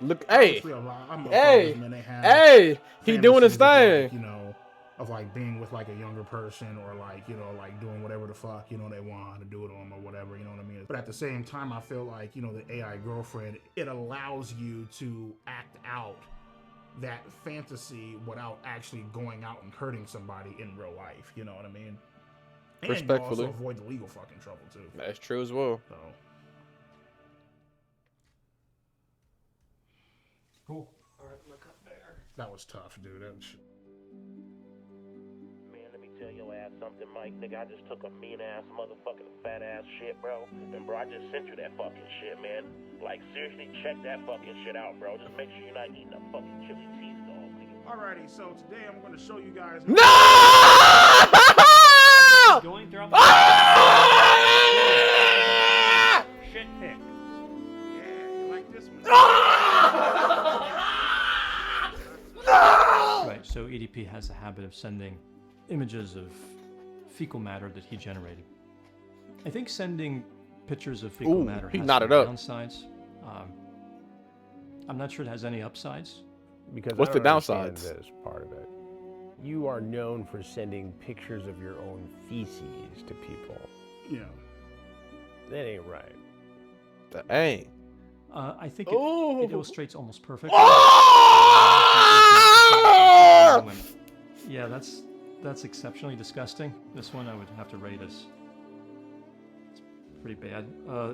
Look, hey, Honestly, I know hey, fellas, man, they have hey, he doing his fantasies of, thing. like, you know, of like being with like a younger person or like, you know, like doing whatever the fuck, you know, they want to do it on or whatever, you know what I mean? But at the same time, I feel like, you know, the AI girlfriend, it allows you to act out that fantasy without actually going out and hurting somebody in real life, you know what I mean? And you Respectfully. also avoid the legal fucking trouble too. That's true as well. So. Cool. All right, look up there. That was tough, dude. That was... Man, let me tell your ass something, Mike. Nigga, I just took a mean ass, motherfucking fat ass shit, bro. And bro, I just sent you that fucking shit, man. Like, seriously, check that fucking shit out, bro. Just make sure you're not eating a fucking chili cheese dog, nigga. Alrighty, so today I'm gonna show you guys. No! Going through shit pick. Yeah, you like this one? Right, so EDP has a habit of sending images of fecal matter that he generated. I think sending pictures of fecal matter he has nodded some up. downsides. I'm not sure it has any upsides. Because What's I the don't understand downsides? This part of it. You are known for sending pictures of your own feces to people. Yeah. That ain't right. That ain't. I think it illustrates almost perfectly. Yeah, that's exceptionally disgusting. This one I would have to rate as it's pretty bad.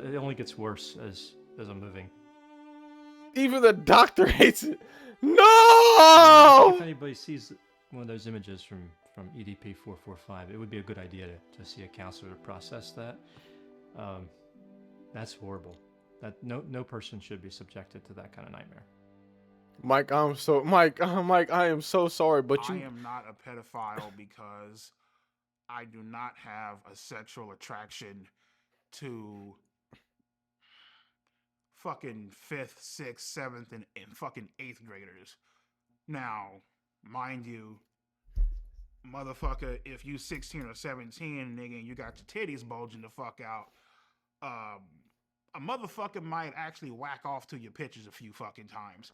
It only gets worse as I'm moving. Even the doctor hates it. No! If anybody sees one of those images from EDP445, it would be a good idea to see a counselor to process that. That's horrible. That no person should be subjected to that kind of nightmare. Mike, I am so sorry, but I am not a pedophile because I do not have a sexual attraction to fucking 5th, 6th, 7th, and fucking 8th graders. Now, mind you, motherfucker, if you 16 or 17, nigga, and you got your titties bulging the fuck out, a motherfucker might actually whack off to your pictures a few fucking times.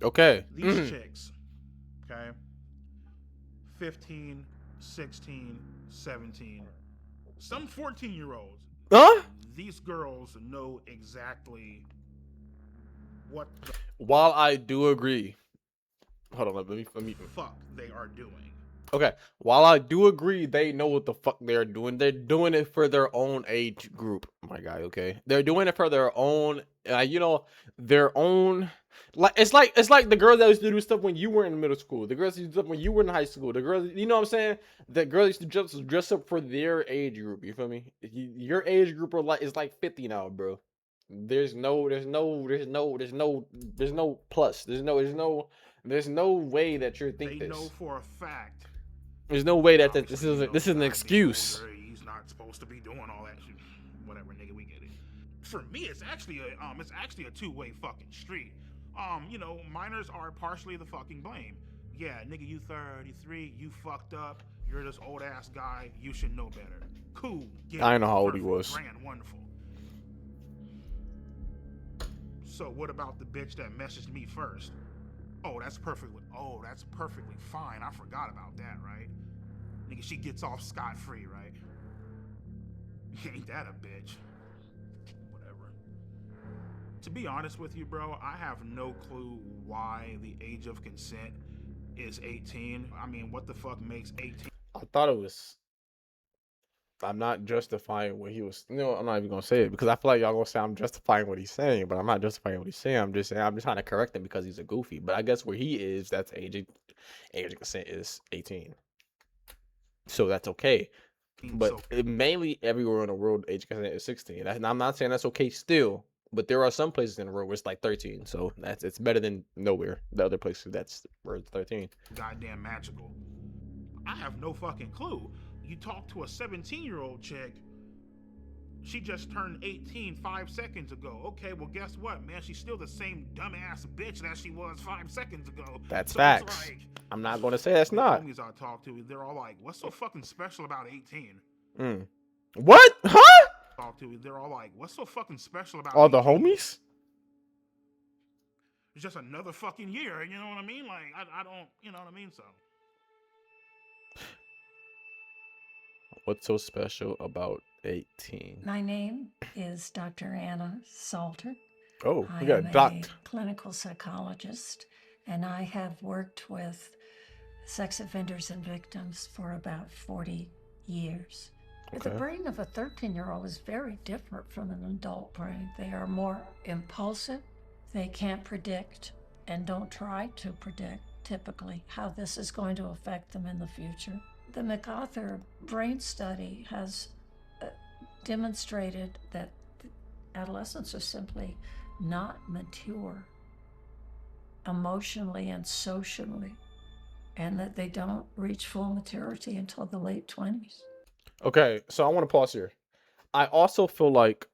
Okay. These chicks, okay, 15, 16, 17, some 14-year-olds. Huh? These girls know exactly what the While I do agree, hold on, let me fuck they are doing. Okay, while I do agree, they know what the fuck they're doing. They're doing it for their own age group, my guy. Okay, they're doing it for their own, their own. Like it's like the girls that used to do stuff when you were in middle school. The girls that used to do stuff when you were in high school. The girls, you know what I'm saying? The girls used to dress up for their age group. You feel me? Your age group is like 50 now, bro. There's no plus. There's no way that you're thinking They this. know for a fact. There's no way that this is an excuse. He's not supposed to be doing all that shit. Whatever, nigga, we get it. For me, it's actually a two-way fucking street. Minors are partially the fucking blame. Yeah, nigga, you 33, you fucked up. You're this old ass guy. You should know better. Cool. I know how old he was. Grand, wonderful. So what about the bitch that messaged me first? Oh, that's perfectly fine. I forgot about that, right? Nigga, she gets off scot-free, right? Ain't that a bitch? Whatever. To be honest with you, bro, I have no clue why the age of consent is 18. I mean, what the fuck makes 18? I thought it was I'm not justifying what he was. No, I'm not even gonna say it because I feel like y'all gonna say I'm justifying what he's saying, but I'm not justifying what he's saying. I'm just saying I'm just trying to correct him because he's a goofy. But I guess where he is, that's age of consent is 18, so that's okay. But mainly everywhere in the world, age of consent is 16. And I'm not saying that's okay still, but there are some places in the world where it's like 13. So it's better than nowhere. The other places that's where it's 13. Goddamn magical. I have no fucking clue. You talk to a 17-year-old chick, she just turned 18 5 seconds ago. Okay, well, guess what, man? She's still the same dumbass bitch that she was 5 seconds ago. That's so facts. It's like, I'm not gonna say that's the not. homies I talk to, they're all like, "What's so fucking special about 18?" What? Huh? Talk to, they're all like, "What's so fucking special about?" All the 18? homies? It's just another fucking year. You know what I mean? Like, I don't. You know what I mean? So. What's so special about 18? My name is Dr. Anna Salter. Oh, I we got am a doc. a clinical psychologist, and I have worked with sex offenders and victims for about 40 years. The Okay. brain of a 13-year-old is very different from an adult brain. They are more impulsive. They can't predict and don't try to predict, typically, how this is going to affect them in the future. The MacArthur brain study has demonstrated that adolescents are simply not mature emotionally and socially, and that they don't reach full maturity until the late 20s. Okay, so I want to pause here. I also feel like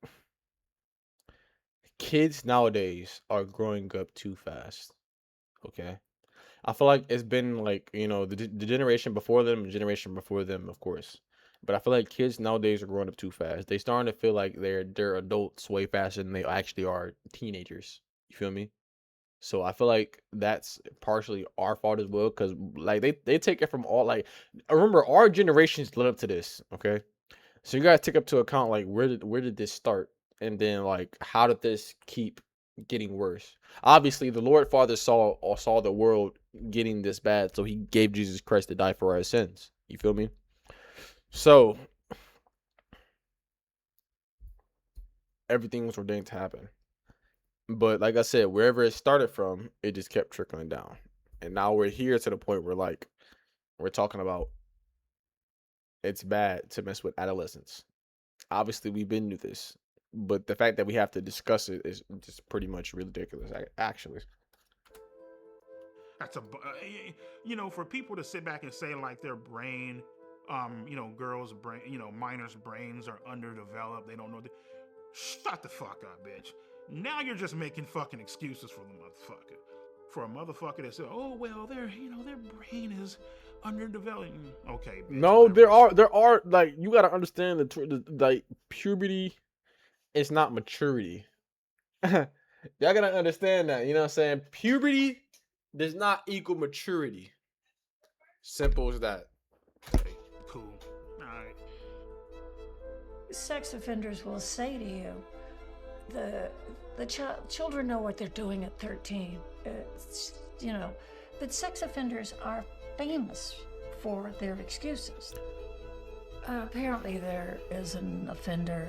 kids nowadays are growing up too fast. Okay. I feel like it's been like, the generation before them, the generation before them, of course. But I feel like kids nowadays are growing up too fast. They starting to feel like they're adults way faster than they actually are teenagers. You feel me? So I feel like that's partially our fault as well, because like they take it from all, like, remember our generations led up to this, okay? So you gotta take up to account like where did this start, and then like how did this keep getting worse? Obviously, the Lord Father saw the world getting this bad, so He gave Jesus Christ to die for our sins. You feel me? So everything was ordained to happen. But like I said, wherever it started from, it just kept trickling down. And now we're here to the point where like we're talking about it's bad to mess with adolescents. Obviously, we've been through this, but the fact that we have to discuss it is just pretty much ridiculous, actually. That's for people to sit back and say like their brain, girls' brain, minors' brains are underdeveloped. They don't know. Shut the fuck up, bitch. Now you're just making fucking excuses for the motherfucker. For a motherfucker that said, "Oh well, their brain is underdeveloped." Okay, bitch. No, there are like, you gotta understand like puberty is not maturity. Y'all gotta understand that. You know what I'm saying? Puberty does not equal maturity. Simple as that. Okay, cool. All right. Sex offenders will say to you, the children know what they're doing at 13. But sex offenders are famous for their excuses. Apparently, there is an offender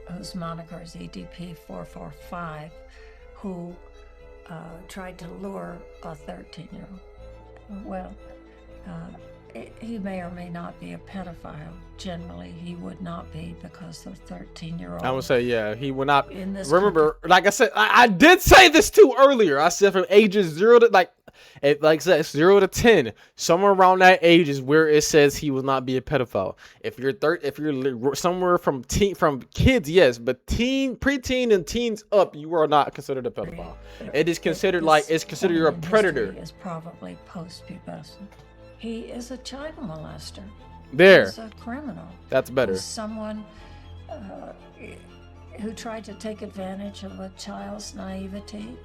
whose moniker is EDP445 who tried to lure a 13-year-old. Well, he may or may not be a pedophile. Generally, he would not be, because the 13-year-old. I would say, yeah, he would not. In this Remember, like I said, I did say this too earlier. I said from ages 0 to like I said 0 to 10, somewhere around that age is where it says he will not be a pedophile. If you're somewhere from kids, yes, but preteen and teens up, you are not considered a pedophile. It is considered you're a predator. Is probably post-pubescent. He is a child molester. There. He's a criminal. That's better. He's someone who tried to take advantage of a child's naivety,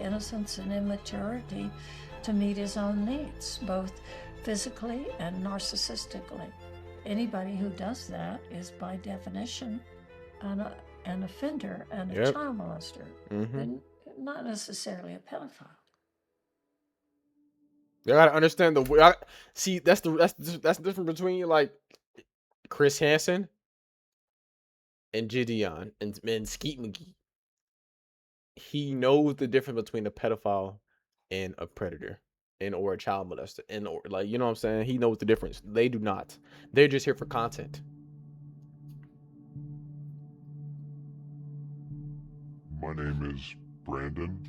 innocence, and immaturity to meet his own needs, both physically and narcissistically. Anybody who does that is, by definition, an offender and a child molester, and not necessarily a pedophile. You gotta understand see, that's the difference between like Chris Hansen and Gideon and Skeet McGee. He knows the difference between a pedophile and a predator and or a child molester and or like you know what I'm saying. He knows the difference. They do not. They're just here for content. My name is Brandon,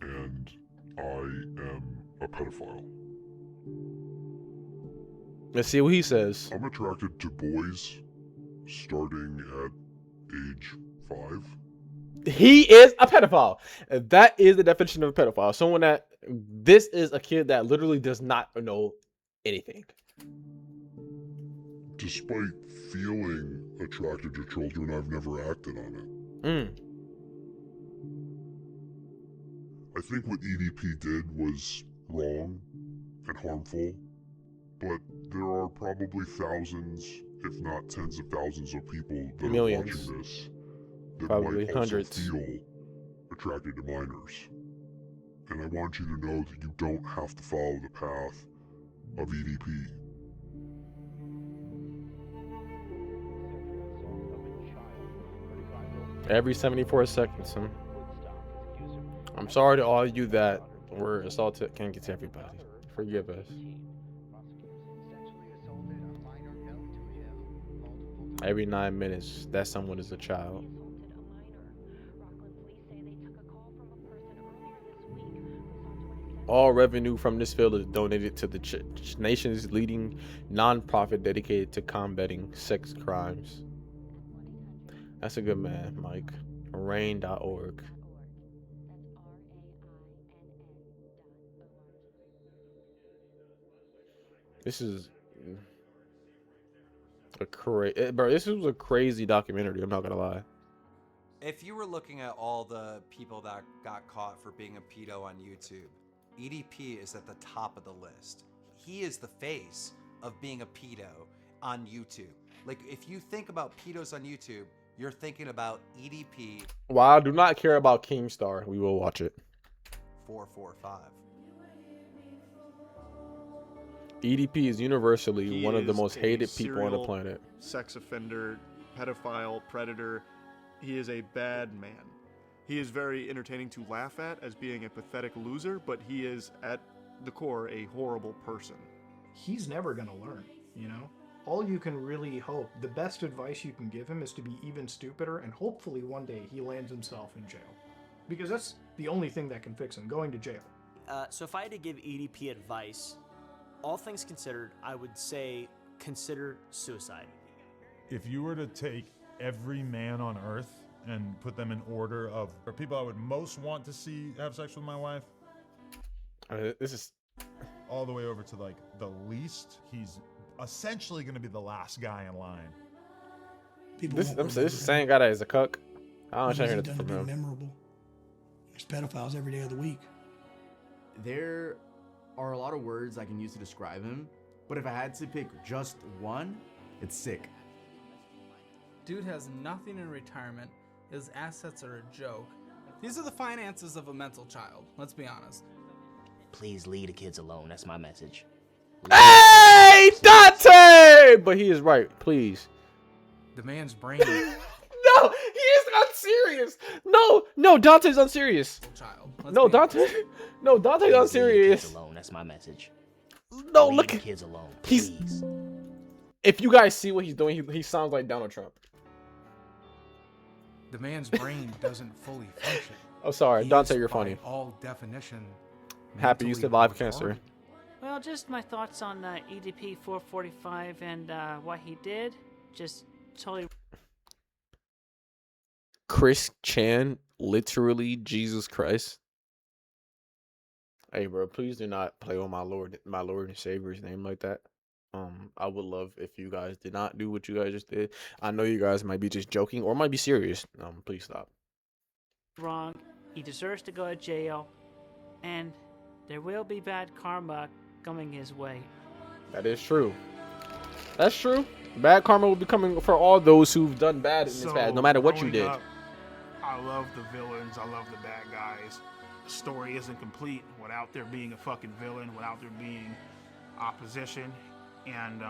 and I am a pedophile. Let's see what he says. I'm attracted to boys starting at age 5. He is a pedophile. That is the definition of a pedophile. Someone that this is a kid that literally does not know anything. Despite feeling attracted to children, I've never acted on it. I think what EDP did was wrong and harmful, but there are probably thousands, if not tens of thousands of people that Millions. are watching this that Probably might hundreds. also feel attracted to minors. And I want you to know that you don't have to follow the path of EDP. Every 74 seconds. I'm sorry to all you that were assaulted. Can't get to everybody. Forgive us. Every 9 minutes, that someone is a child. All revenue from this field is donated to the nation's leading nonprofit dedicated to combating sex crimes. That's a good man, Mike. Rain.org. This is a crazy, bro. This was a crazy documentary. I'm not gonna lie. If you were looking at all the people that got caught for being a pedo on YouTube, EDP is at the top of the list. He is the face of being a pedo on YouTube. Like, if you think about pedos on YouTube, you're thinking about EDP. While I do not care about Keemstar, we will watch it. 445. EDP is universally He one of the is most a hated people on the serial planet. Sex offender, pedophile, predator. He is a bad man. He is very entertaining to laugh at as being a pathetic loser, but he is at the core a horrible person. He's never going to learn, you know? All you can really hope, the best advice you can give him is to be even stupider, and hopefully one day he lands himself in jail. Because that's the only thing that can fix him, going to jail. So if I had to give EDP advice, all things considered, I would say consider suicide. If you were to take every man on earth and put them in order of people I would most want to see have sex with my wife, this is all the way over to like the least, he's essentially going to be the last guy in line. This is the same guy that is a cuck. I don't What has hear he it done from to be him. memorable? There's pedophiles every day of the week. There are a lot of words I can use to describe him, but if I had to pick just one, it's sick. Dude has nothing in retirement. His assets are a joke. These are the finances of a mental child, let's be honest. Please leave the kids alone. That's my message. Hey, Dante! But he is right. Please. The man's brain. No, he is unserious. No, Dante's unserious. No, Dante's Please unserious. leave the kids alone. That's my message. No, Leave look the at kids alone. He's. Please. If you guys see what he's doing, he sounds like Donald Trump. The man's brain doesn't fully function. Oh, sorry, He Dante, is, you're by funny. all definition. Happy you mentally survived retarded. cancer. Well, just my thoughts on EDP445 and what he did. Just totally. Chris Chan, literally Jesus Christ. Hey, bro, please do not play on my Lord and Savior's name like that. I would love if you guys did not do what you guys just did. I know you guys might be just joking or might be serious. Please stop. Wrong. He deserves to go to jail, and there will be bad karma coming his way. That is true. That's true. Bad karma will be coming for all those who've done bad in this past, no matter what you growing did. up, I love the villains. I love the bad guys. The story isn't complete without there being a fucking villain, without there being opposition. And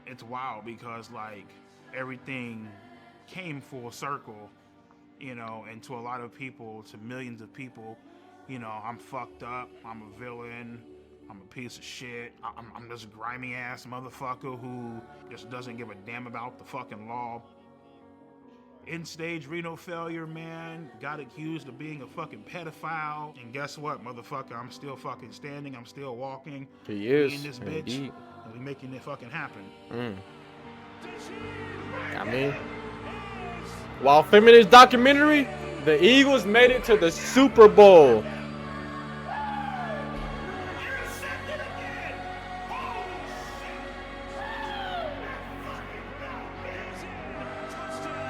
it's wild because like everything came full circle, you know, and to a lot of people, to millions of people, you know, I'm fucked up, I'm a villain, I'm a piece of shit, I'm this grimy ass motherfucker who just doesn't give a damn about the fucking law. End-stage renal failure, man. Got accused of being a fucking pedophile. And guess what, motherfucker? I'm still fucking standing. I'm still walking. He We is. in this bitch. Indeed. And we making it fucking happen. I mean, while filming this documentary, the Eagles made it to the Super Bowl.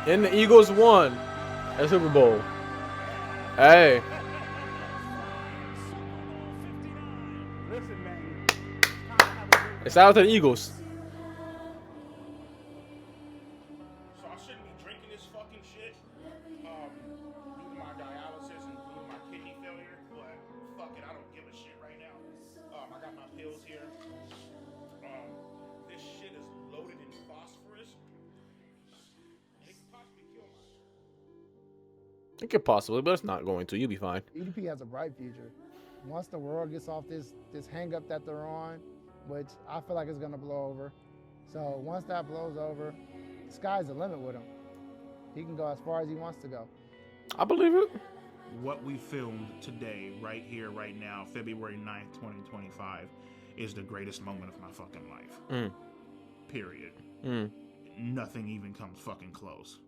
And the Eagles won a Super Bowl. Hey. It's out to the Eagles. So I shouldn't be drinking this fucking shit due to my dialysis and due to my kidney failure, but fuck it, I don't give a shit right now. I got my pills here. This shit is loaded in phosphorus. It could possibly kill my... It could possibly, but it's not going to. You'll be fine. EDP has a bright future. Once the world gets off this hang up that they're on, which I feel like it's gonna blow over. So once that blows over, the sky's the limit with him. He can go as far as he wants to go. I believe it. What we filmed today, right here, right now, February 9th, 2025, is the greatest moment of my fucking life. Period. Nothing even comes fucking close.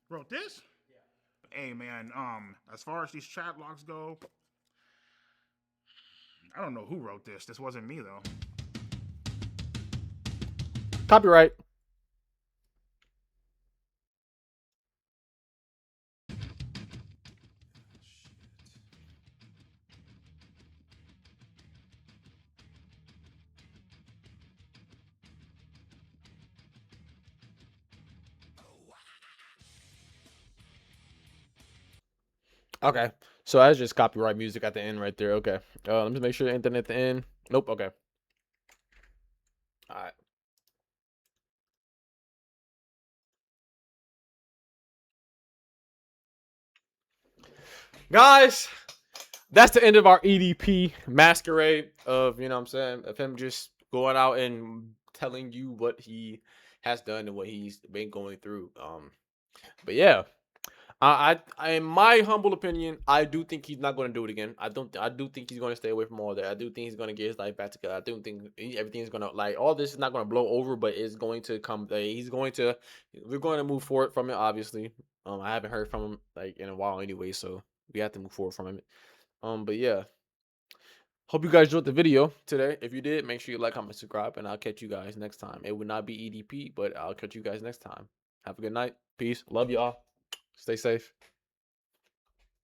Wrote this? Yeah. Hey man, as far as these chat logs go, I don't know who wrote this. This wasn't me though. Copyright. Okay, so that's just copyright music at the end right there. Okay, let me make sure anything at the end. Nope. Okay. All right. Guys, that's the end of our EDP masquerade of, you know what I'm saying, of him just going out and telling you what he has done and what he's been going through. But yeah. I in my humble opinion, I do think he's not going to do it again. I do think he's going to stay away from all that. I do think he's going to get his life back together. I do think everything's going to, like, all this is not going to blow over, but it's going to come. We're going to move forward from it. Obviously, I haven't heard from him like in a while anyway, so we have to move forward from it. But yeah, hope you guys enjoyed the video today. If you did, make sure you like, comment, subscribe, and I'll catch you guys next time. It would not be EDP, but I'll catch you guys next time. Have a good night. Peace. Love y'all. Stay safe.